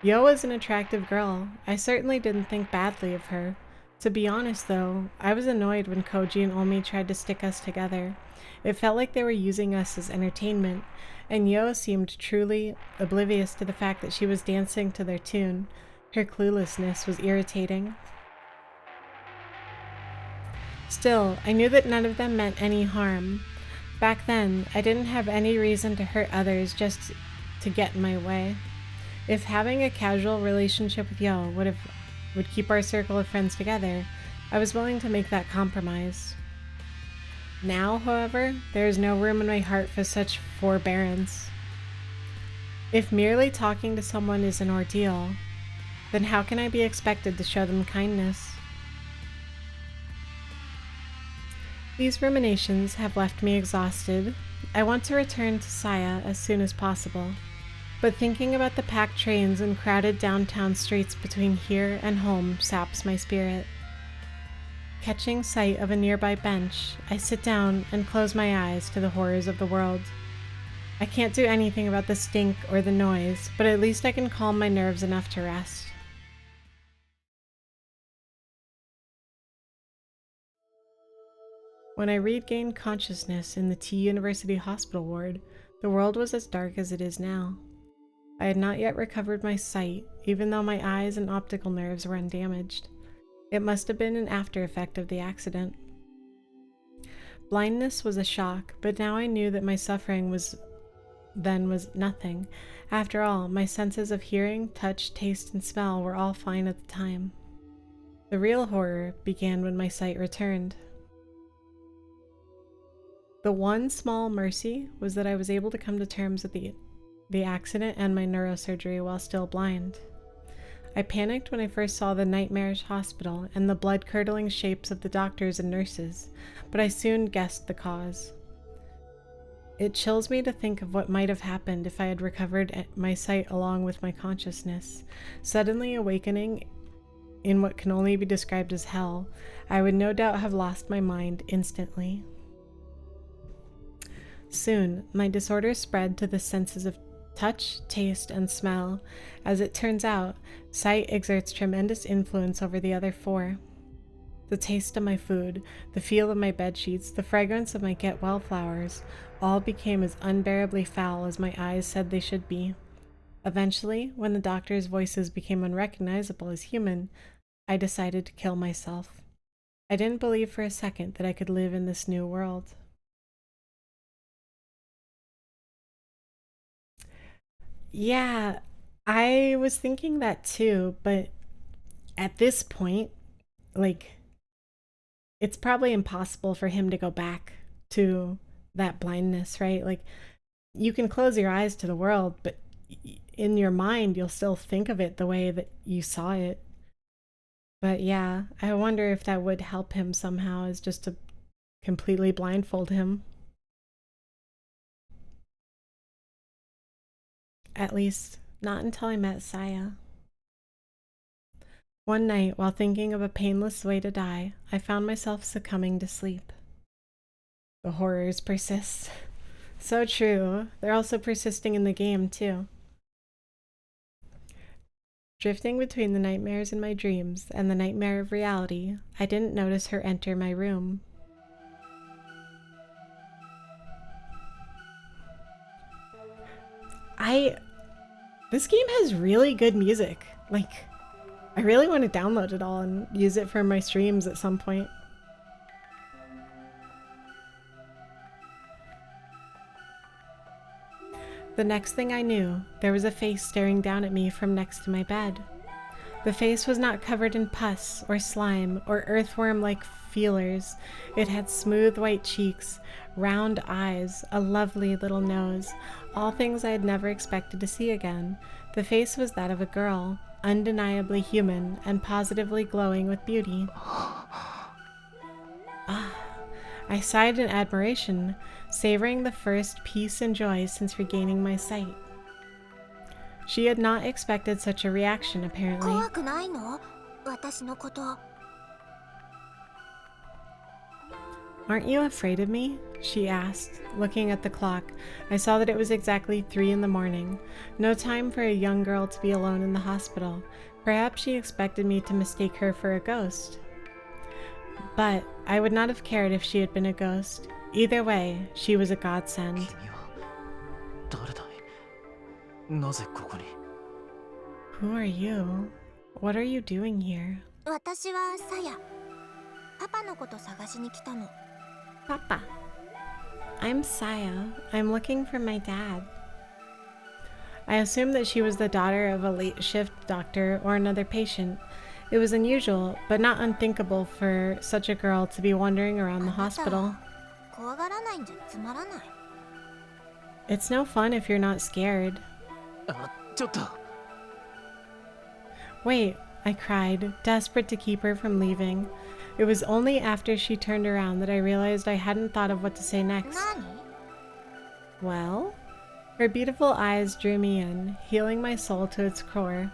Yo was an attractive girl. I certainly didn't think badly of her. To be honest though, I was annoyed when Koji and Omi tried to stick us together. It felt like they were using us as entertainment, and Yo seemed truly oblivious to the fact that she was dancing to their tune. Her cluelessness was irritating. Still, I knew that none of them meant any harm. Back then, I didn't have any reason to hurt others just to get in my way. If having a casual relationship with Yo would keep our circle of friends together, I was willing to make that compromise. Now, however, there is no room in my heart for such forbearance. If merely talking to someone is an ordeal, then how can I be expected to show them kindness? These ruminations have left me exhausted. I want to return to Saya as soon as possible, but thinking about the packed trains and crowded downtown streets between here and home saps my spirit. Catching sight of a nearby bench, I sit down and close my eyes to the horrors of the world. I can't do anything about the stink or the noise, but at least I can calm my nerves enough to rest. When I regained consciousness in the T University hospital ward, The world was as dark as it is now. I had not yet recovered my sight, even though my eyes and optical nerves were undamaged. It must have been an after effect of the accident. Blindness was a shock, but now I knew that my suffering was nothing. After all, my senses of hearing, touch, taste, and smell were all fine at the time. The real horror began when my sight returned. The one small mercy was that I was able to come to terms with the accident and my neurosurgery while still blind. I panicked when I first saw the nightmarish hospital and the blood-curdling shapes of the doctors and nurses, but I soon guessed the cause. It chills me to think of what might have happened if I had recovered my sight along with my consciousness. Suddenly awakening in what can only be described as hell, I would no doubt have lost my mind instantly. Soon, my disorder spread to the senses of touch, taste, and smell. As it turns out, sight exerts tremendous influence over the other four. The taste of my food, the feel of my bedsheets, the fragrance of my get well flowers, all became as unbearably foul as my eyes said they should be. Eventually, when the doctors' voices became unrecognizable as human, I decided to kill myself. I didn't believe for a second that I could live in this new world. Yeah, I was thinking that too, but at this point, like, it's probably impossible for him to go back to that blindness, right? Like, you can close your eyes to the world, but in your mind, you'll still think of it the way that you saw it. But yeah, I wonder if that would help him somehow, is just to completely blindfold him. At least, not until I met Saya. One night, while thinking of a painless way to die, I found myself succumbing to sleep. The horrors persist. So true. They're also persisting in the game, too. Drifting between the nightmares in my dreams and the nightmare of reality, I didn't notice her enter my room. This game has really good music. Like, I really want to download it all and use it for my streams at some point. The next thing I knew, there was a face staring down at me from next to my bed. The face was not covered in pus or slime or earthworm-like feelers. It had smooth white cheeks, round eyes, a lovely little nose, all things I had never expected to see again. The face was that of a girl, undeniably human and positively glowing with beauty. I sighed in admiration, savoring the first peace and joy since regaining my sight. She had not expected such a reaction, apparently. 怖くないの？私のこと。 Aren't you afraid of me? She asked. Looking at the clock, I saw that it was exactly 3 in the morning. No time for a young girl to be alone in the hospital. Perhaps she expected me to mistake her for a ghost. But I would not have cared if she had been a ghost. Either way, she was a godsend. 君は誰だい？なぜここに？ Who are you? What are you doing here? 私はサヤ。パパのこと探しに来たの。 Papa. I'm Saya. I'm looking for my dad. I assumed that she was the daughter of a late shift doctor or another patient. It was unusual, but not unthinkable for such a girl to be wandering around the hospital. 怖がらないんじゃつまらない。 It's no fun if you're not scared. あ、ちょっと。 Wait, I cried, desperate to keep her from leaving. It was only after she turned around that I realized I hadn't thought of what to say next. 何？ Well? Her beautiful eyes drew me in, healing my soul to its core.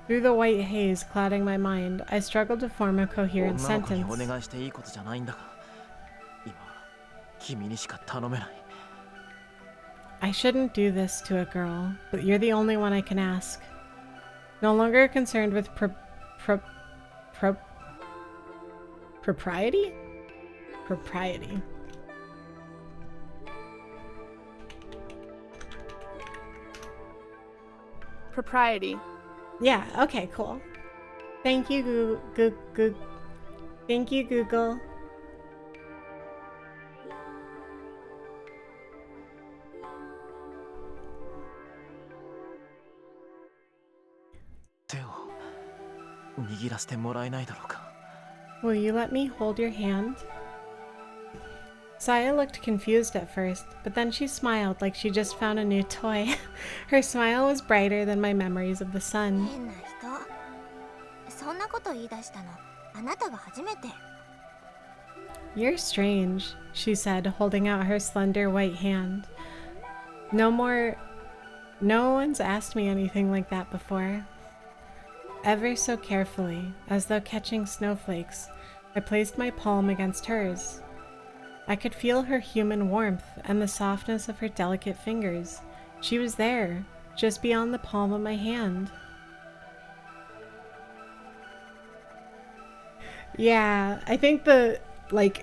Through the white haze clouding my mind, I struggled to form a coherent 女の子に sentence. お願いしていいことじゃないんだが、今君にしか頼めない。 I shouldn't do this to a girl, but you're the only one I can ask. No longer concerned with propriety? Propriety. propriety. Yeah, okay, cool. Thank you, Thank you, Google. Will you let me hold your hand? Saya looked confused at first, but then she smiled like she just found a new toy. Her smile was brighter than my memories of the sun. 変な人。そんなこと言い出したのあなたが初めて。 You're strange, she said, holding out her slender white hand. No one's asked me anything like that before. Ever so carefully, as though catching snowflakes, I placed my palm against hers. I could feel her human warmth and the softness of her delicate fingers. She was there, just beyond the palm of my hand. Yeah, I think the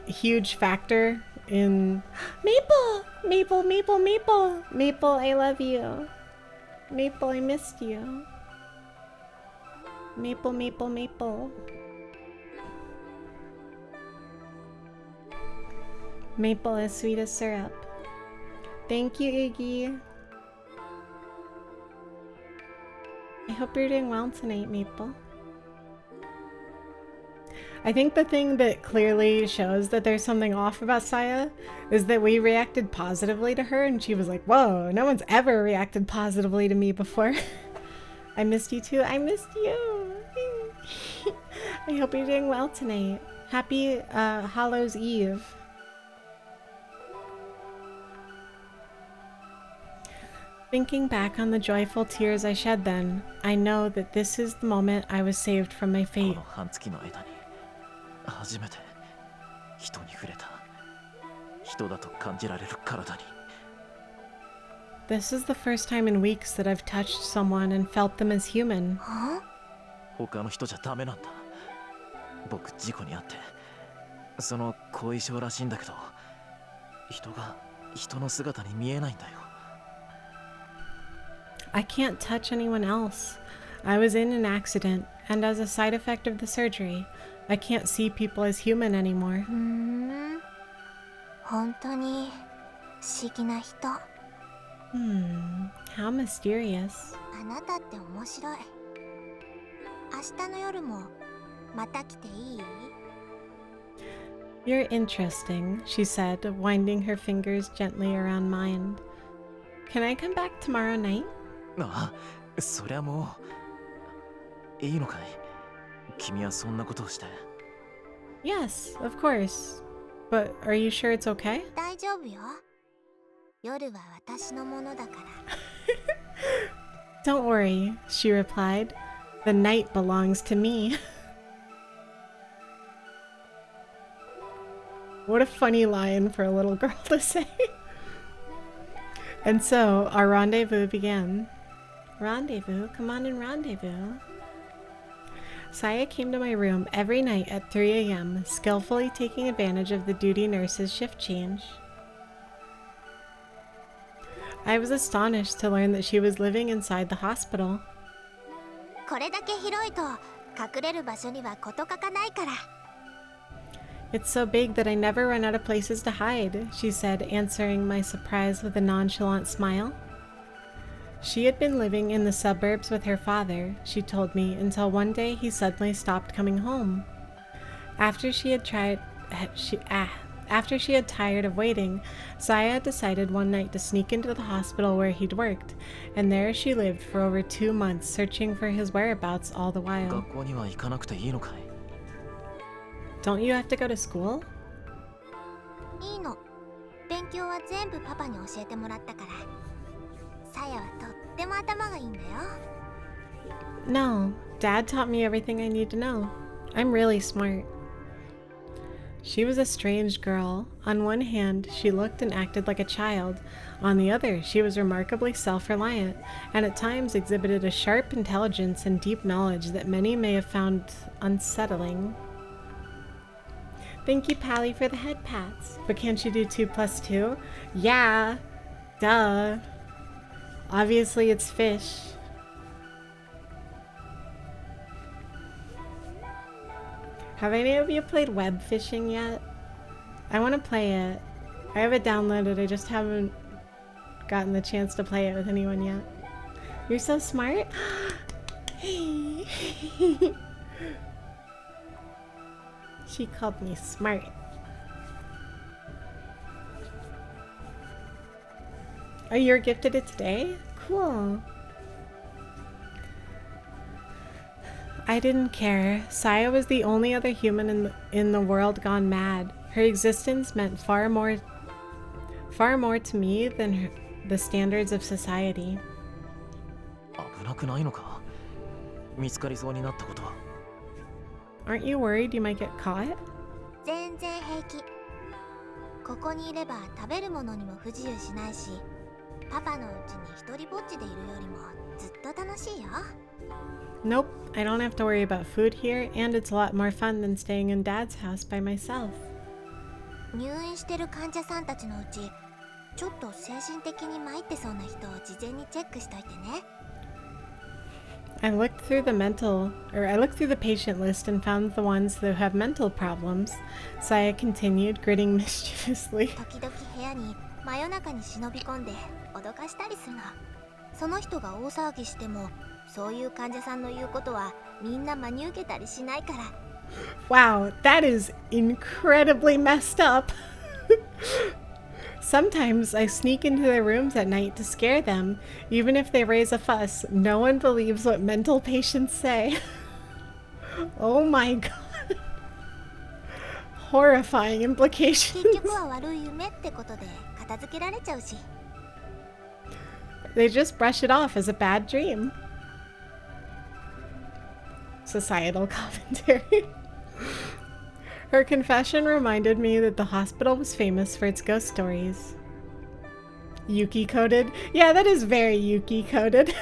huge factor in Maple, I love you. Maple, I missed you. Maple. Maple as sweet as syrup. Thank you, Iggy. I hope you're doing well tonight, Maple. I think the thing that clearly shows that there's something off about Saya is that we reacted positively to her and she was like, whoa, no one's ever reacted positively to me before. I missed you too. I missed you. I hope you're doing well tonight. Happy Hallows Eve. Thinking back on the joyful tears I shed then, I know that this is the moment I was saved from my fate. This is the first time in weeks that I've touched someone and felt them as human. Huh? 他の人じゃダメなんだ。僕事故に遭って、その後遺症らしいんだけど、人が人の姿に見えないんだよ。I can't touch anyone else. I was in an accident, and as a side effect of the surgery, I can't see people as human anymore. 本当に不思議な人。How mysterious. あなたって面白い。明日の夜もまた来ていい？ You're interesting, she said, winding her fingers gently around mine. Can I come back tomorrow night? ああ、そりゃもう。いいのかい？君はそんなことをして。Yes, of course. But are you sure it's okay? 大丈夫よ。夜は私のものだから。Don't worry, she replied. The night belongs to me. What a funny line for a little girl to say. And so our rendezvous began. Rendezvous? Come on and rendezvous. Saya came to my room every night at 3 a.m., skillfully taking advantage of the duty nurse's shift change. I was astonished to learn that she was living inside the hospital. これだけ広いと隠れる場所には事欠かないから。It's so big that I never run out of places to hide, she said, answering my surprise with a nonchalant smile. She had been living in the suburbs with her father, she told me, until one day he suddenly stopped coming home. After she had tired of waiting, Saya decided one night to sneak into the hospital where he'd worked, and there she lived for over 2 months, searching for his whereabouts all the while. 学校には行かなくていいのかい？ Don't you have to go to school? いいの。勉強は全部パパに教えてもらったから。さやはとっても頭がいいんだよ。No, Dad taught me everything I need to know. I'm really smart. She was a strange girl. On one hand, she looked and acted like a child. On the other, she was remarkably self-reliant, and at times exhibited a sharp intelligence and deep knowledge that many may have found unsettling. Thank you, Pally, for the head pats. But can't you do 2 + 2? Yeah. Duh. Obviously, it's fish. Have any of you played web fishing yet? I want to play it. I have it downloaded, I just haven't gotten the chance to play it with anyone yet. You're so smart. Hey. She called me smart. Oh, you're gifted it today? Cool. I didn't care. Saya was the only other human in the world gone mad. Her existence meant far more to me than the standards of society. 危なくないのか？見つかりそうになったことは。Aren't you worried you might get caught? 全然平気。ここにいれば食べるものにも不自由しないし、パパのうちに一人ぼっちでいるよりもずっと楽しいよ。Nope, I don't have to worry about food here, and it's a lot more fun than staying in Dad's house by myself. 入院してる患者さんたちのうち、ちょっと精神的に参ってそうな人を事前にチェックしといてね。I looked through the patient list and found the ones that have mental problems. Saya continued, grinning mischievously. 時々部屋に真夜中に忍び込んで脅かしたりするの。その人が大騒ぎしても、そういう患者さんの言うことはみんな真に受けたりしないから。Wow, that is incredibly messed up. Sometimes I sneak into their rooms at night to scare them. Even if they raise a fuss, no one believes what mental patients say. Oh my god. Horrifying implications. 結局は悪い夢ってことで片付けられちゃうし。They just brush it off as a bad dream. Societal commentary. Her confession reminded me that the hospital was famous for its ghost stories. Yuki coded? Yeah, that is very Yuki coded.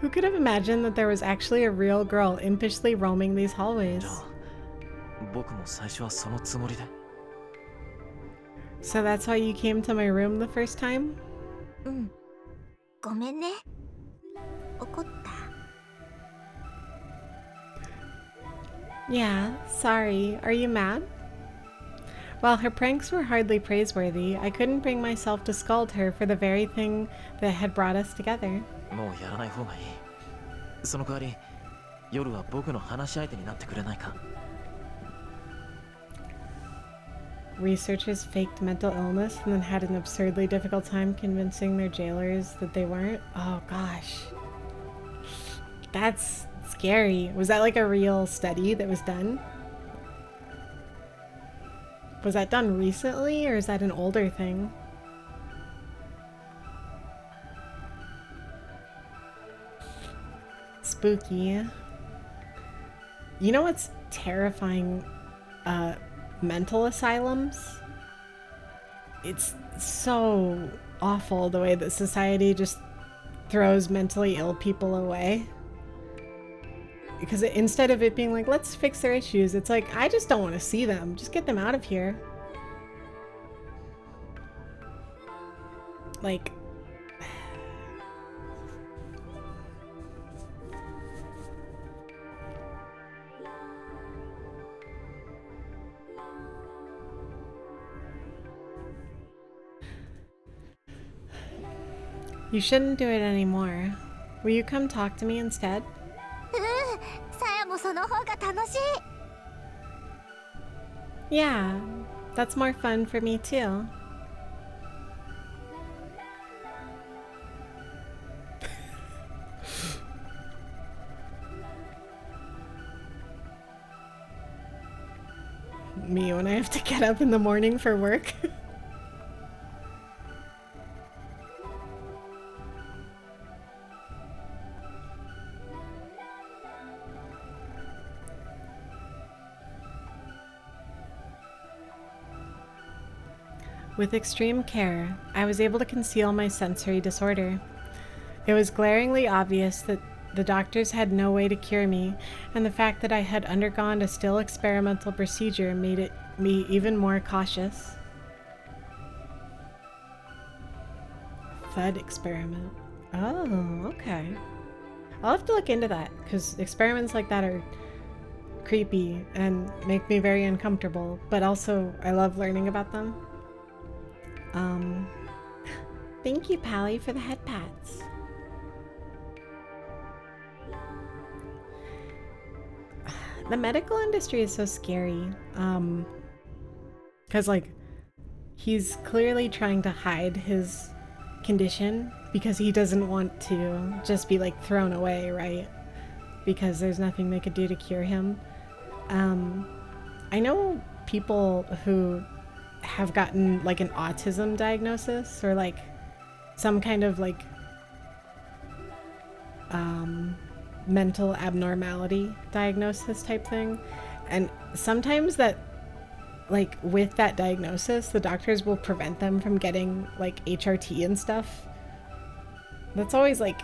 Who could have imagined that there was actually a real girl impishly roaming these hallways? 僕も最初はそのつもりで。So that's why you came to my room the first time? うん。ごめんね。怒った。Yeah, sorry. Are you mad? While her pranks were hardly praiseworthy, I couldn't bring myself to scold her for the very thing that had brought us together. もうやらない方がいい。その代わり、夜は僕の話し相手になってくれないか。Researchers faked mental illness and then had an absurdly difficult time convincing their jailers that they weren't? Oh gosh. That's scary. Was that like a real study that was done? Was that done recently or is that an older thing? Spooky. You know what's terrifying? Mental asylums. It's so awful the way that society just throws mentally ill people away. Because instead of it being like, let's fix their issues, it's like, I just don't want to see them. Just get them out of here. Like... You shouldn't do it anymore. Will you come talk to me instead? さやもその方が楽しい。 Yeah, that's more fun for me too. Me when I have to get up in the morning for work. With extreme care, I was able to conceal my sensory disorder. It was glaringly obvious that the doctors had no way to cure me, and the fact that I had undergone a still experimental procedure made me even more cautious. Thud experiment. Oh, okay. I'll have to look into that because experiments like that are creepy and make me very uncomfortable, but also I love learning about them. Thank you, Pally, for the head pats. The medical industry is so scary. Because, like, he's clearly trying to hide his condition because he doesn't want to just be, like, thrown away, right? Because there's nothing they could do to cure him. I know people who have gotten, like, an autism diagnosis or, like, some kind of, like, mental abnormality diagnosis type thing. And sometimes that, like, with that diagnosis, the doctors will prevent them from getting, like, HRT and stuff. That's always, like,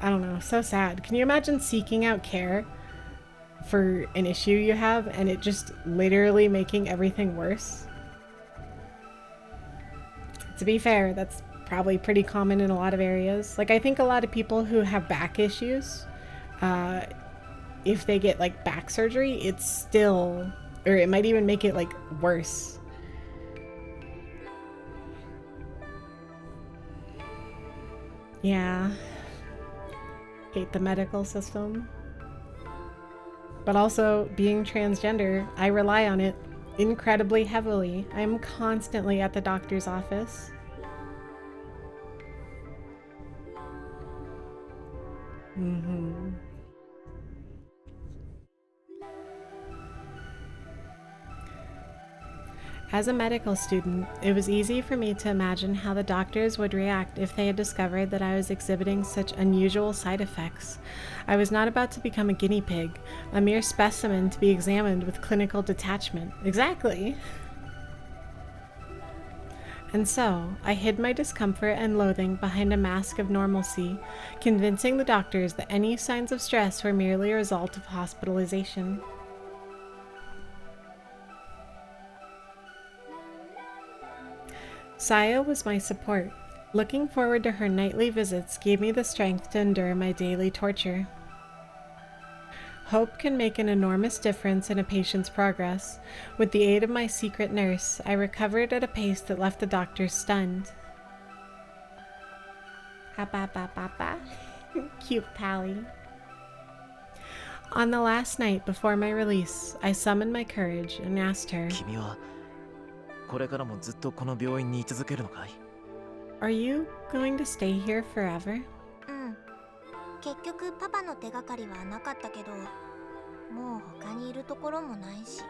I don't know, so sad. Can you imagine seeking out care for an issue you have and it just literally making everything worse? To be fair, that's probably pretty common in a lot of areas. Like, I think a lot of people who have back issues, if they get, like, back surgery, it's still, or it might even make it, like, worse. Yeah. Hate the medical system. But also, being transgender, I rely on it incredibly heavily. I'm constantly at the doctor's office. As a medical student, it was easy for me to imagine how the doctors would react if they had discovered that I was exhibiting such unusual side effects. I was not about to become a guinea pig, a mere specimen to be examined with clinical detachment. Exactly! And so, I hid my discomfort and loathing behind a mask of normalcy, convincing the doctors that any signs of stress were merely a result of hospitalization. Saya was my support. Looking forward to her nightly visits gave me the strength to endure my daily torture. Hope can make an enormous difference in a patient's progress. With the aid of my secret nurse, I recovered at a pace that left the doctors stunned. Cute Pally. On the last night before my release, I summoned my courage and asked her, 君はこれからもずっとこの病院に居続けるのかい? Are you going to stay here forever? 結局パパの手がかりはなかったけど、もう他にいるところもないし、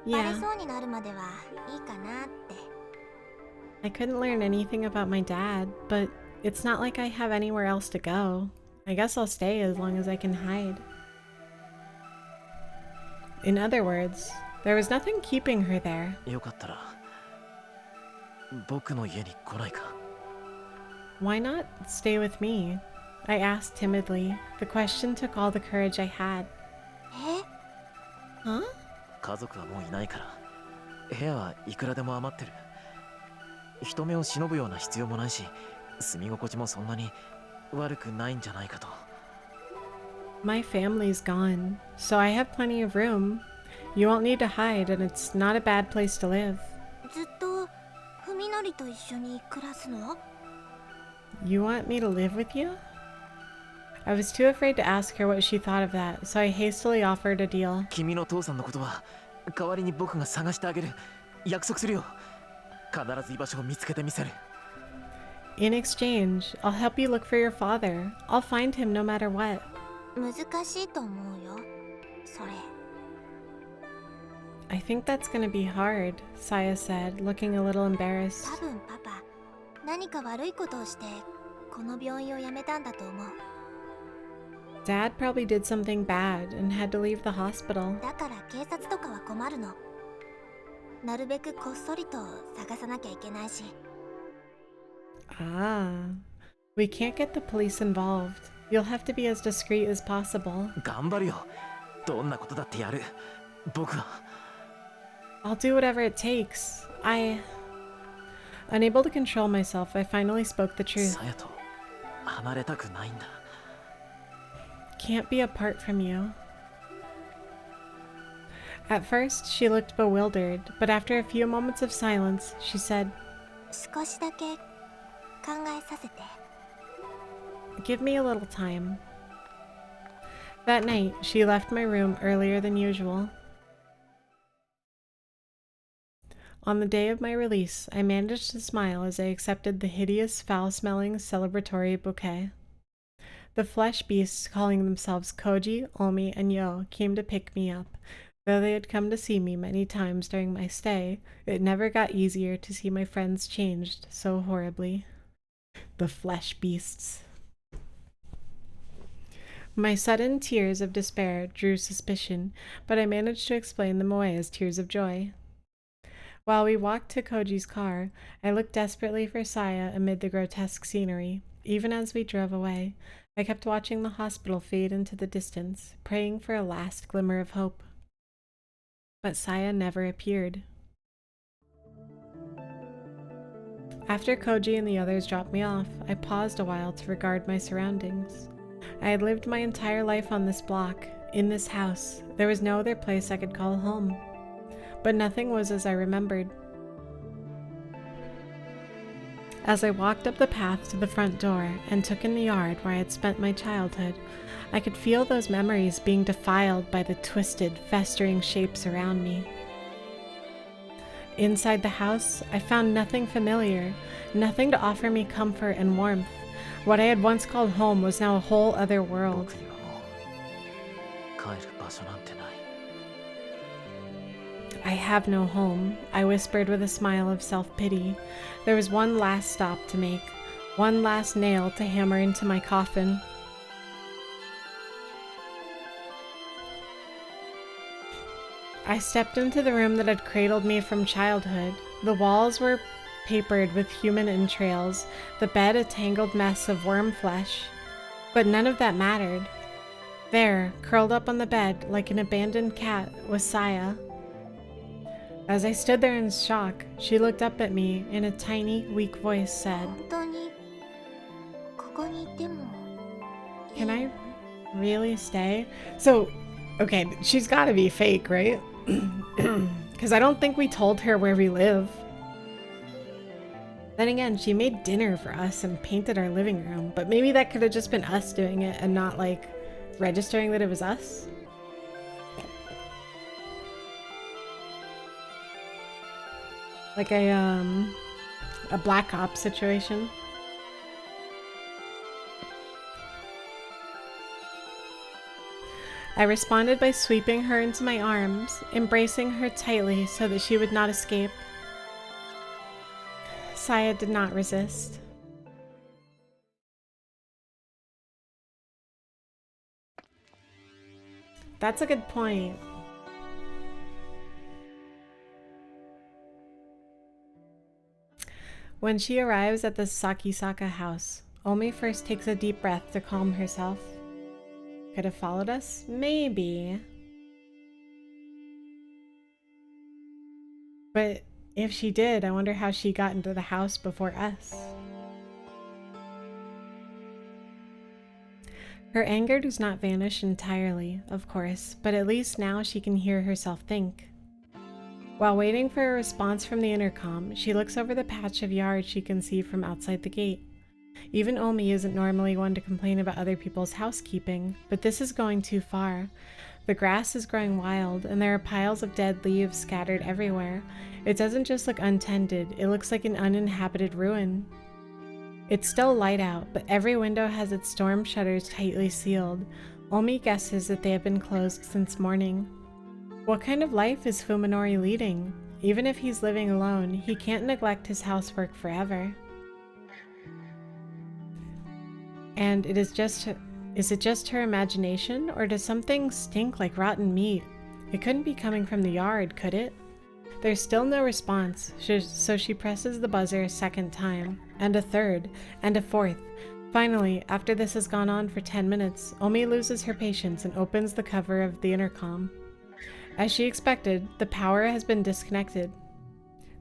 バレ Yeah, そうになるまではいいかなって。 I couldn't learn anything about my dad, but it's not like I have anywhere else to go. I guess I'll stay as long as I can hide. In other words, there was nothing keeping her there. よかったら僕の家に来ないか? Why not stay with me? I asked timidly. The question took all the courage I had. Huh? 家族はもういないから部屋はいくらでも余ってる。人目を忍ぶような必要もないし、住み心地もそんなに悪くないんじゃないかと。 My family's gone, so I have plenty of room. You won't need to hide, and it's not a bad place to live. ずっとふみのりと一緒に暮らすの？ You want me to live with you? I was too afraid to ask her what she thought of that, so I hastily offered a deal. 君の父さんのことは代わりに僕が探してあげる。約束するよ。必ず居場所を見つけてみせる。 In exchange, I'll help you look for your father. I'll find him no matter what. 難しいと思うよ、それ。 I think that's gonna be hard, Saya said, looking a little embarrassed. 多分パパ、何か悪いことをしてこの病院を辞めたんだと思う。 Dad probably did something bad and had to leave the hospital. だから警察とかは困るの。なるべくこっそりと探さなきゃいけないし。 Ah, we can't get the police involved. You'll have to be as discreet as possible. 頑張るよ。どんなことだってやる。僕は。 I'll do whatever it takes. Unable to control myself, I finally spoke the truth. さやと離れたくないんだ。 Can't be apart from you. At first, she looked bewildered, but after a few moments of silence, she said, 少しだけ考えさせて。 Give me a little time. That night, she left my room earlier than usual. On the day of my release, I managed to smile as I accepted the hideous, foul-smelling celebratory bouquet. The flesh beasts calling themselves Koji, Omi, and Yo came to pick me up. Though they had come to see me many times during my stay, it never got easier to see my friends changed so horribly. The flesh beasts. My sudden tears of despair drew suspicion, but I managed to explain them away as tears of joy. While we walked to Koji's car, I looked desperately for Saya amid the grotesque scenery. Even as we drove away, I kept watching the hospital fade into the distance, praying for a last glimmer of hope. But Saya never appeared. After Koji and the others dropped me off, I paused a while to regard my surroundings. I had lived my entire life on this block, in this house. There was no other place I could call home. But nothing was as I remembered. As I walked up the path to the front door and took in the yard where I had spent my childhood, I could feel those memories being defiled by the twisted, festering shapes around me. Inside the house, I found nothing familiar, nothing to offer me comfort and warmth. What I had once called home was now a whole other world. 僕にはもう帰る場所なんてない。 I have no home, I whispered with a smile of self-pity. There was one last stop to make, one last nail to hammer into my coffin. I stepped into the room that had cradled me from childhood. The walls were papered with human entrails, the bed a tangled mess of worm flesh. But none of that mattered. There, curled up on the bed like an abandoned cat, was Saya. As I stood there in shock, she looked up at me and in a tiny, weak voice said, 本当にここにいてもいい Can I really stay? So, okay, she's gotta be fake, right? Because I don't think we told her where we live. Then again, she made dinner for us and painted our living room, but maybe that could have just been us doing it and not like registering that it was us. Like a Black Ops situation. I responded by sweeping her into my arms, embracing her tightly so that she would not escape. Saya did not resist. That's a good point. When she arrives at the Sakisaka house, Omi first takes a deep breath to calm herself. Could have followed us? Maybe. But if she did, I wonder how she got into the house before us. Her anger does not vanish entirely, of course, but at least now she can hear herself think. While waiting for a response from the intercom, she looks over the patch of yard she can see from outside the gate. Even Omi isn't normally one to complain about other people's housekeeping, but this is going too far. The grass is growing wild, and there are piles of dead leaves scattered everywhere. It doesn't just look untended, it looks like an uninhabited ruin. It's still light out, but every window has its storm shutters tightly sealed. Omi guesses that they have been closed since morning. What kind of life is Fuminori leading? Even if he's living alone, he can't neglect his housework forever. And is it just her imagination, or does something stink like rotten meat? It couldn't be coming from the yard, could it? There's still no response, so she presses the buzzer a second time, and a third, and a fourth. Finally, after this has gone on for 10 minutes, Omi loses her patience and opens the cover of the intercom. As she expected, the power has been disconnected.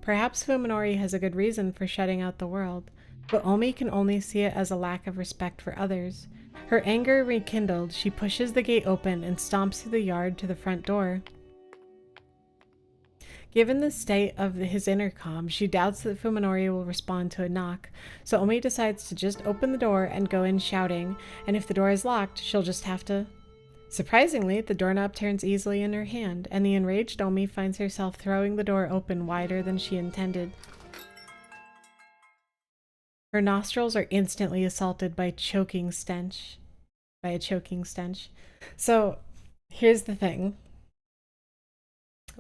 Perhaps Fuminori has a good reason for shutting out the world, but Omi can only see it as a lack of respect for others. Her anger rekindled, she pushes the gate open and stomps through the yard to the front door. Given the state of his intercom, she doubts that Fuminori will respond to a knock, so Omi decides to just open the door and go in shouting, and if the door is locked, she'll just have to... Surprisingly, the doorknob turns easily in her hand, and the enraged Omi finds herself throwing the door open wider than she intended. Her nostrils are instantly assaulted by a choking stench. So, here's the thing.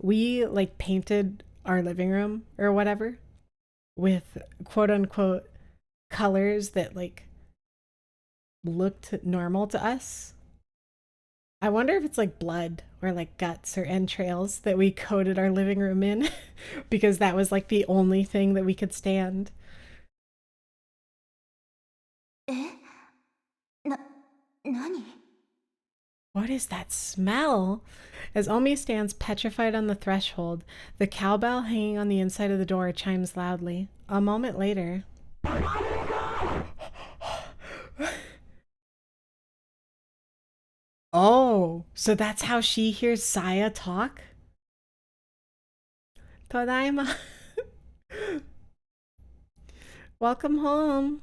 We, like, painted our living room or whatever with quote-unquote colors that, like, looked normal to us. I wonder if it's like blood or like guts or entrails that we coated our living room in because that was like the only thing that we could stand. Nani? What is that smell? As Omi stands petrified on the threshold, the cowbell hanging on the inside of the door chimes loudly. A moment later... Oh, so that's how she hears Saya talk? Tadaima. Welcome home.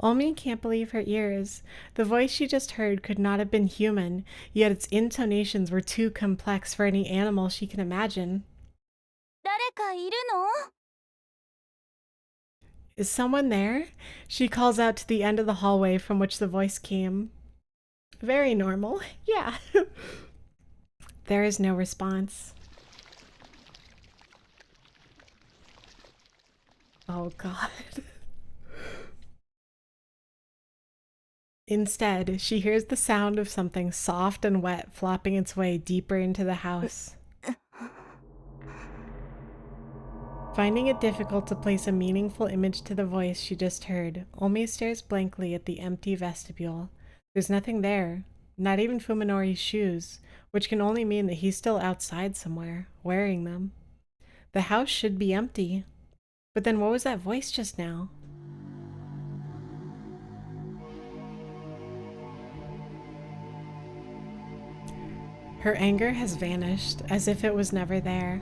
Omi can't believe her ears. The voice she just heard could not have been human, yet its intonations were too complex for any animal she can imagine. 誰かいるの? Is someone there? She calls out to the end of the hallway from which the voice came. Very normal, yeah. There is no response. Oh God. Instead, she hears the sound of something soft and wet flopping its way deeper into the house. Finding it difficult to place a meaningful image to the voice she just heard, Omi stares blankly at the empty vestibule. There's nothing there, not even Fuminori's shoes, which can only mean that he's still outside somewhere, wearing them. The house should be empty. But then what was that voice just now? Her anger has vanished, as if it was never there.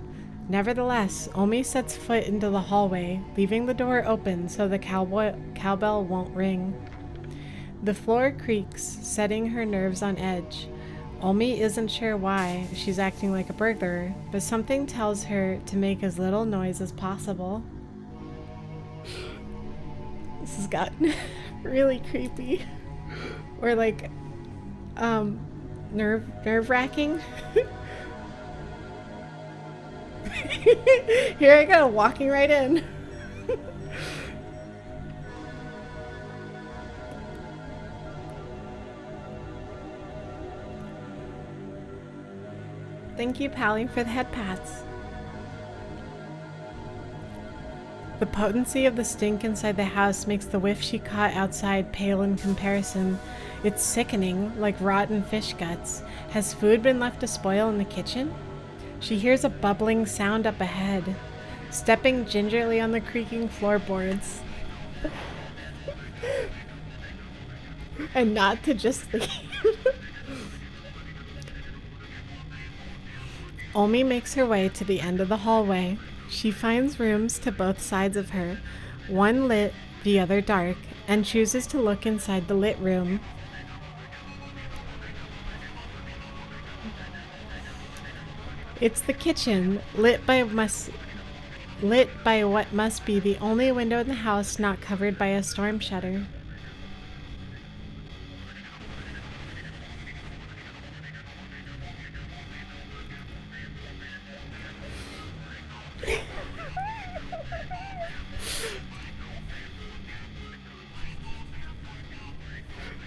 Nevertheless, Omi sets foot into the hallway, leaving the door open so the cowbell won't ring. The floor creaks, setting her nerves on edge. Omi isn't sure why she's acting like a burglar, but something tells her to make as little noise as possible. This has gotten really creepy. Or like, nerve-wracking. Here I go, walking right in. Thank you, Pally, for the head pats. The potency of the stink inside the house makes the whiff she caught outside pale in comparison. It's sickening, like rotten fish guts. Has food been left to spoil in the kitchen? She hears a bubbling sound up ahead, stepping gingerly on the creaking floorboards. And not to just leave. Omi makes her way to the end of the hallway. She finds rooms to both sides of her, one lit, the other dark, and chooses to look inside the lit room. It's the kitchen, lit by what must be the only window in the house not covered by a storm shutter.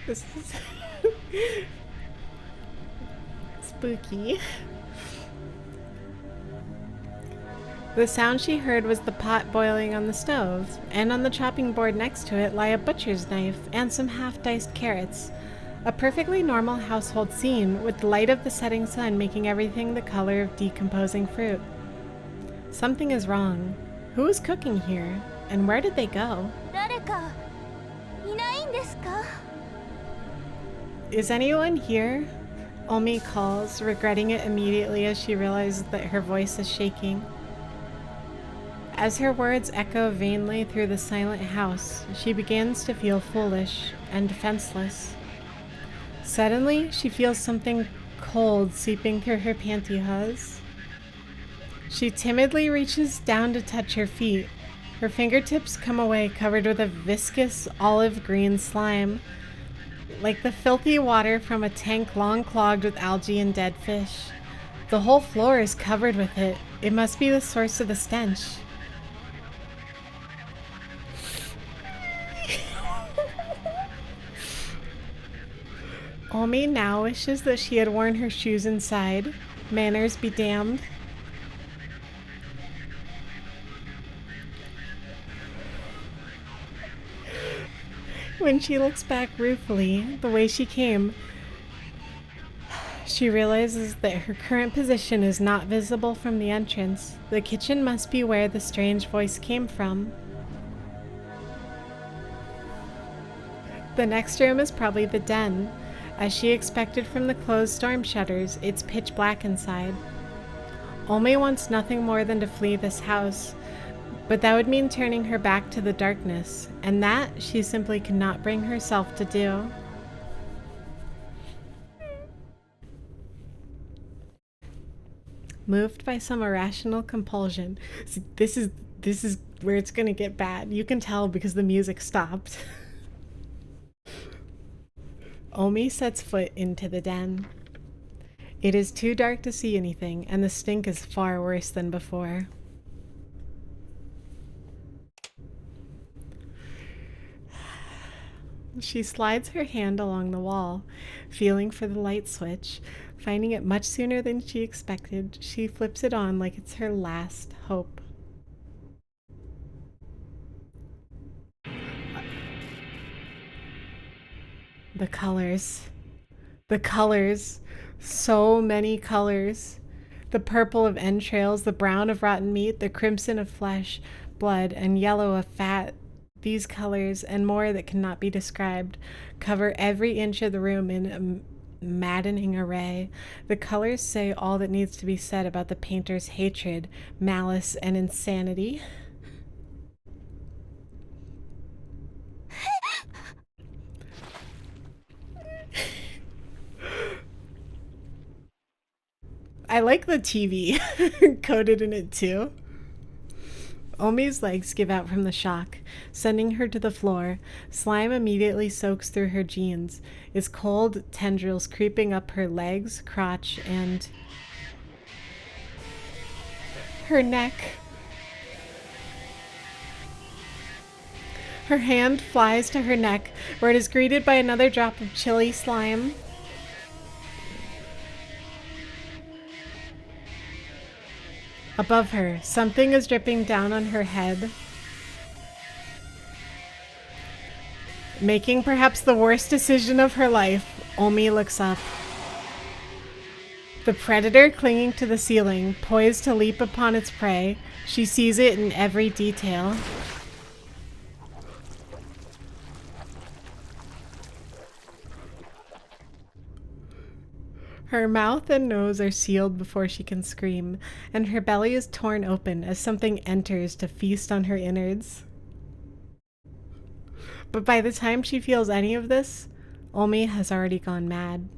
This is spooky. The sound she heard was the pot boiling on the stove, and on the chopping board next to it lie a butcher's knife and some half-diced carrots. A perfectly normal household scene, with the light of the setting sun making everything the color of decomposing fruit. Something is wrong. Who is cooking here? And where did they go? 誰かいないんですか？ Is anyone here? Omi calls, regretting it immediately as she realizes that her voice is shaking. As her words echo vainly through the silent house, she begins to feel foolish and defenseless. Suddenly, she feels something cold seeping through her pantyhose. She timidly reaches down to touch her feet. Her fingertips come away covered with a viscous olive green slime, like the filthy water from a tank long clogged with algae and dead fish. The whole floor is covered with it. It must be the source of the stench. Omi now wishes that she had worn her shoes inside. Manners be damned. When she looks back ruefully, the way she came, she realizes that her current position is not visible from the entrance. The kitchen must be where the strange voice came from. The next room is probably the den. As she expected from the closed storm shutters, it's pitch black inside. Omi wants nothing more than to flee this house, but that would mean turning her back to the darkness, and that she simply cannot bring herself to do. Moved by some irrational compulsion. See, this is where it's gonna get bad. You can tell because the music stopped. Omi sets foot into the den. It is too dark to see anything, and the stink is far worse than before. She slides her hand along the wall, feeling for the light switch. Finding it much sooner than she expected, she flips it on like it's her last hope. The colors. The colors. So many colors. The purple of entrails, the brown of rotten meat, the crimson of flesh, blood, and yellow of fat. These colors, and more that cannot be described, cover every inch of the room in a maddening array. The colors say all that needs to be said about the painter's hatred, malice, and insanity. I like the TV coded in it too. Omi's legs give out from the shock, sending her to the floor. Slime immediately soaks through her jeans, its cold tendrils creeping up her legs, crotch, and her neck. Her hand flies to her neck, where it is greeted by another drop of chilly slime. Above her, something is dripping down on her head. Making perhaps the worst decision of her life, Omi looks up. The predator clinging to the ceiling, poised to leap upon its prey. She sees it in every detail. Her mouth and nose are sealed before she can scream, and her belly is torn open as something enters to feast on her innards. But by the time she feels any of this, Omi has already gone mad.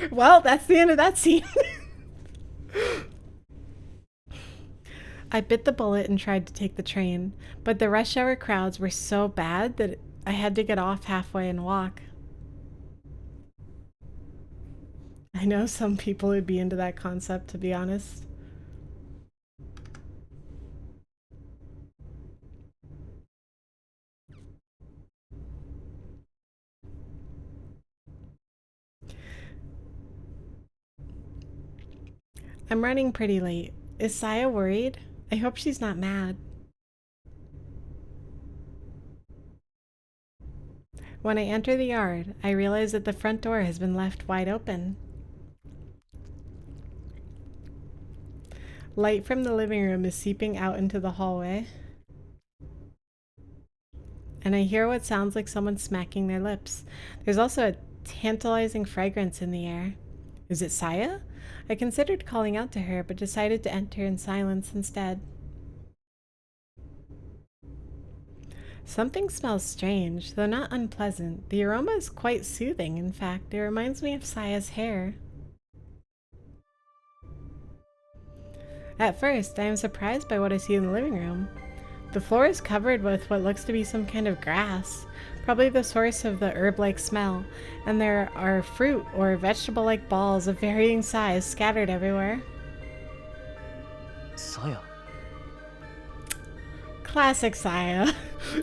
Well, that's the end of that scene. I bit the bullet and tried to take the train, but the rush hour crowds were so bad that I had to get off halfway and walk. I know some people would be into that concept, to be honest. I'm running pretty late. Is Saya worried? I hope she's not mad. When I enter the yard, I realize that the front door has been left wide open. Light from the living room is seeping out into the hallway. And I hear what sounds like someone smacking their lips. There's also a tantalizing fragrance in the air. Is it Saya? I considered calling out to her, but decided to enter in silence instead. Something smells strange, though not unpleasant. The aroma is quite soothing, in fact. It reminds me of Saya's hair. At first, I am surprised by what I see in the living room. The floor is covered with what looks to be some kind of grass, probably the source of the herb-like smell, and there are fruit or vegetable-like balls of varying size scattered everywhere. Saya. Classic Saya.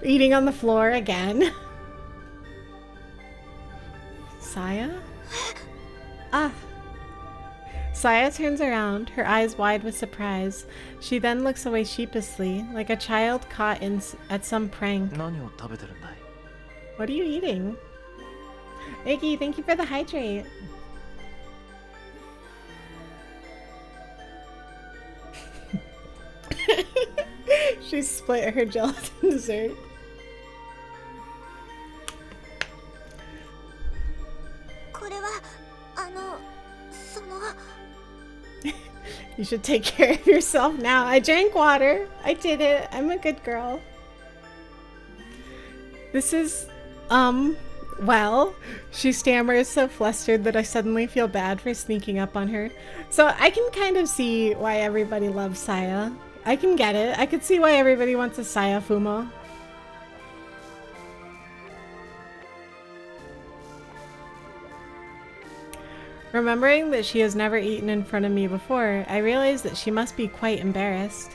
Eating on the floor again. Saya? Ah. Saya turns around, her eyes wide with surprise. She then looks away sheepishly, like a child caught at some prank. 何を食べてるんだい? What are you eating? Iggy, thank you for the hydrate. She split her gelatin dessert. You should take care of yourself now. I drank water. I did it. I'm a good girl. This is, well, she stammers so flustered that I suddenly feel bad for sneaking up on her. So I can kind of see why everybody loves Saya. I can get it. I could see why everybody wants a Saya Fumo. Remembering that she has never eaten in front of me before, I realize that she must be quite embarrassed.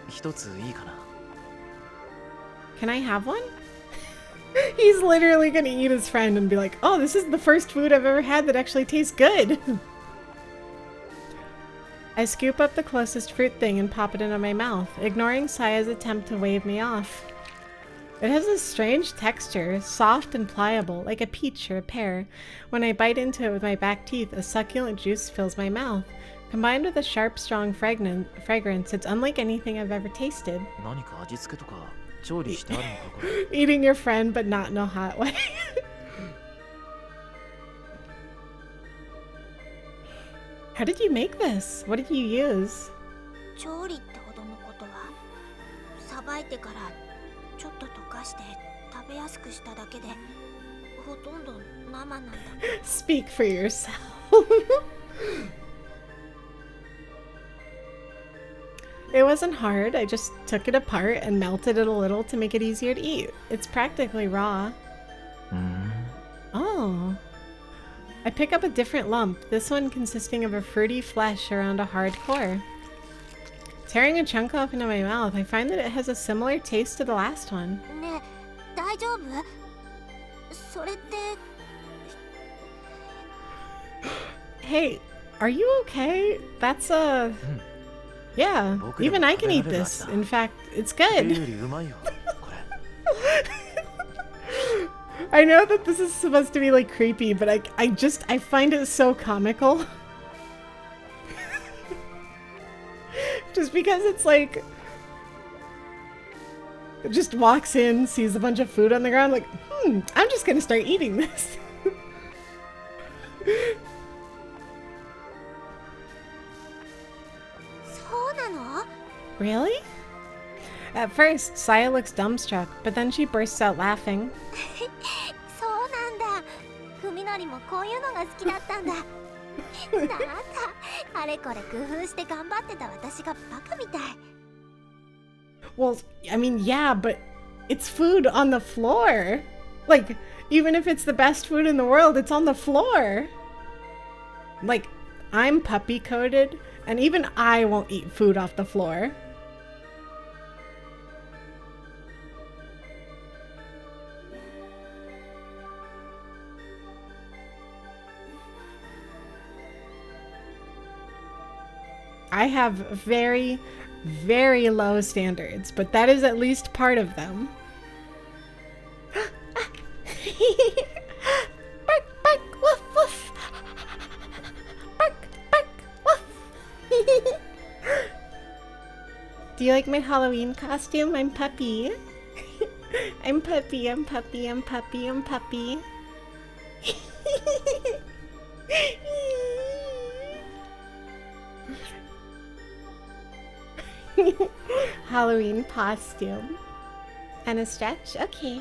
一ついいかな? Can I have one? He's literally gonna eat his friend and be like, oh, this is the first food I've ever had that actually tastes good. I scoop up the closest fruit thing and pop it into my mouth, ignoring Saya's attempt to wave me off. It has a strange texture, soft and pliable, like a peach or a pear. When I bite into it with my back teeth, a succulent juice fills my mouth. Combined with a sharp, strong fragrance, it's unlike anything I've ever tasted. 何か味付けとか調理してあるのかこれ? Eating your friend, but not in a hot way. How did you make this? What did you use? 調理ってほどのことは、さばいてからちょっと溶かして食べやすくしただけで、ほとんど生なんだ。Speak for yourself. It wasn't hard. I just took it apart and melted it a little to make it easier to eat. It's practically raw. Oh. I pick up a different lump, this one consisting of a fruity flesh around a hard core. Tearing a chunk off into my mouth, I find that it has a similar taste to the last one. ねえ、大丈夫？それって。Hey, are you okay? That's a... Yeah, even I can eat this. In fact, it's good. I know that this is supposed to be like creepy, but I find it so comical. Just because it's like, it just walks in, sees a bunch of food on the ground, like, I'm just gonna start eating this. Really? At first, Saya looks dumbstruck, but then she bursts out laughing. そうなんだ。ふみのりもこういうのが好きだったんだ。なんだ、あれこれ工夫して頑張ってた私がバカみたい。Well, I mean, yeah, but it's food on the floor. Like, even if it's the best food in the world, it's on the floor. Like, I'm puppy coated, and even I won't eat food off the floor. I have very, very low standards, but that is at least part of them. Bark, bark, woof, woof. Bark, bark, woof. Do you like my Halloween costume? I'm Puppy. I'm Puppy, I'm Puppy, I'm Puppy, I'm Puppy. Halloween costume. And a stretch? Okay.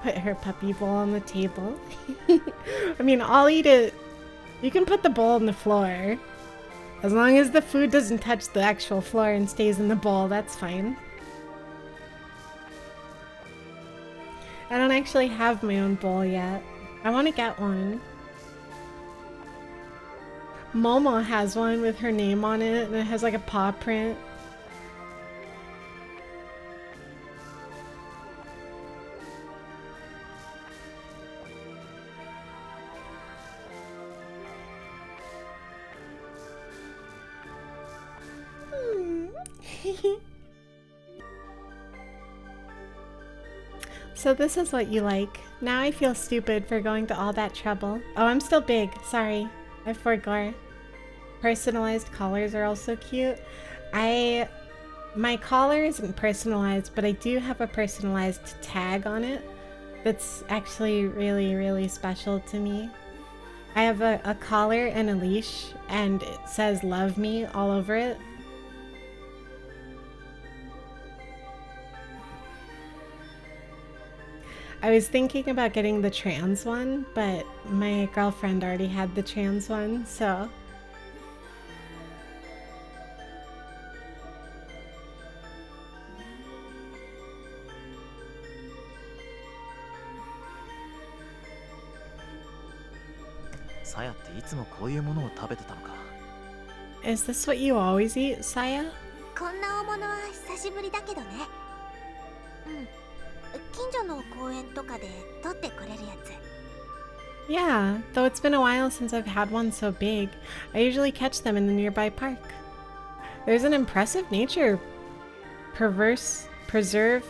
Put her puppy bowl on the table. I mean, I'll eat it. You can put the bowl on the floor. As long as the food doesn't touch the actual floor and stays in the bowl, that's fine. I don't actually have my own bowl yet. I want to get one. Momo has one with her name on it, and it has like a paw print. So this is what you like. Now I feel stupid for going to all that trouble. Oh, I'm still big. Sorry. I forgot. Personalized collars are also cute. My collar isn't personalized, but I do have a personalized tag on it that's actually really, really special to me. I have a collar and a leash, and it says "Love Me" all over it. I was thinking about getting the trans one, but my girlfriend already had the trans one, so... Saya っていつもこういうものを食べてたのか。 Is this what you always eat, Saya? こんな大物は久しぶりだけどね。近所の公園とかで取ってくれるやつ。 Yeah, though it's been a while since I've had one so big. I usually catch them in the nearby park. There's an impressive nature preserve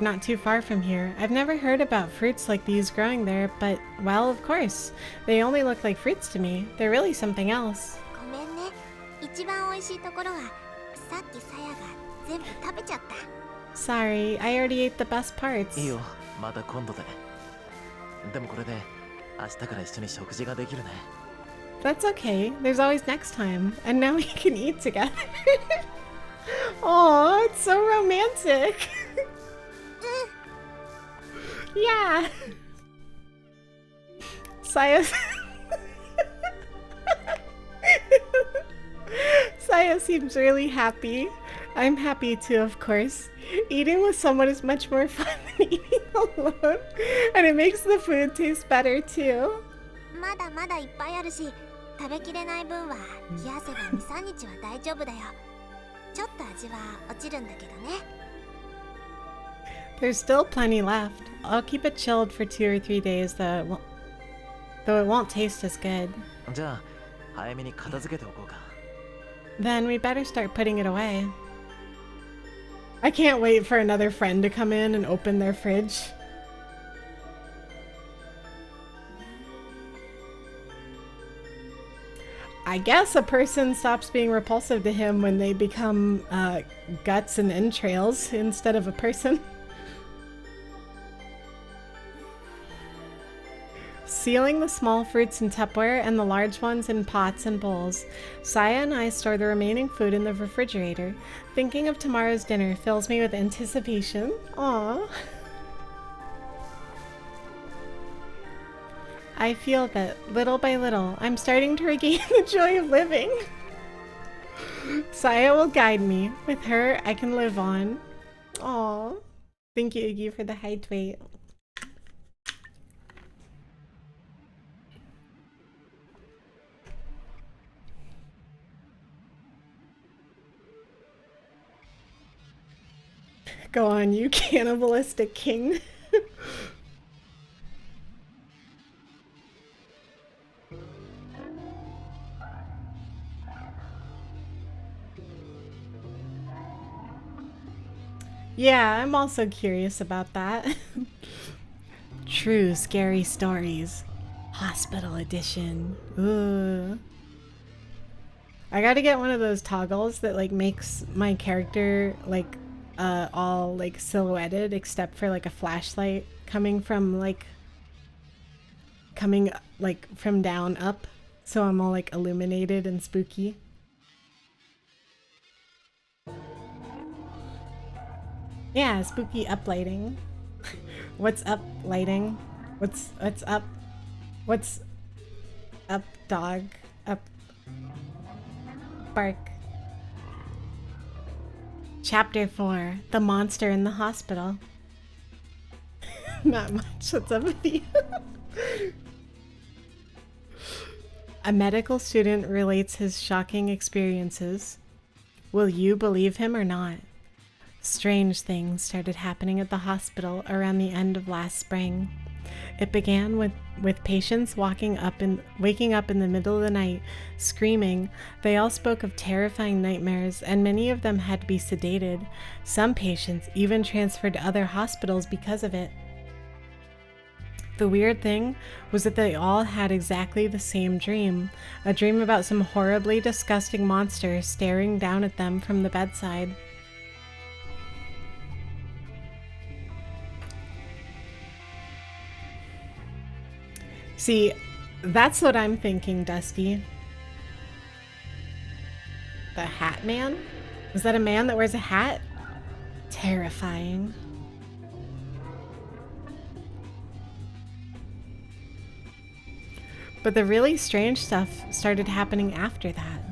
not too far from here. I've never heard about fruits like these growing there, but, well, of course. They only look like fruits to me. They're really something else. ごめんね。一番美味しいところはさっきさやが全部食べちゃった。 Sorry, I already ate the best parts. いいよ、また今度で。でもこれで明日から一緒に食事ができるね。 That's okay. There's always next time. And now we can eat together. Oh, it's so romantic. Yeah. Saya Saya seems really happy. I'm happy too, of course. Eating with someone is much more fun than eating alone. And it makes the food taste better too. まだまだいっぱいあるし、食べきれない分は冷やせば2、3日は大丈夫だよ。ちょっと味は落ちるんだけどね。 There's still plenty left. I'll keep it chilled for 2 or 3 days, though it won't taste as good. じゃあ早めに片付けておこうか。 Then we better start putting it away. I can't wait for another friend to come in and open their fridge. I guess a person stops being repulsive to him when they become guts and entrails instead of a person. Sealing the small fruits in Tupperware and the large ones in pots and bowls, Saya and I store the remaining food in the refrigerator. Thinking of tomorrow's dinner fills me with anticipation. Aww. I feel that, little by little, I'm starting to regain the joy of living. Saya will guide me. With her, I can live on. Aww. Thank you, Iggy, for the hydrate. Go on, you cannibalistic king. Yeah, I'm also curious about that. True scary stories. Hospital edition. Ooh. I gotta get one of those toggles that like makes my character like all like silhouetted except for like a flashlight coming from from down up, so I'm all like illuminated and spooky. Yeah, spooky up lighting. What's up lighting? What's up? What's up dog? Up bark. Chapter 4, The Monster in the Hospital. Not much. What's up with you? A medical student relates his shocking experiences. Will you believe him or not? Strange things started happening at the hospital around the end of last spring. It began with patients waking up in the middle of the night, screaming. They all spoke of terrifying nightmares, and many of them had to be sedated. Some patients even transferred to other hospitals because of it. The weird thing was that they all had exactly the same dream, a dream about some horribly disgusting monster staring down at them from the bedside. See, that's what I'm thinking, Dusty. The Hat Man? Is that a man that wears a hat? Terrifying. But the really strange stuff started happening after that.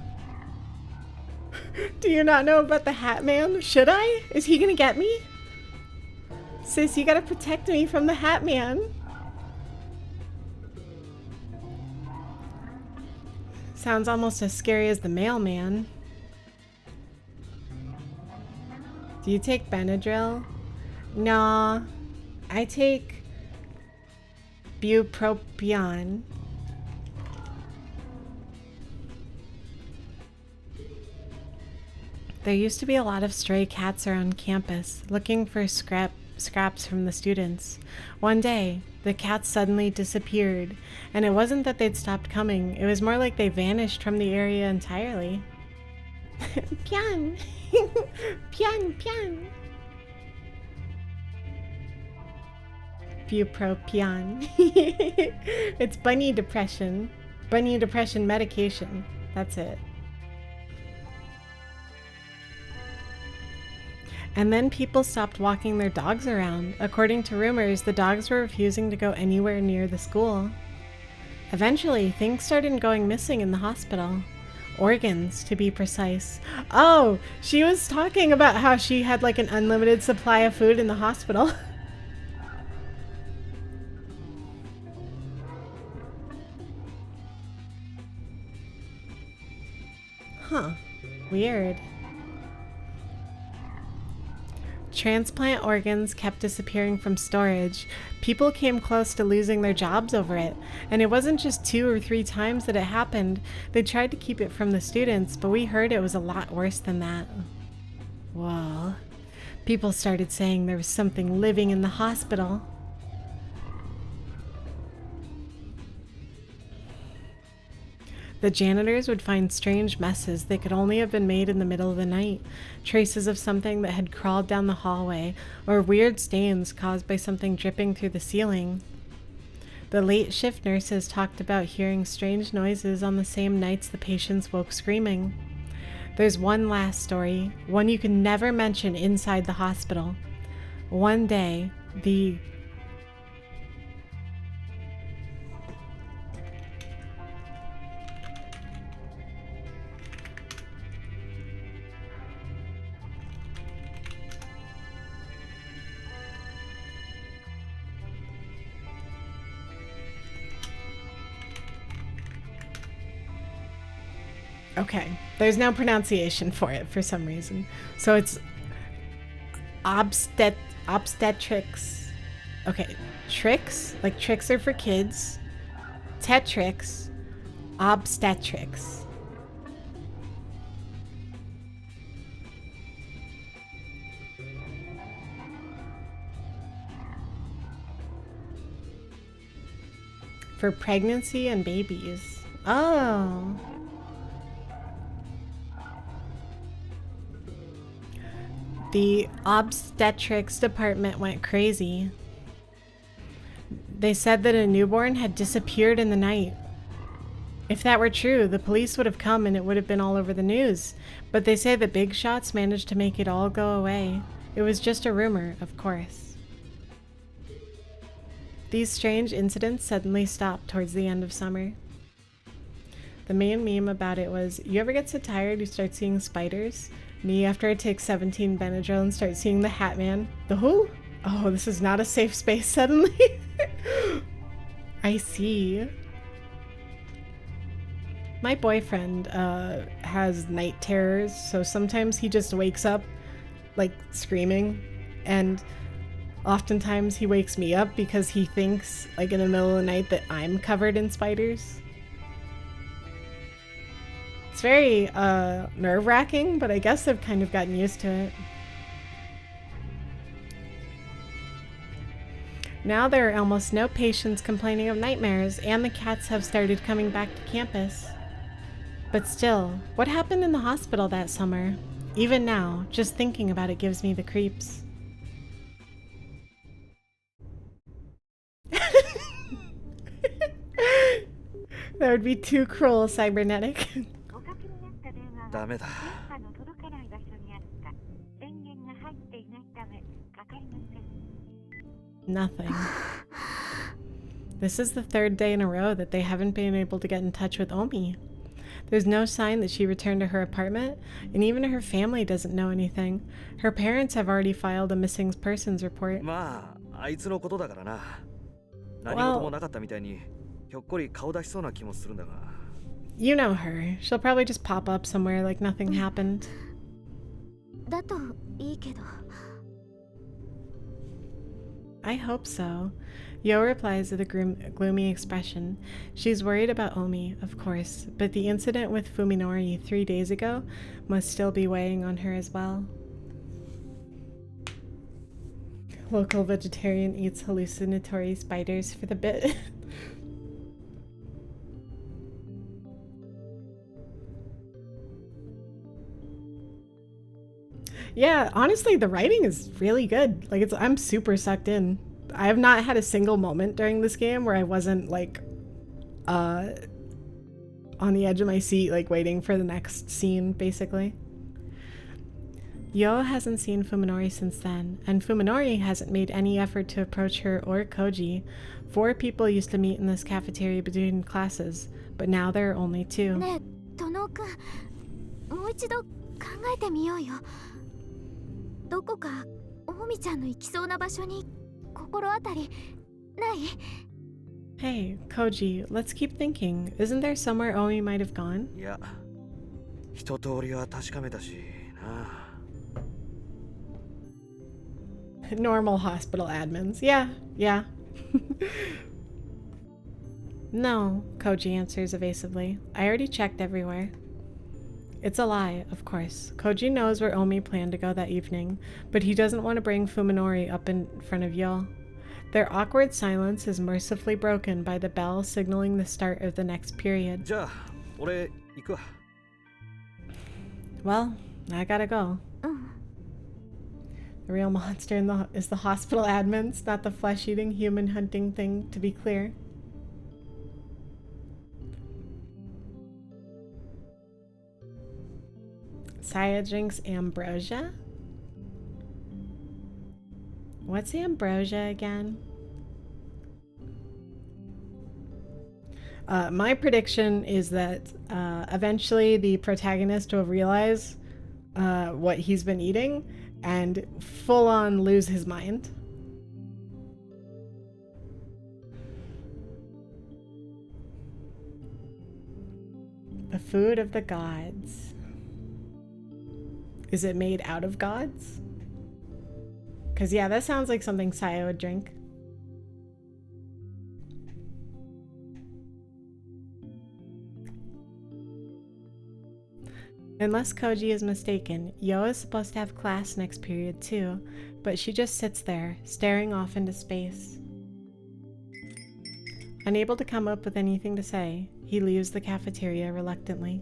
Do you not know about the Hat Man? Should I? Is he gonna get me? Sis, you gotta protect me from the Hat Man. Sounds almost as scary as the Mailman. Do you take Benadryl? No, I take bupropion. There used to be a lot of stray cats around campus, looking for scraps from the students. One day, the cats suddenly disappeared, and it wasn't that they'd stopped coming, it was more like they vanished from the area entirely. Pian! Pian, pian! Bupropion. It's bunny depression. Bunny depression medication. That's it. And then people stopped walking their dogs around. According to rumors, the dogs were refusing to go anywhere near the school. Eventually, things started going missing in the hospital. Organs, to be precise. Oh, she was talking about how she had like an unlimited supply of food in the hospital. Huh. Weird. Transplant organs kept disappearing from storage. People came close to losing their jobs over it. And it wasn't just 2 or 3 times that it happened. They tried to keep it from the students, but we heard it was a lot worse than that. Whoa. People started saying there was something living in the hospital. The janitors would find strange messes that could only have been made in the middle of the night, traces of something that had crawled down the hallway, or weird stains caused by something dripping through the ceiling. The late shift nurses talked about hearing strange noises on the same nights the patients woke screaming. There's one last story, one you can never mention inside the hospital. One day, Okay, there's no pronunciation for it for some reason. So it's obstetrics. Okay, tricks, like tricks are for kids. Tetrix, obstetrics. for pregnancy and babies. Oh. The obstetrics department went crazy. They said that a newborn had disappeared in the night. If that were true, the police would have come and it would have been all over the news. But they say the big shots managed to make it all go away. It was just a rumor, of course. These strange incidents suddenly stopped towards the end of summer. The main meme about it was, you ever get so tired you start seeing spiders? Me, after I take 17 Benadryl and start seeing the Hat Man. The who? Oh, this is not a safe space suddenly. I see. My boyfriend has night terrors, so sometimes he just wakes up like screaming, and oftentimes he wakes me up because he thinks like in the middle of the night that I'm covered in spiders. It's very nerve-wracking, but I guess I've kind of gotten used to it. Now there are almost no patients complaining of nightmares, and the cats have started coming back to campus. But still, what happened in the hospital that summer? Even now, just thinking about it gives me the creeps. That would be too cruel, cybernetic. ダメだ。Nothing. This is the third day in a row that they haven't been able to get in touch with Omi. There's no sign that she returned to her apartment, and even her family doesn't know anything. Her parents have already filed a missing persons report. まあ、あいつのことだからな。何事もなかったみたいに、ひょっこり顔出しそうな気もするんだが。You know her. She'll probably just pop up somewhere like nothing happened. だといいけど。I hope so. Yo replies with a gloomy expression. She's worried about Omi, of course, but the incident with Fuminori 3 days ago must still be weighing on her as well. Local vegetarian eats hallucinatory spiders for the bit. Yeah, honestly, the writing is really good. Like, I'm super sucked in. I have not had a single moment during this game where I wasn't like on the edge of my seat, like waiting for the next scene, basically. Yo hasn't seen Fuminori since then, and Fuminori hasn't made any effort to approach her or Koji. 4 people used to meet in this cafeteria between classes, but now there are only 2. ねえ、トノくん、もう一度考えてみようよ。どこかオミちゃんの行きそうな場所に心当たりない？ Hey, Koji, let's keep thinking. Isn't there somewhere Omi might have gone? いや、一通りは確かめたしな。Normal hospital admins. Yeah. No, Koji answers evasively. I already checked everywhere. It's a lie, of course. Koji knows where Omi planned to go that evening, but he doesn't want to bring Fuminori up in front of Yo. Their awkward silence is mercifully broken by the bell signaling the start of the next period. じゃあ、俺行くわ。Well, I gotta go. The real monster is the hospital admins, not the flesh-eating, human-hunting thing, to be clear. Saya drinks ambrosia? What's ambrosia again? My prediction is that eventually the protagonist will realize what he's been eating and full-on lose his mind. The food of the gods. Is it made out of gods? Because yeah, that sounds like something Saya would drink. Unless Koji is mistaken, Yo is supposed to have class next period too, but she just sits there, staring off into space. Unable to come up with anything to say, he leaves the cafeteria reluctantly.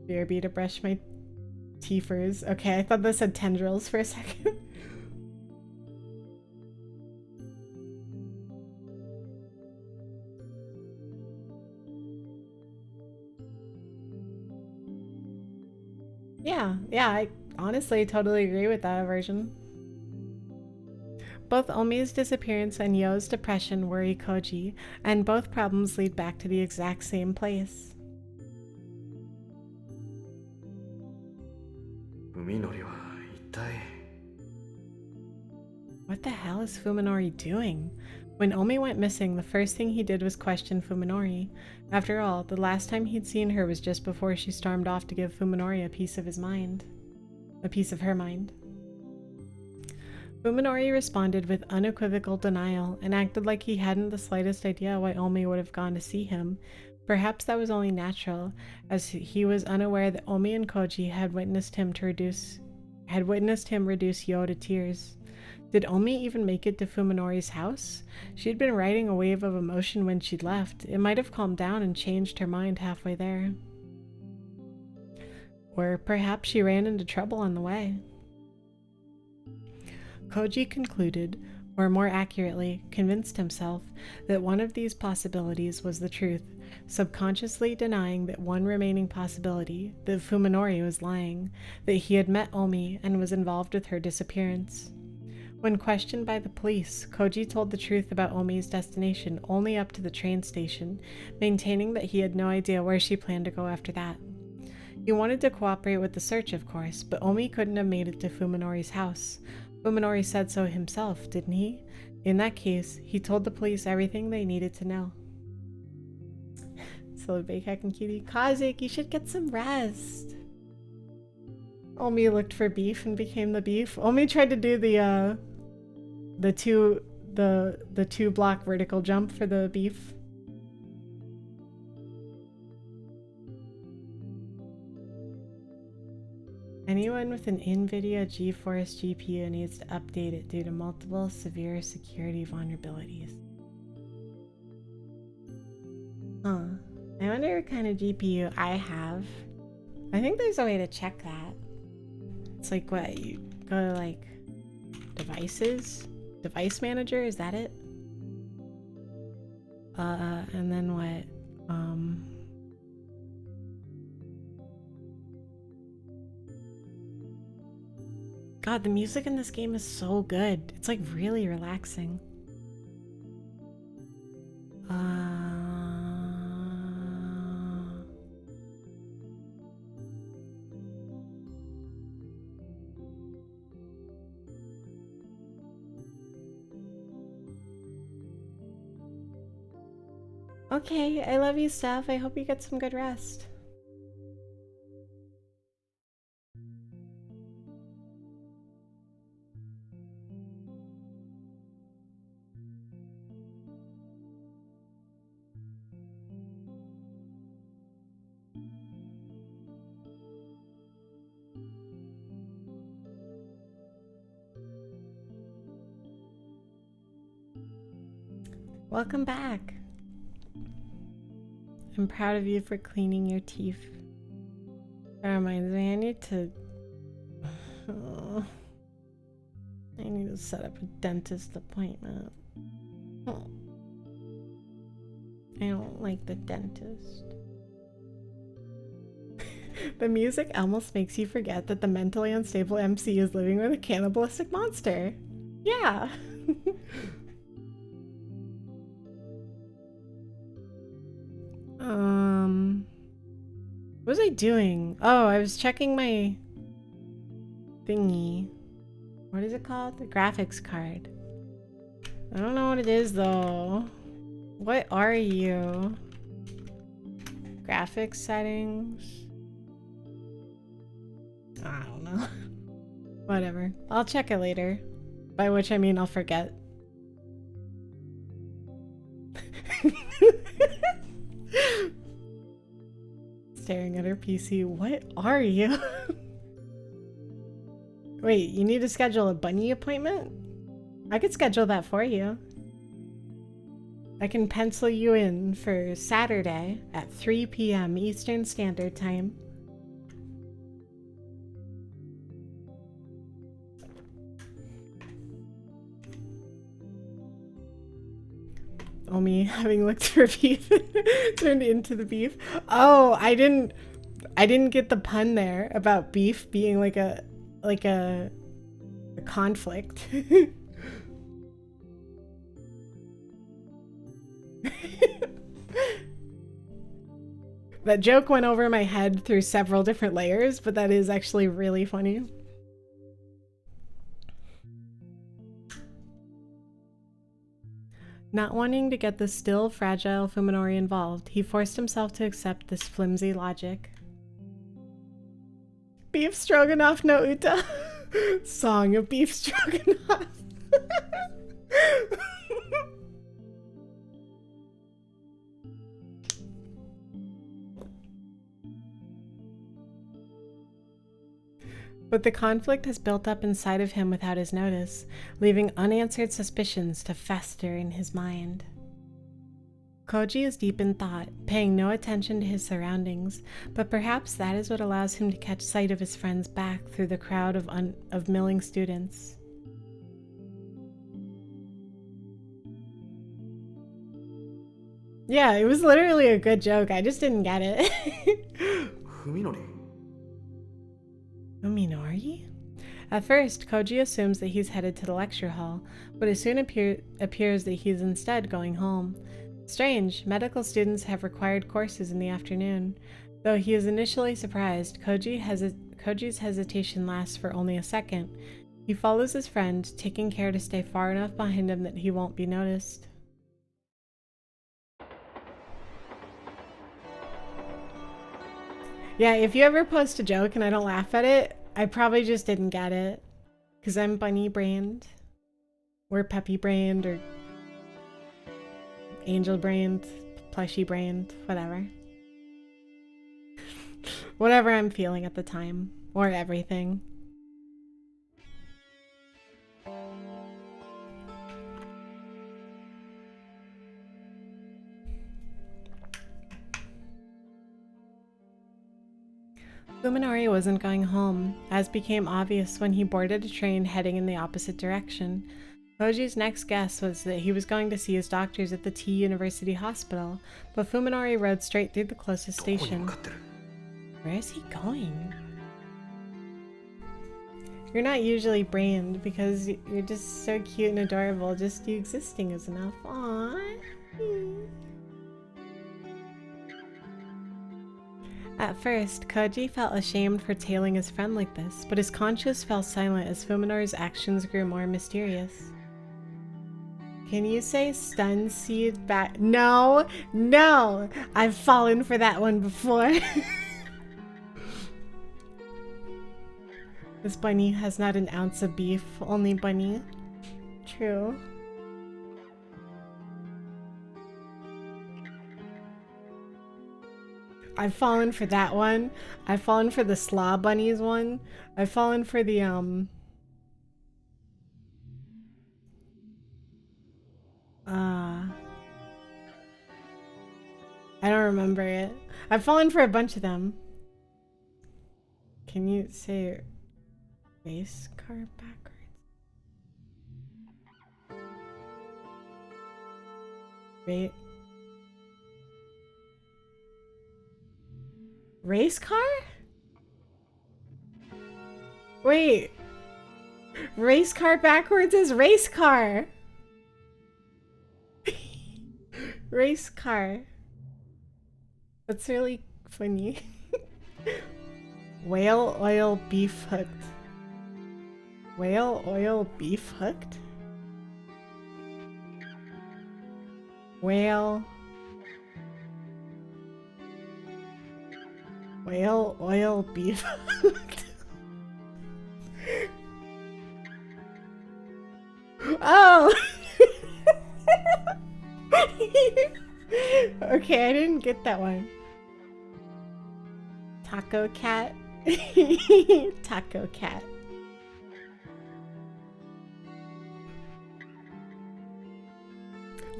BRB to brush my teethers. Okay, I thought this said tendrils for a second. Yeah, I honestly totally agree with that version. Both Omi's disappearance and Yo's depression worry Koji, and both problems lead back to the exact same place. What the hell is Fuminori doing? When Omi went missing, the first thing he did was question Fuminori. After all, the last time he'd seen her was just before she stormed off to give Fuminori a piece of his mind. A piece of her mind. Fuminori responded with unequivocal denial and acted like he hadn't the slightest idea why Omi would have gone to see him. Perhaps that was only natural, as he was unaware that Omi and Koji had witnessed him reduce Yo to tears. Did Omi even make it to Fuminori's house? She'd been riding a wave of emotion when she'd left. It might have calmed down and changed her mind halfway there. Or perhaps she ran into trouble on the way. Koji concluded, or more accurately, convinced himself, that one of these possibilities was the truth, subconsciously denying that one remaining possibility, that Fuminori was lying, that he had met Omi and was involved with her disappearance. When questioned by the police, Koji told the truth about Omi's destination only up to the train station, maintaining that he had no idea where she planned to go after that. He wanted to cooperate with the search, of course, but Omi couldn't have made it to Fuminori's house. Fuminori said so himself, didn't he? In that case, he told the police everything they needed to know. So Bakek and Cutie, Kazik, you should get some rest. Omi looked for beef and became the beef. Omi tried to do the two block vertical jump for the beef. Anyone with an NVIDIA GeForce GPU needs to update it due to multiple severe security vulnerabilities. Huh. I wonder what kind of GPU I have. I think there's a way to check that. It's like what? You go to like devices? Device manager? Is that it? And then what? God, the music in this game is so good. It's like really relaxing. Okay, I love you, Steph. I hope you get some good rest. Welcome back. I'm proud of you for cleaning your teeth. That reminds me, I need to set up a dentist appointment. I don't like the dentist. The music almost makes you forget that the mentally unstable MC is living with a cannibalistic monster. Yeah. What was I doing? Oh, I was checking my thingy. What is it called? The graphics card. I don't know what it is though. What are you? Graphics settings? I don't know. Whatever. I'll check it later. By which I mean I'll forget. Staring at her PC. What are you? Wait, you need to schedule a bunny appointment? I could schedule that for you. I can pencil you in for Saturday at 3 p.m. Eastern Standard Time. Omi, having looked for beef, turned into the beef. Oh, I didn't get the pun there about beef being like a conflict. That joke went over my head through several different layers, but that is actually really funny. Not wanting to get the still fragile Fuminori involved, he forced himself to accept this flimsy logic. Beef Stroganoff no Uta. Song of Beef Stroganoff. But the conflict has built up inside of him without his notice, leaving unanswered suspicions to fester in his mind. Koji is deep in thought, paying no attention to his surroundings, but perhaps that is what allows him to catch sight of his friend's back through the crowd of milling students. Yeah, it was literally a good joke. I just didn't get it. Fuminori? Fuminori? At first, Koji assumes that he's headed to the lecture hall, but it soon appears that he's instead going home. Strange, medical students have required courses in the afternoon. Though he is initially surprised, Koji's hesitation lasts for only a second. He follows his friend, taking care to stay far enough behind him that he won't be noticed. Yeah, if you ever post a joke and I don't laugh at it, I probably just didn't get it. Because I'm bunny brained. Or peppy brained, or angel brained, plushy brained, whatever. Whatever I'm feeling at the time. Or everything. Fuminori wasn't going home, as became obvious when he boarded a train heading in the opposite direction. Koji's next guess was that he was going to see his doctors at the T University Hospital, but Fuminori rode straight through the closest station. Where is he going? You're not usually brained because you're just so cute and adorable. Just you existing is enough. Aww. At first, Koji felt ashamed for tailing his friend like this, but his conscience fell silent as Fuminori's actions grew more mysterious. Can you say stun seed back? No! No! I've fallen for that one before. This bunny has not an ounce of beef, only bunny. True. I've fallen for that one. I've fallen for the Slaw Bunnies one. I've fallen for the, I don't remember it. I've fallen for a bunch of them. Can you say race car backwards? Wait. Race car? Wait. Race car backwards is race car. Race car. That's really funny. Whale oil beef hooked. Whale oil beef hooked? Whale oil beef hooked. Oh! Okay, I didn't get that one. Taco cat. Taco cat.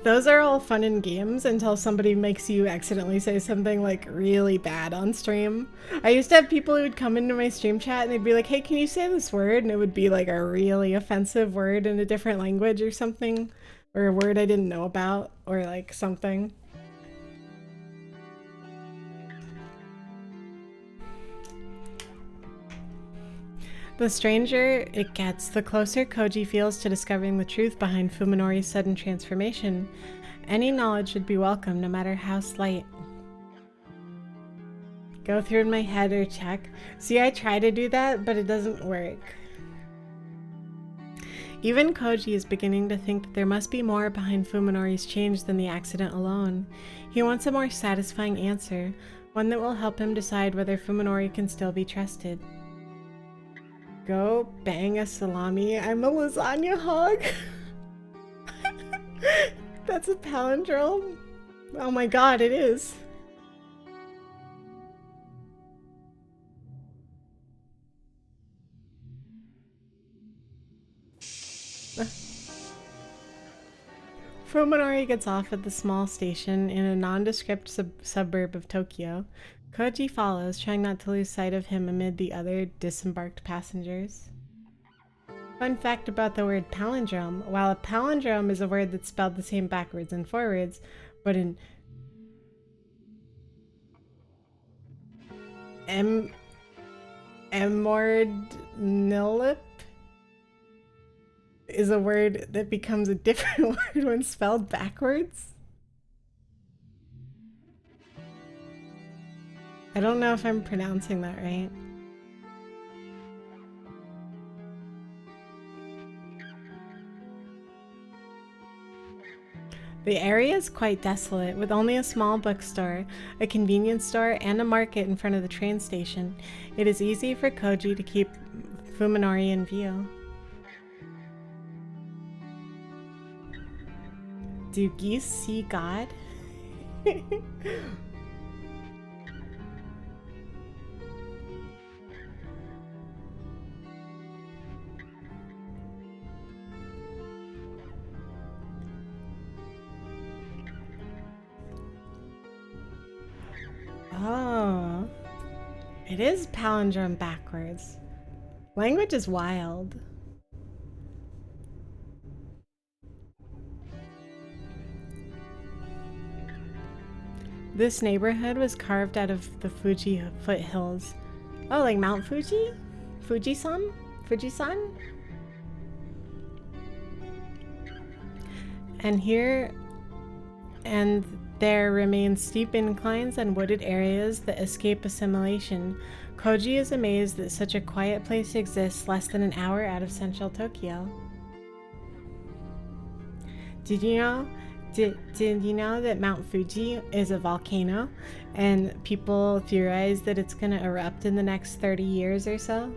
Those are all fun and games until somebody makes you accidentally say something like really bad on stream. I used to have people who would come into my stream chat and they'd be like, hey, can you say this word? And it would be like a really offensive word in a different language or something, or a word I didn't know about, or like something. The stranger it gets, the closer Koji feels to discovering the truth behind Fuminori's sudden transformation. Any knowledge should be welcome, no matter how slight. Go through in my head or check. See, I try to do that, but it doesn't work. Even Koji is beginning to think that there must be more behind Fuminori's change than the accident alone. He wants a more satisfying answer, one that will help him decide whether Fuminori can still be trusted. Go bang a salami. I'm a lasagna hog. That's a palindrome. Oh my god, it is. Fuminori gets off at the small station in a nondescript suburb of Tokyo. Koji follows, trying not to lose sight of him amid the other disembarked passengers. Fun fact about the word palindrome: while a palindrome is a word that's spelled the same backwards and forwards, but an emordnilip is a word that becomes a different word when spelled backwards. I don't know if I'm pronouncing that right. The area is quite desolate, with only a small bookstore, a convenience store, and a market in front of the train station. It is easy for Koji to keep Fuminori in view. Do geese see God? Oh, it is palindrome backwards. Language is wild. This neighborhood was carved out of the Fuji foothills. Oh, like Mount Fuji? Fuji-san? Fuji-san? And here and there remain steep inclines and wooded areas that escape assimilation. Koji is amazed that such a quiet place exists less than an hour out of central Tokyo. Did you know that Mount Fuji is a volcano and people theorize that it's gonna erupt in the next 30 years or so?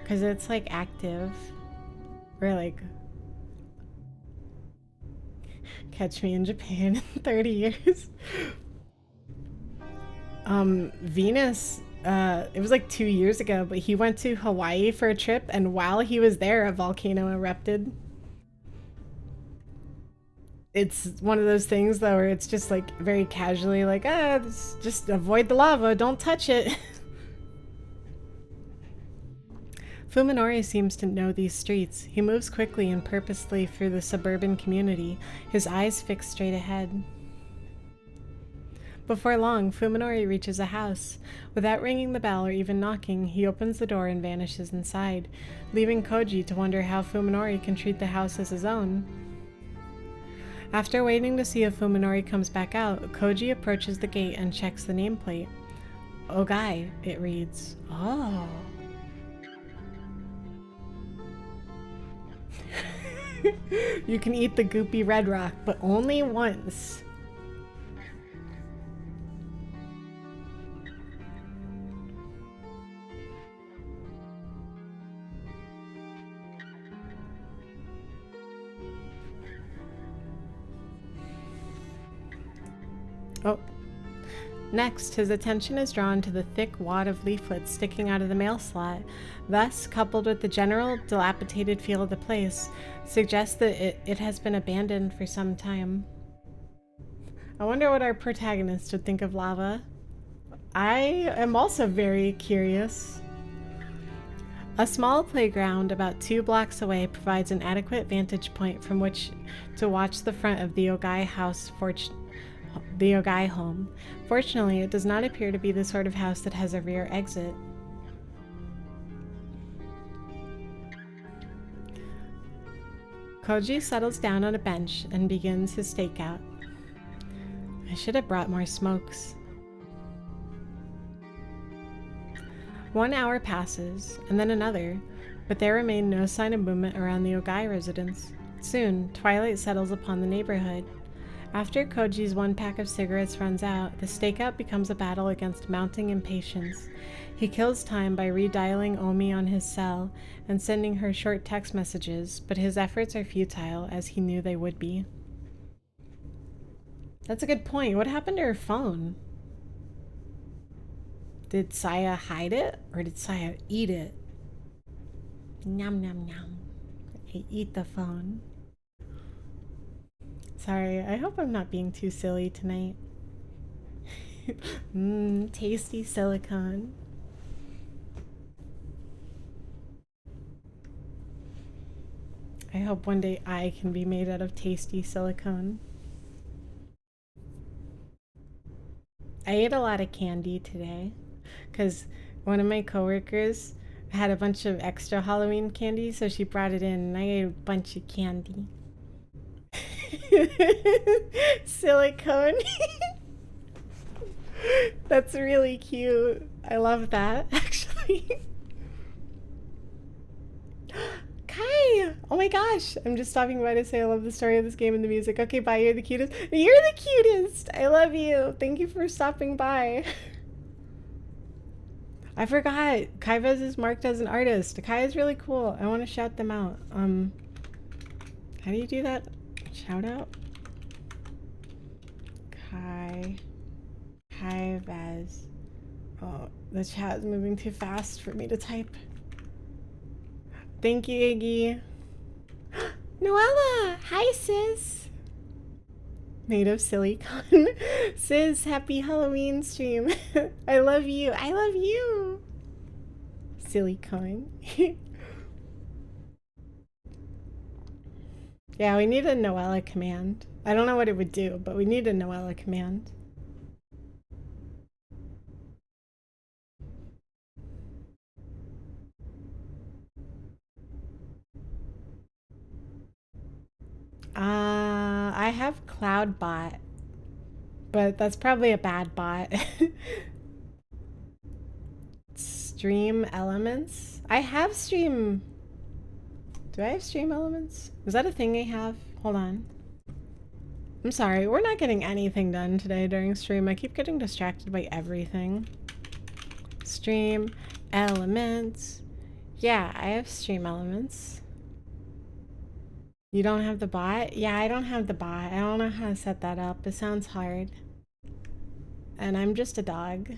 Because it's like active. Or like catch me in Japan in 30 years. Venus, it was like 2 years ago, but he went to Hawaii for a trip, and while he was there, a volcano erupted. It's one of those things though where it's just like very casually like, just avoid the lava, don't touch it. Fuminori seems to know these streets. He moves quickly and purposely through the suburban community, his eyes fixed straight ahead. Before long, Fuminori reaches a house. Without ringing the bell or even knocking, he opens the door and vanishes inside, leaving Koji to wonder how Fuminori can treat the house as his own. After waiting to see if Fuminori comes back out, Koji approaches the gate and checks the nameplate. Ogai, it reads. Oh. You can eat the goopy red rock, but only once. Oh, Next, his attention is drawn to the thick wad of leaflets sticking out of the mail slot. Thus, coupled with the general dilapidated feel of the place, suggests that it has been abandoned for some time. I wonder what our protagonist would think of lava. I am also very curious. A small playground about 2 blocks away provides an adequate vantage point from which to watch the front of the Ogai home. Fortunately, it does not appear to be the sort of house that has a rear exit. Koji settles down on a bench and begins his stakeout. I should have brought more smokes. 1 hour passes, and then another, but there remained no sign of movement around the Ogai residence. Soon, twilight settles upon the neighborhood. After Koji's 1 pack of cigarettes runs out, the stakeout becomes a battle against mounting impatience. He kills time by redialing Omi on his cell and sending her short text messages, but his efforts are futile, as he knew they would be. That's a good point. What happened to her phone? Did Saya hide it, or did Saya eat it? Nom nom nom. I eat the phone. Sorry, I hope I'm not being too silly tonight. Tasty silicone. I hope one day I can be made out of tasty silicone. I ate a lot of candy today because one of my coworkers had a bunch of extra Halloween candy, so she brought it in and I ate a bunch of candy. Silicone. That's really cute. I love that, actually. Kai! Oh my gosh! I'm just stopping by to say I love the story of this game and the music. Okay, bye. You're the cutest. You're the cutest! I love you. Thank you for stopping by. I forgot. Kaivaz is marked as an artist. Kai is really cool. I want to shout them out. How do you do that? Shout out? Kaivaz. Oh, the chat is moving too fast for me to type. Thank you, Iggy. Noella! Hi, sis! Made of silicone. Sis, happy Halloween stream. I love you. I love you! Silicone. Yeah, we need a Noella command. I don't know what it would do, but we need a Noella command. I have Cloudbot, but that's probably a bad bot. Stream Elements? I have Stream... Do I have Stream Elements? Is that a thing I have? Hold on. I'm sorry, we're not getting anything done today during stream. I keep getting distracted by everything. Stream Elements. Yeah, I have Stream Elements. You don't have the bot? Yeah, I don't have the bot. I don't know how to set that up. It sounds hard. And I'm just a dog.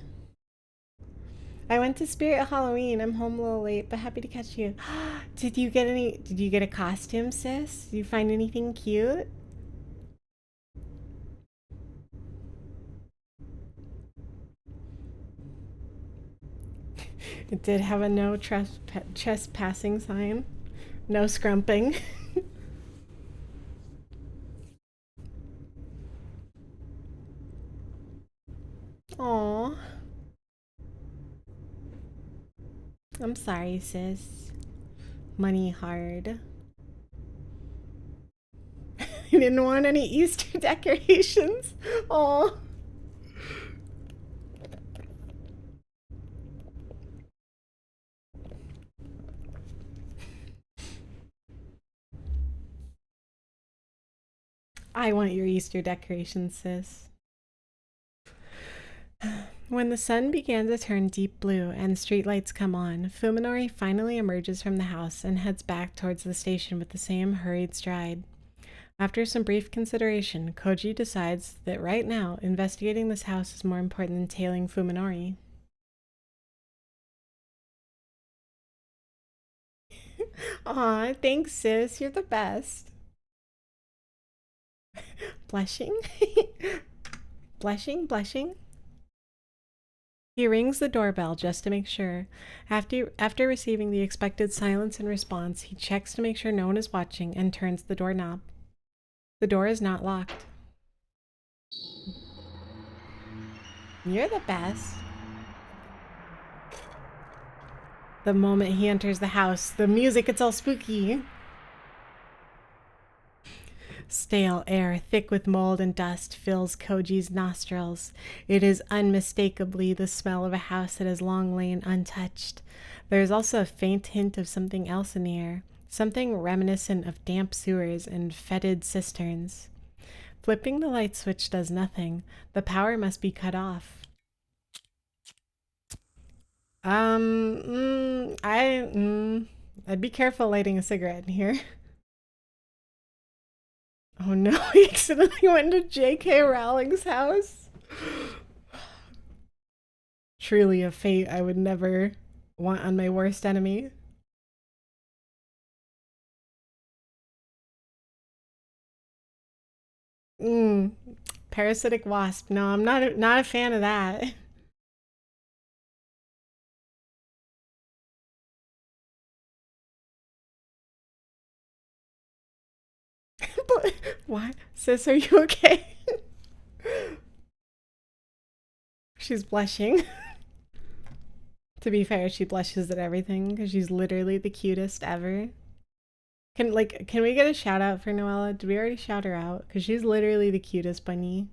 I went to Spirit Halloween. I'm home a little late, but happy to catch you. Did you get a costume, sis? Did you find anything cute? It did have a no trespassing sign. No scrumping. Aww. I'm sorry, sis. Money hard. I didn't want any Easter decorations. Aww. I want your Easter decorations, sis. When the sun began to turn deep blue and streetlights come on, Fuminori finally emerges from the house and heads back towards the station with the same hurried stride. After some brief consideration, Koji decides that right now, investigating this house is more important than tailing Fuminori. Aw, thanks, sis. You're the best. Blushing? Blushing? He rings the doorbell just to make sure. After receiving the expected silence and response, he checks to make sure no one is watching and turns the doorknob. The door is not locked. You're the best. The moment he enters the house, the music gets all spooky. Stale air, thick with mold and dust, fills Koji's nostrils. It is unmistakably the smell of a house that has long lain untouched. There is also a faint hint of something else in the air, something reminiscent of damp sewers and fetid cisterns. Flipping the light switch does nothing. The power must be cut off. I'd be careful lighting a cigarette in here. Oh no, he accidentally went to J.K. Rowling's house. Truly a fate I would never want on my worst enemy. Parasitic wasp. No, I'm not a fan of that. But why? Sis, are you okay? She's blushing. To be fair, she blushes at everything because she's literally the cutest ever. Can we get a shout out for Noella? Did we already shout her out? Because she's literally the cutest bunny.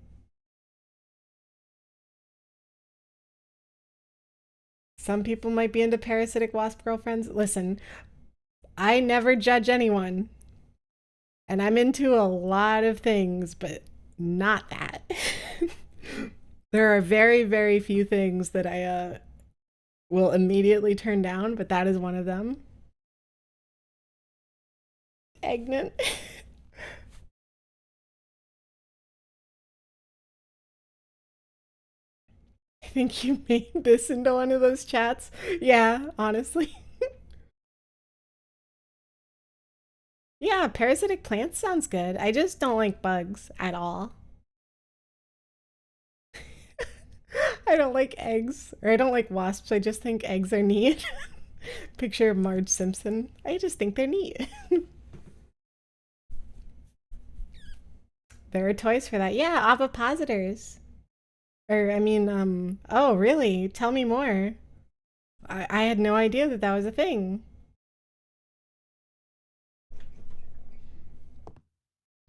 Some people might be into parasitic wasp girlfriends. Listen, I never judge anyone. And I'm into a lot of things, but not that. There are very, very few things that I will immediately turn down, but that is one of them. Egnan. I think you made this into one of those chats. Yeah, honestly. Yeah, parasitic plants sounds good. I just don't like bugs at all. I don't like eggs, or I don't like wasps. I just think eggs are neat. Picture of Marge Simpson. I just think they're neat. There are toys for that. Yeah, ovipositors. Or, I mean, oh, really? Tell me more. I had no idea that that was a thing.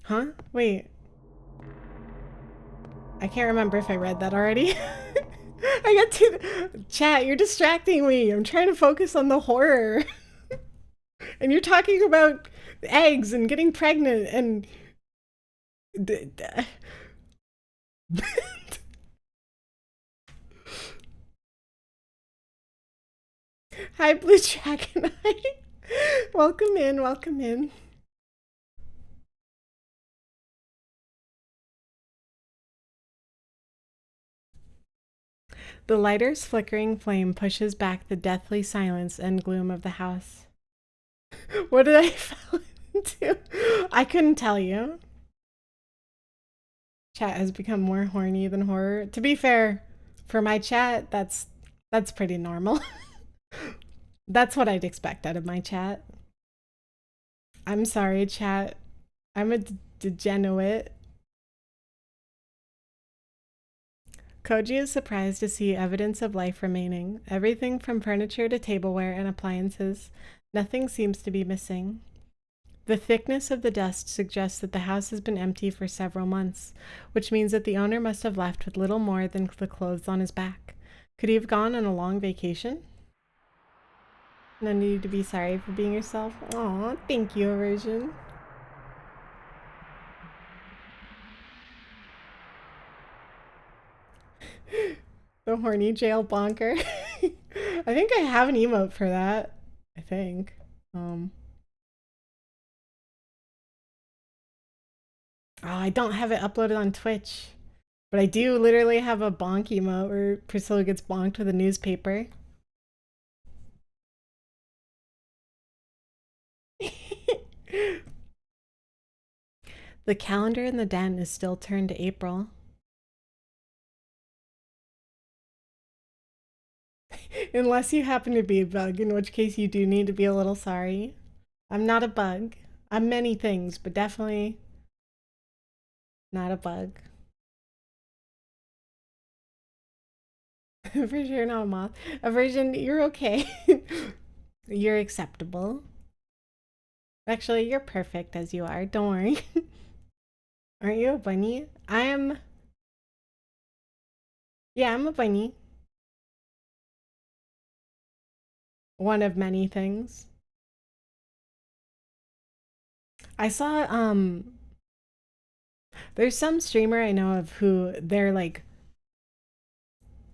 Huh? Wait. I can't remember if I read that already. I got to... Chat, you're distracting me. I'm trying to focus on the horror. And you're talking about eggs and getting pregnant and... Hi, Blue Dragon. Welcome in, welcome in. The lighter's flickering flame pushes back the deathly silence and gloom of the house. What did I fall into? I couldn't tell you. Chat has become more horny than horror. To be fair, for my chat, that's pretty normal. That's what I'd expect out of my chat. I'm sorry, chat. I'm a degenerate. Koji is surprised to see evidence of life remaining. Everything from furniture to tableware and appliances. Nothing seems to be missing. The thickness of the dust suggests that the house has been empty for several months, which means that the owner must have left with little more than the clothes on his back. Could he have gone on a long vacation? No need to be sorry for being yourself. Aw, thank you, Aversion. The horny jail bonker. I think I have an emote for that. I think. I don't have it uploaded on Twitch. But I do literally have a bonk emote where Priscilla gets bonked with a newspaper. The calendar in the den is still turned to April. Unless you happen to be a bug, in which case you do need to be a little sorry. I'm not a bug. I'm many things, but definitely not a bug. For sure not a moth. A virgin, you're okay. You're acceptable. Actually, you're perfect as you are. Don't worry. Aren't you a bunny? Yeah, I'm a bunny. One of many things. I saw, there's some streamer I know of who their like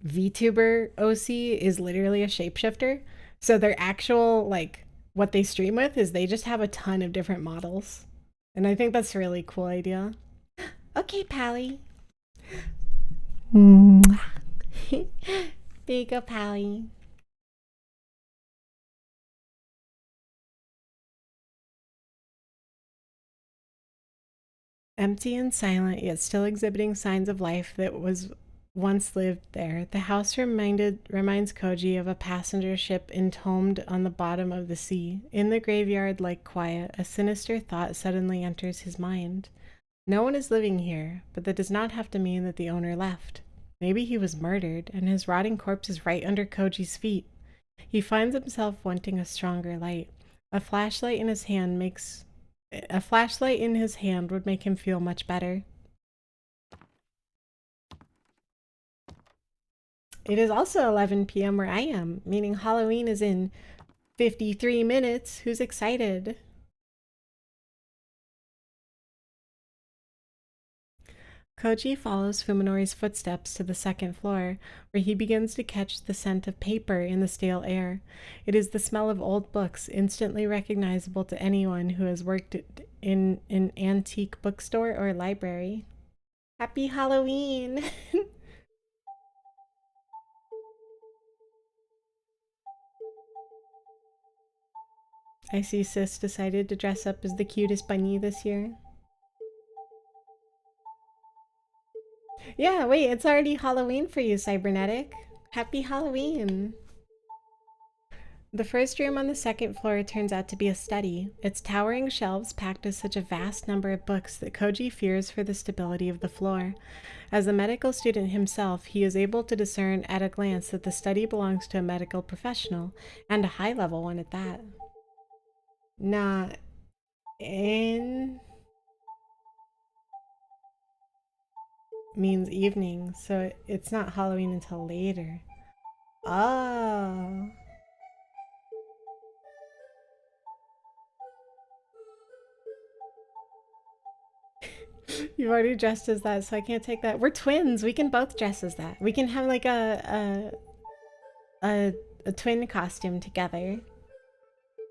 VTuber OC is literally a shapeshifter. So their actual like what they stream with is they just have a ton of different models. And I think that's a really cool idea. Okay, Pally. There you go, Pally. Empty and silent, yet still exhibiting signs of life that was once lived there, the house reminds Koji of a passenger ship entombed on the bottom of the sea. In the graveyard like quiet, a sinister thought suddenly enters his mind. No one is living here, but that does not have to mean that the owner left. Maybe he was murdered, and his rotting corpse is right under Koji's feet. He finds himself wanting a stronger light. A flashlight in his hand would make him feel much better. It is also 11 p.m. where I am, meaning Halloween is in 53 minutes. Who's excited? Koji follows Fuminori's footsteps to the second floor, where he begins to catch the scent of paper in the stale air. It is the smell of old books, instantly recognizable to anyone who has worked in an antique bookstore or library. Happy Halloween! I see Sis decided to dress up as the cutest bunny this year. Yeah, wait, it's already Halloween for you, Cybernetic. Happy Halloween! The first room on the second floor turns out to be a study, its towering shelves packed with such a vast number of books that Koji fears for the stability of the floor. As a medical student himself, he is able to discern at a glance that the study belongs to a medical professional, and a high-level one at that. Not in means evening, so it's not Halloween until later. Oh. You've already dressed as that, so I can't take that. We're twins. We can both dress as that. We can have like a twin costume together.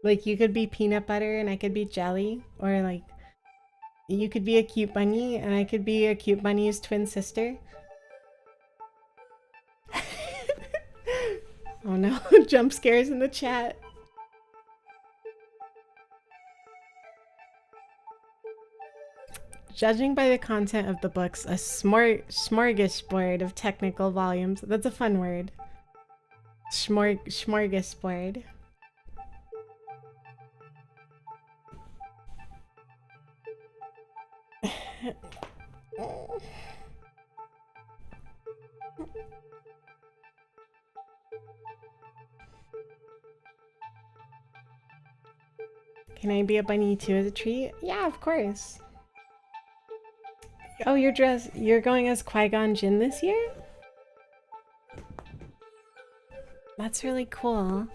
Like you could be peanut butter and I could be jelly, or like you could be a cute bunny and I could be a cute bunny's twin sister. Oh no, jump scares in the chat. Judging by the content of the books, a smorgasbord of technical volumes. That's a fun word. Smorgasbord. Can I be a bunny too as a treat? Yeah, of course. Oh, you're going as Qui-Gon Jinn this year? That's really cool.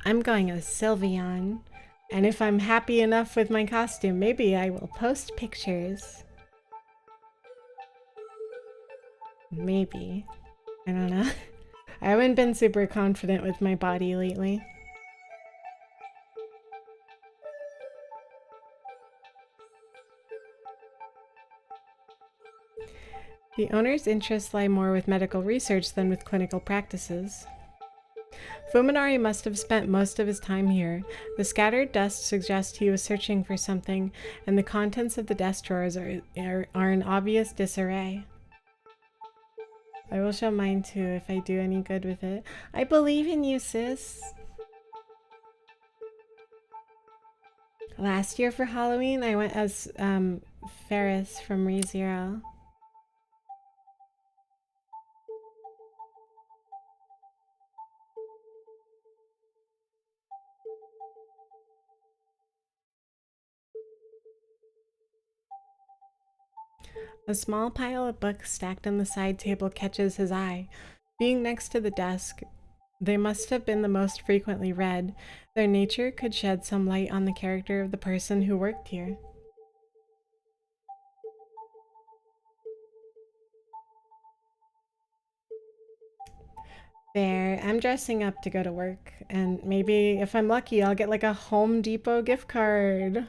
I'm going as Sylveon. And if I'm happy enough with my costume, maybe I will post pictures. Maybe. I don't know. I haven't been super confident with my body lately. The owner's interests lie more with medical research than with clinical practices. Fuminari must have spent most of his time here. The scattered dust suggests he was searching for something, and the contents of the desk drawers are in obvious disarray. I will show mine too if I do any good with it. I believe in you, sis. Last year for Halloween, I went as Ferris from ReZero. A small pile of books stacked on the side table catches his eye. Being next to the desk, they must have been the most frequently read. Their nature could shed some light on the character of the person who worked here. There, I'm dressing up to go to work, and maybe if I'm lucky, I'll get like a Home Depot gift card.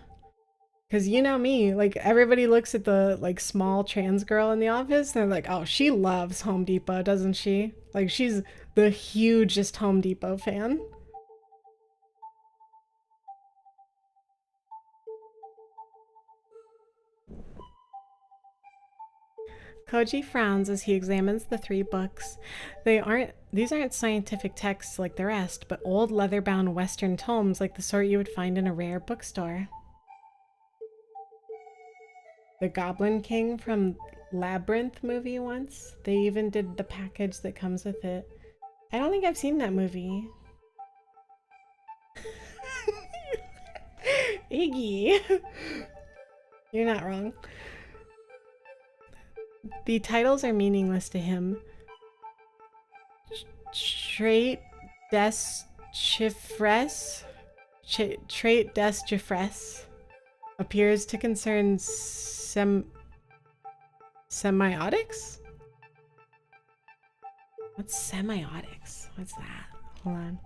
Cause you know me, like everybody looks at the like small trans girl in the office and they're like, oh, she loves Home Depot, doesn't she? Like she's the hugest Home Depot fan. Koji frowns as he examines the 3 books. These aren't scientific texts like the rest, but old leather-bound Western tomes like the sort you would find in a rare bookstore. The Goblin King from Labyrinth movie once. They even did the package that comes with it. I don't think I've seen that movie. Iggy. You're not wrong. The titles are meaningless to him. Trait des Chiffres? Trait des Chiffres appears to concern semiotics? What's semiotics? What's that? Hold on.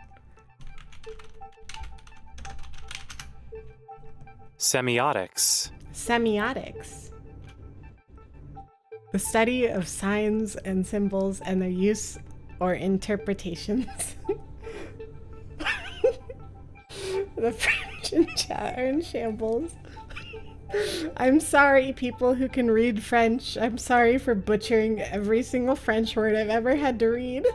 Semiotics. Semiotics. The study of signs and symbols and their use or interpretations. The French in chat are in shambles. I'm sorry, people who can read French. I'm sorry for butchering every single French word I've ever had to read.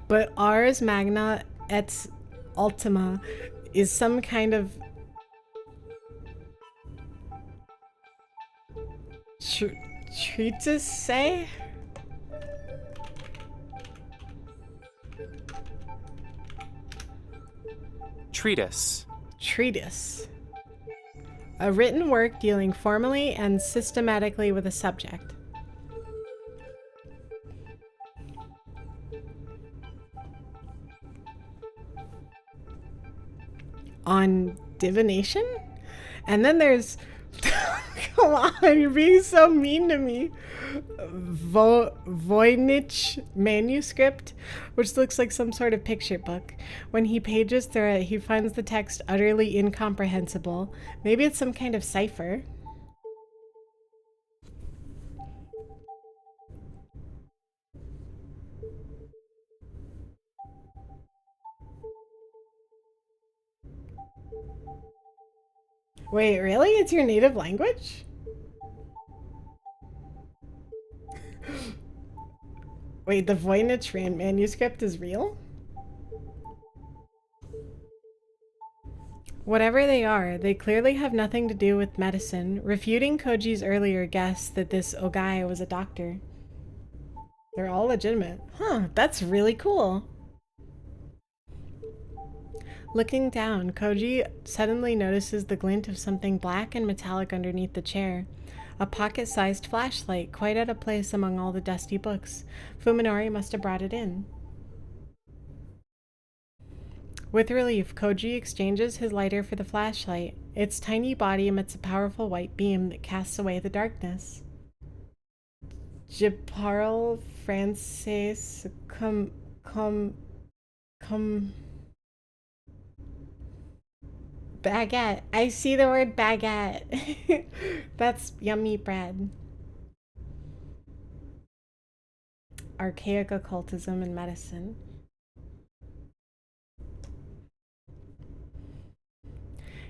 But Ars Magna et Ultima is some kind of treatise? Treatise. Treatise. A written work dealing formally and systematically with a subject. On divination? And then there's... Come on, you're being so mean to me. Voynich manuscript, which looks like some sort of picture book. When he pages through it, he finds the text utterly incomprehensible. Maybe it's some kind of cipher. Wait, really? It's your native language? Wait, the Voynich manuscript is real? Whatever they are, they clearly have nothing to do with medicine, refuting Koji's earlier guess that this Ogai was a doctor. They're all legitimate. Huh, that's really cool. Looking down, Koji suddenly notices the glint of something black and metallic underneath the chair. A pocket-sized flashlight, quite out of place among all the dusty books. Fuminari must have brought it in. With relief, Koji exchanges his lighter for the flashlight. Its tiny body emits a powerful white beam that casts away the darkness. Je parle français comme Baguette. I see the word baguette. That's yummy bread. Archaic occultism and medicine.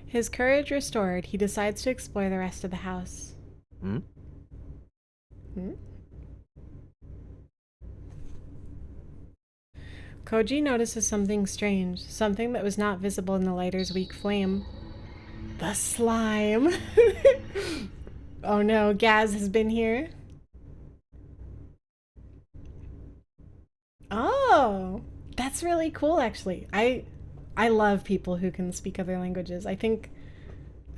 His courage restored, he decides to explore the rest of the house. Hmm? Koji notices something strange, something that was not visible in the lighter's weak flame. The slime! Oh no, Gaz has been here. Oh, that's really cool actually. I love people who can speak other languages. I think,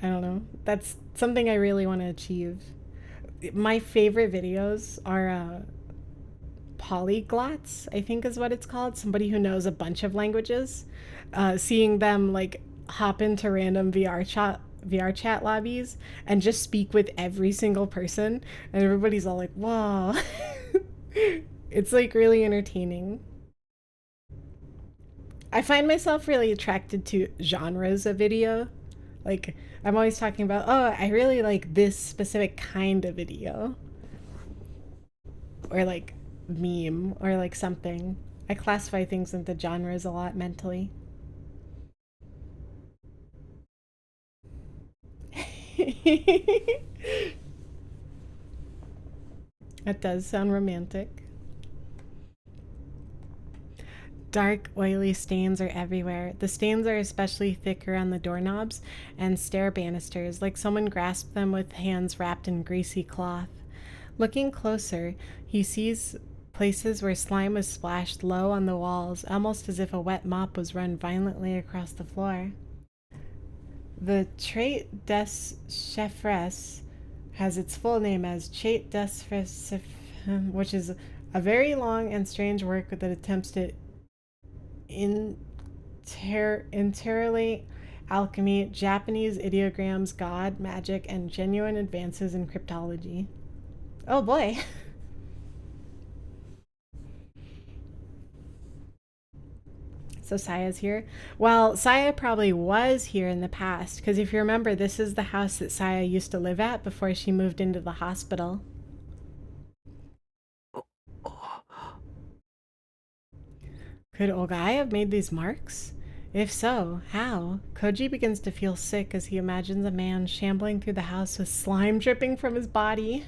I don't know, that's something I really want to achieve. My favorite videos are polyglots, I think is what it's called. Somebody who knows a bunch of languages. Seeing them like hop into random VR chat lobbies and just speak with every single person. And everybody's all like, whoa. It's like really entertaining. I find myself really attracted to genres of video. Like, I'm always talking about, oh, I really like this specific kind of video. Or like meme or like something. I classify things into genres a lot mentally. That does sound romantic. Dark, oily stains are everywhere. The stains are especially thick around the doorknobs and stair banisters, like someone grasped them with hands wrapped in greasy cloth. Looking closer, he sees places where slime was splashed low on the walls, almost as if a wet mop was run violently across the floor. The Trait des Chefres has its full name as Trait des Chefres, which is a very long and strange work that attempts to interrelate alchemy, Japanese ideograms, God, magic, and genuine advances in cryptology. Oh boy. So Saya's here. Well, Saya probably was here in the past, because if you remember, this is the house that Saya used to live at before she moved into the hospital. Could Ogai have made these marks? If so, how? Koji begins to feel sick as he imagines a man shambling through the house with slime dripping from his body.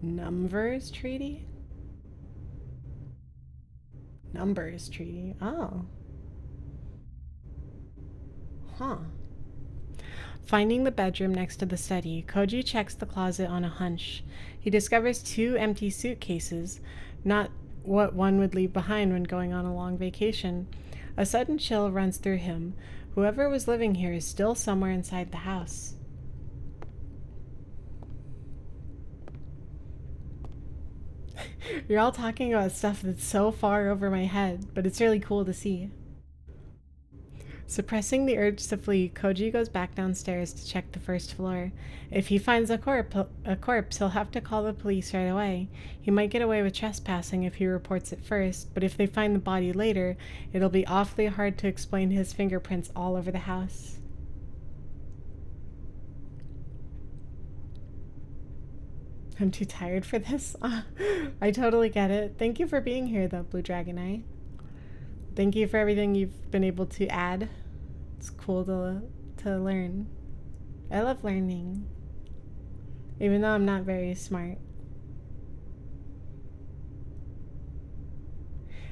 Numbers Treaty? Numbers Treaty. Oh. Huh. Finding the bedroom next to the study, Koji checks the closet on a hunch. He discovers 2 empty suitcases, not what one would leave behind when going on a long vacation. A sudden chill runs through him. Whoever was living here is still somewhere inside the house. You're all talking about stuff that's so far over my head, but it's really cool to see. Suppressing the urge to flee, Koji goes back downstairs to check the first floor. If he finds a corpse, he'll have to call the police right away. He might get away with trespassing if he reports it first, but if they find the body later, it'll be awfully hard to explain his fingerprints all over the house. I'm too tired for this. I totally get it. Thank you for being here, though, Blue Dragon Eye. Thank you for everything you've been able to add. It's cool to learn. I love learning, even though I'm not very smart.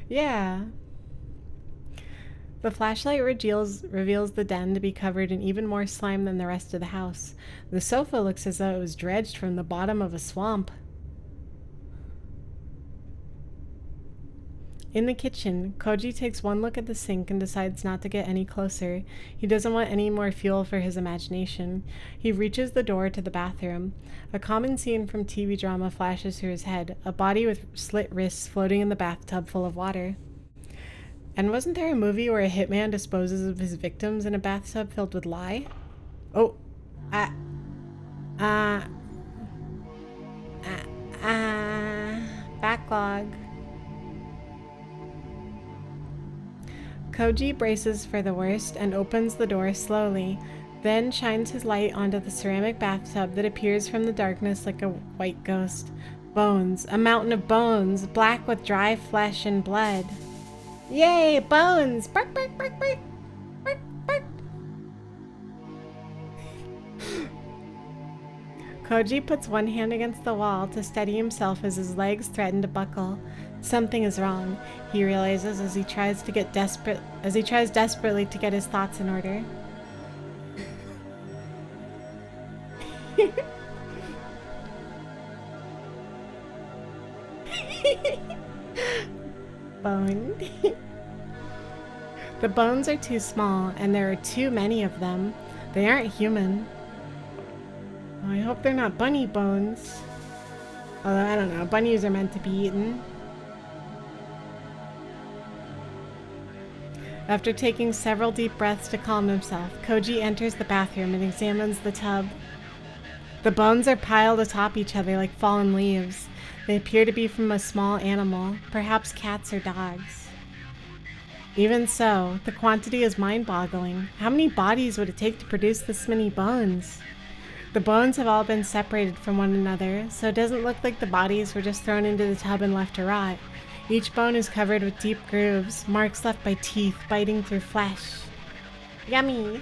Yeah. The flashlight reveals the den to be covered in even more slime than the rest of the house. The sofa looks as though it was dredged from the bottom of a swamp. In the kitchen, Koji takes one look at the sink and decides not to get any closer. He doesn't want any more fuel for his imagination. He reaches the door to the bathroom. A common scene from TV drama flashes through his head, a body with slit wrists floating in the bathtub full of water. And wasn't there a movie where a hitman disposes of his victims in a bathtub filled with lye? Oh. backlog. Koji braces for the worst and opens the door slowly, then shines his light onto the ceramic bathtub that appears from the darkness like a white ghost. Bones, a mountain of bones, black with dry flesh and blood. Yay, bones! Bark, bark, bark, bark! Bark, bark! Koji puts one hand against the wall to steady himself as his legs threaten to buckle. Something is wrong, he realizes as he tries desperately to get his thoughts in order. Bone. The bones are too small, and there are too many of them. They aren't human. Oh, I hope they're not bunny bones. Although, I don't know, bunnies are meant to be eaten. After taking several deep breaths to calm himself, Koji enters the bathroom and examines the tub. The bones are piled atop each other like fallen leaves. They appear to be from a small animal, perhaps cats or dogs. Even so, the quantity is mind-boggling. How many bodies would it take to produce this many bones? The bones have all been separated from one another, so it doesn't look like the bodies were just thrown into the tub and left to rot. Each bone is covered with deep grooves, marks left by teeth biting through flesh. Yummy!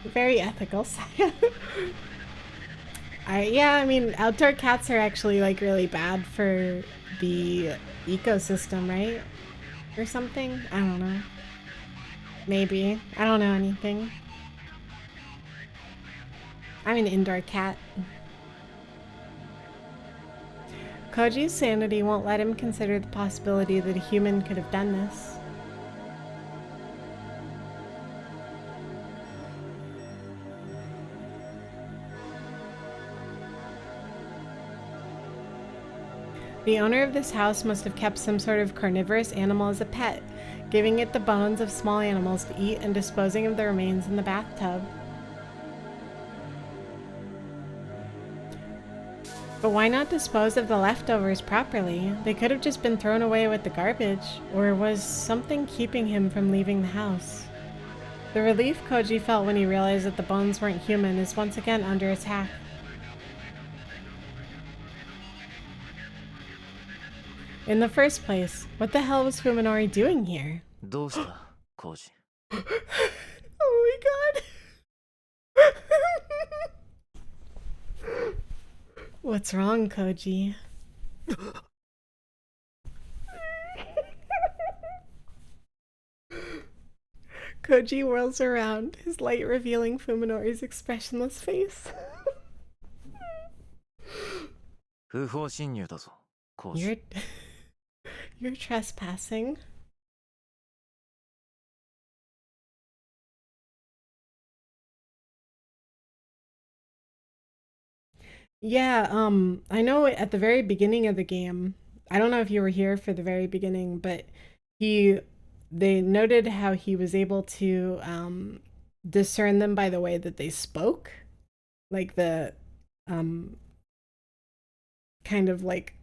Very ethical side. I mean, outdoor cats are actually like really bad for the ecosystem, right? Or something? I don't know. Maybe. I don't know anything. I'm an indoor cat. Koji's sanity won't let him consider the possibility that a human could have done this. The owner of this house must have kept some sort of carnivorous animal as a pet, giving it the bones of small animals to eat and disposing of the remains in the bathtub. But why not dispose of the leftovers properly? They could have just been thrown away with the garbage, or was something keeping him from leaving the house? The relief Koji felt when he realized that the bones weren't human is once again under attack. In the first place, what the hell was Fuminori doing here? どうした、コウジ。Oh my god. What's wrong, Koji? Koji whirls around, his light revealing Fuminori's expressionless face. 不法侵入だぞ、コウジ。You're trespassing. Yeah, I know at the very beginning of the game, I don't know if you were here for the very beginning, but they noted how he was able to discern them by the way that they spoke. Like the kind of like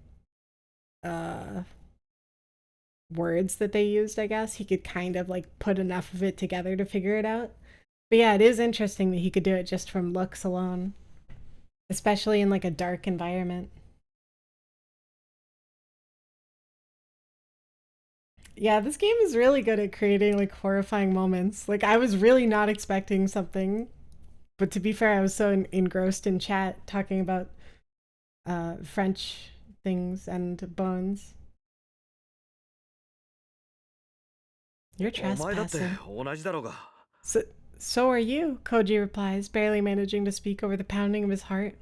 words that they used, I guess. He could kind of like put enough of it together to figure it out. But yeah, it is interesting that he could do it just from looks alone, especially in like a dark environment. Yeah, this game is really good at creating like horrifying moments. Like I was really not expecting something, but to be fair, I was so engrossed in chat talking about French things and bones. You're trespassing. So are you, Koji replies, barely managing to speak over the pounding of his heart.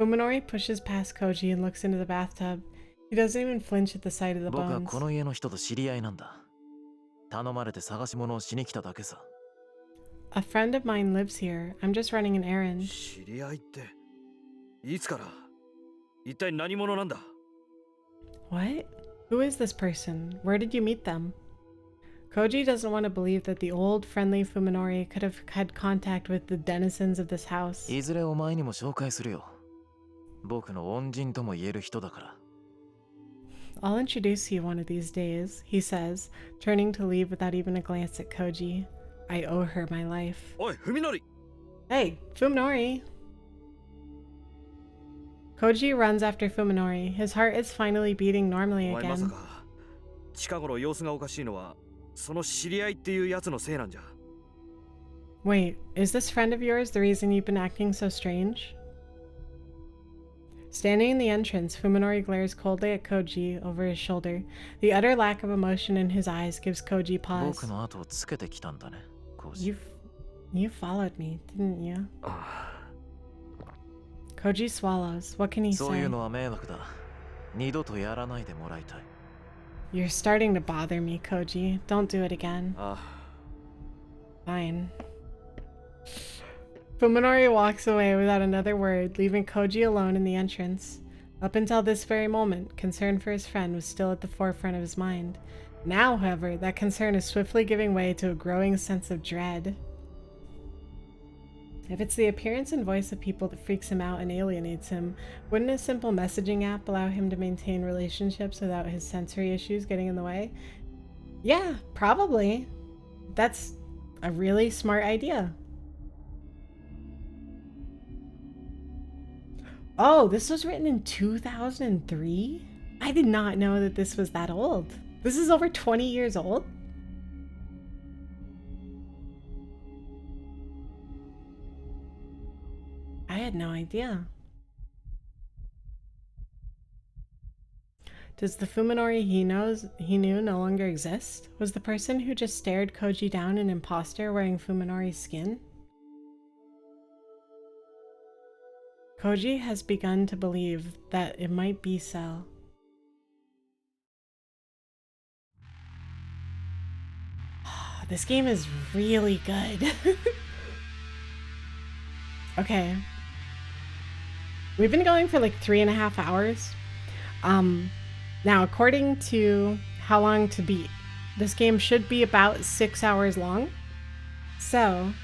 Fuminori pushes past Koji and looks into the bathtub. He doesn't even flinch at the sight of the 僕は bones. この家の人と知り合いなんだ。頼まれて探し物をしに来ただけさ。A friend of mine lives here. I'm just running an errand. 知り合いって、いつから？一体何者なんだ？ What? Who is this person? Where did you meet them? Koji doesn't want to believe that the old, friendly Fuminori could have had contact with the denizens of this house. いずれお前にも紹介するよ。僕の恩人とも言える人だから。 I'll introduce you one of these days, he says, turning to leave without even a glance at Koji. I owe her my life. おい、文則 Hey, Fuminori! Koji runs after Fuminori. His heart is finally beating normally お前まさ again. か近頃様子がおかしいのはその知り合いっていうやつのせいなんじゃ。 Wait, is this friend of yours the reason you've been acting so strange? Standing in the entrance, Fuminori glares coldly at Koji over his shoulder. The utter lack of emotion in his eyes gives Koji pause. 僕の後をつけてきたんだね、コージ。 You followed me, didn't you? あ Koji swallows. What can he そうい say? うのは迷惑だ。二度とやらないでもらいたい。 You're starting to bother me, Koji. Don't do it again. あ Fine. Fuminori walks away without another word, leaving Koji alone in the entrance. Up until this very moment, concern for his friend was still at the forefront of his mind. Now, however, that concern is swiftly giving way to a growing sense of dread. If it's the appearance and voice of people that freaks him out and alienates him, wouldn't a simple messaging app allow him to maintain relationships without his sensory issues getting in the way? Yeah, probably. That's a really smart idea. Oh, this was written in 2003? I did not know that this was that old. This is over 20 years old? I had no idea. Does the Fuminori he knew no longer exist? Was the person who just stared Koji down an imposter wearing Fuminori's skin? Koji has begun to believe that it might be so. This game is really good. Okay. We've been going for like 3.5 hours. Now, according to how long to beat, this game should be about 6 hours long. So,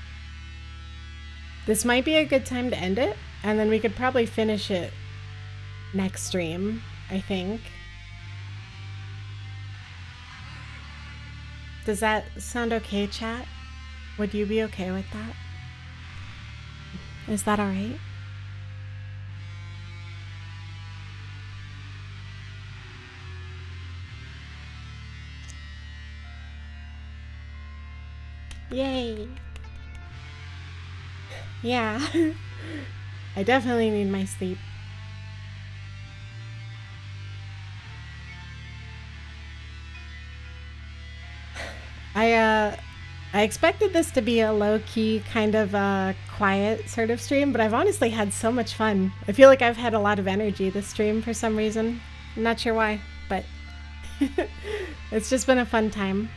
this might be a good time to end it, and then we could probably finish it next stream, I think. Does that sound okay, chat? Would you be okay with that? Is that alright? Yay! Yeah, I definitely need my sleep. I expected this to be a low-key kind of quiet sort of stream, but I've honestly had so much fun. I feel like I've had a lot of energy this stream for some reason. I'm not sure why, but it's just been a fun time.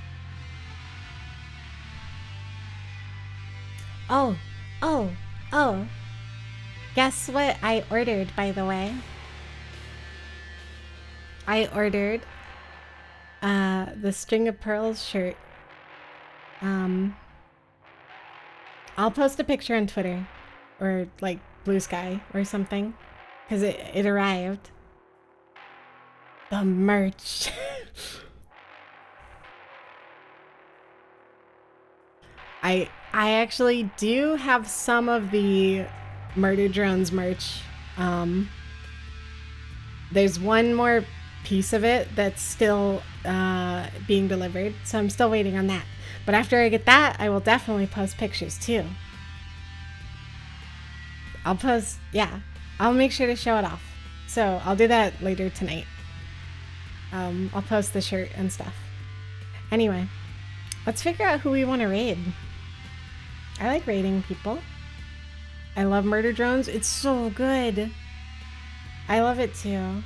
Oh. Guess what I ordered, by the way? I ordered the String of Pearls shirt. I'll post a picture on Twitter or like Blue Sky or something because it arrived. The merch. I actually do have some of the Murder Drones merch. There's one more piece of it that's still being delivered, so I'm still waiting on that. But after I get that, I will definitely post pictures too. I'll make sure to show it off. So I'll do that later tonight. I'll post the shirt and stuff. Anyway, let's figure out who we want to raid. I like raiding people. I love Murder Drones. It's so good. I love it too.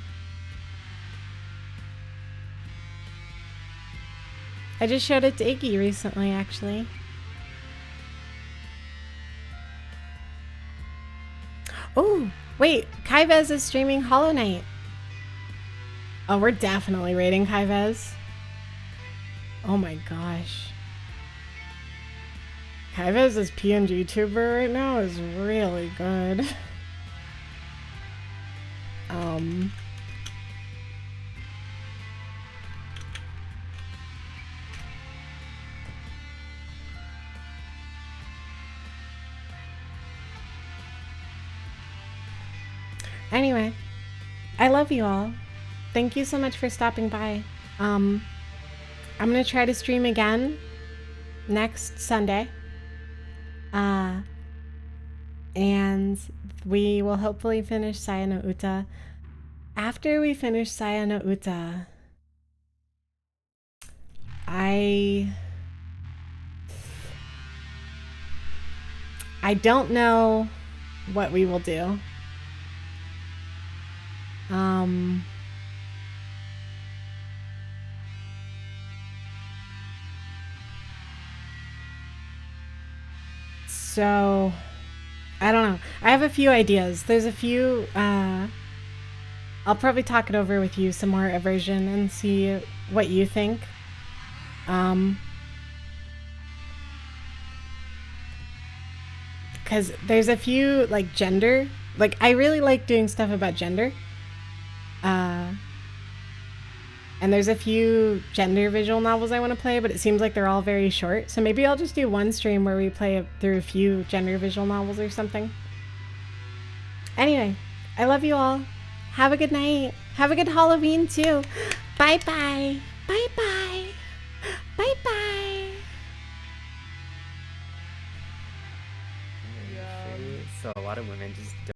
I just showed it to Iggy recently, actually. Oh, wait, Kaivez is streaming Hollow Knight. Oh, we're definitely raiding Kaivez. Oh my gosh. Kaivez's PNG tuber right now is really good. Anyway, I love you all. Thank you so much for stopping by. I'm gonna try to stream again next Sunday. And we will hopefully finish Saya no Uta. After we finish Saya no Uta, I don't know what we will do. So I don't know. I have a few ideas. There's a few, I'll probably talk it over with you some more, Aversion, and see what you think. Because there's a few, like, gender. Like, I really like doing stuff about gender. And there's a few gender visual novels I want to play, but it seems like they're all very short. So maybe I'll just do one stream where we play through a few gender visual novels or something. Anyway, I love you all. Have a good night. Have a good Halloween too. Bye-bye. Bye-bye. Bye-bye. So a lot of women just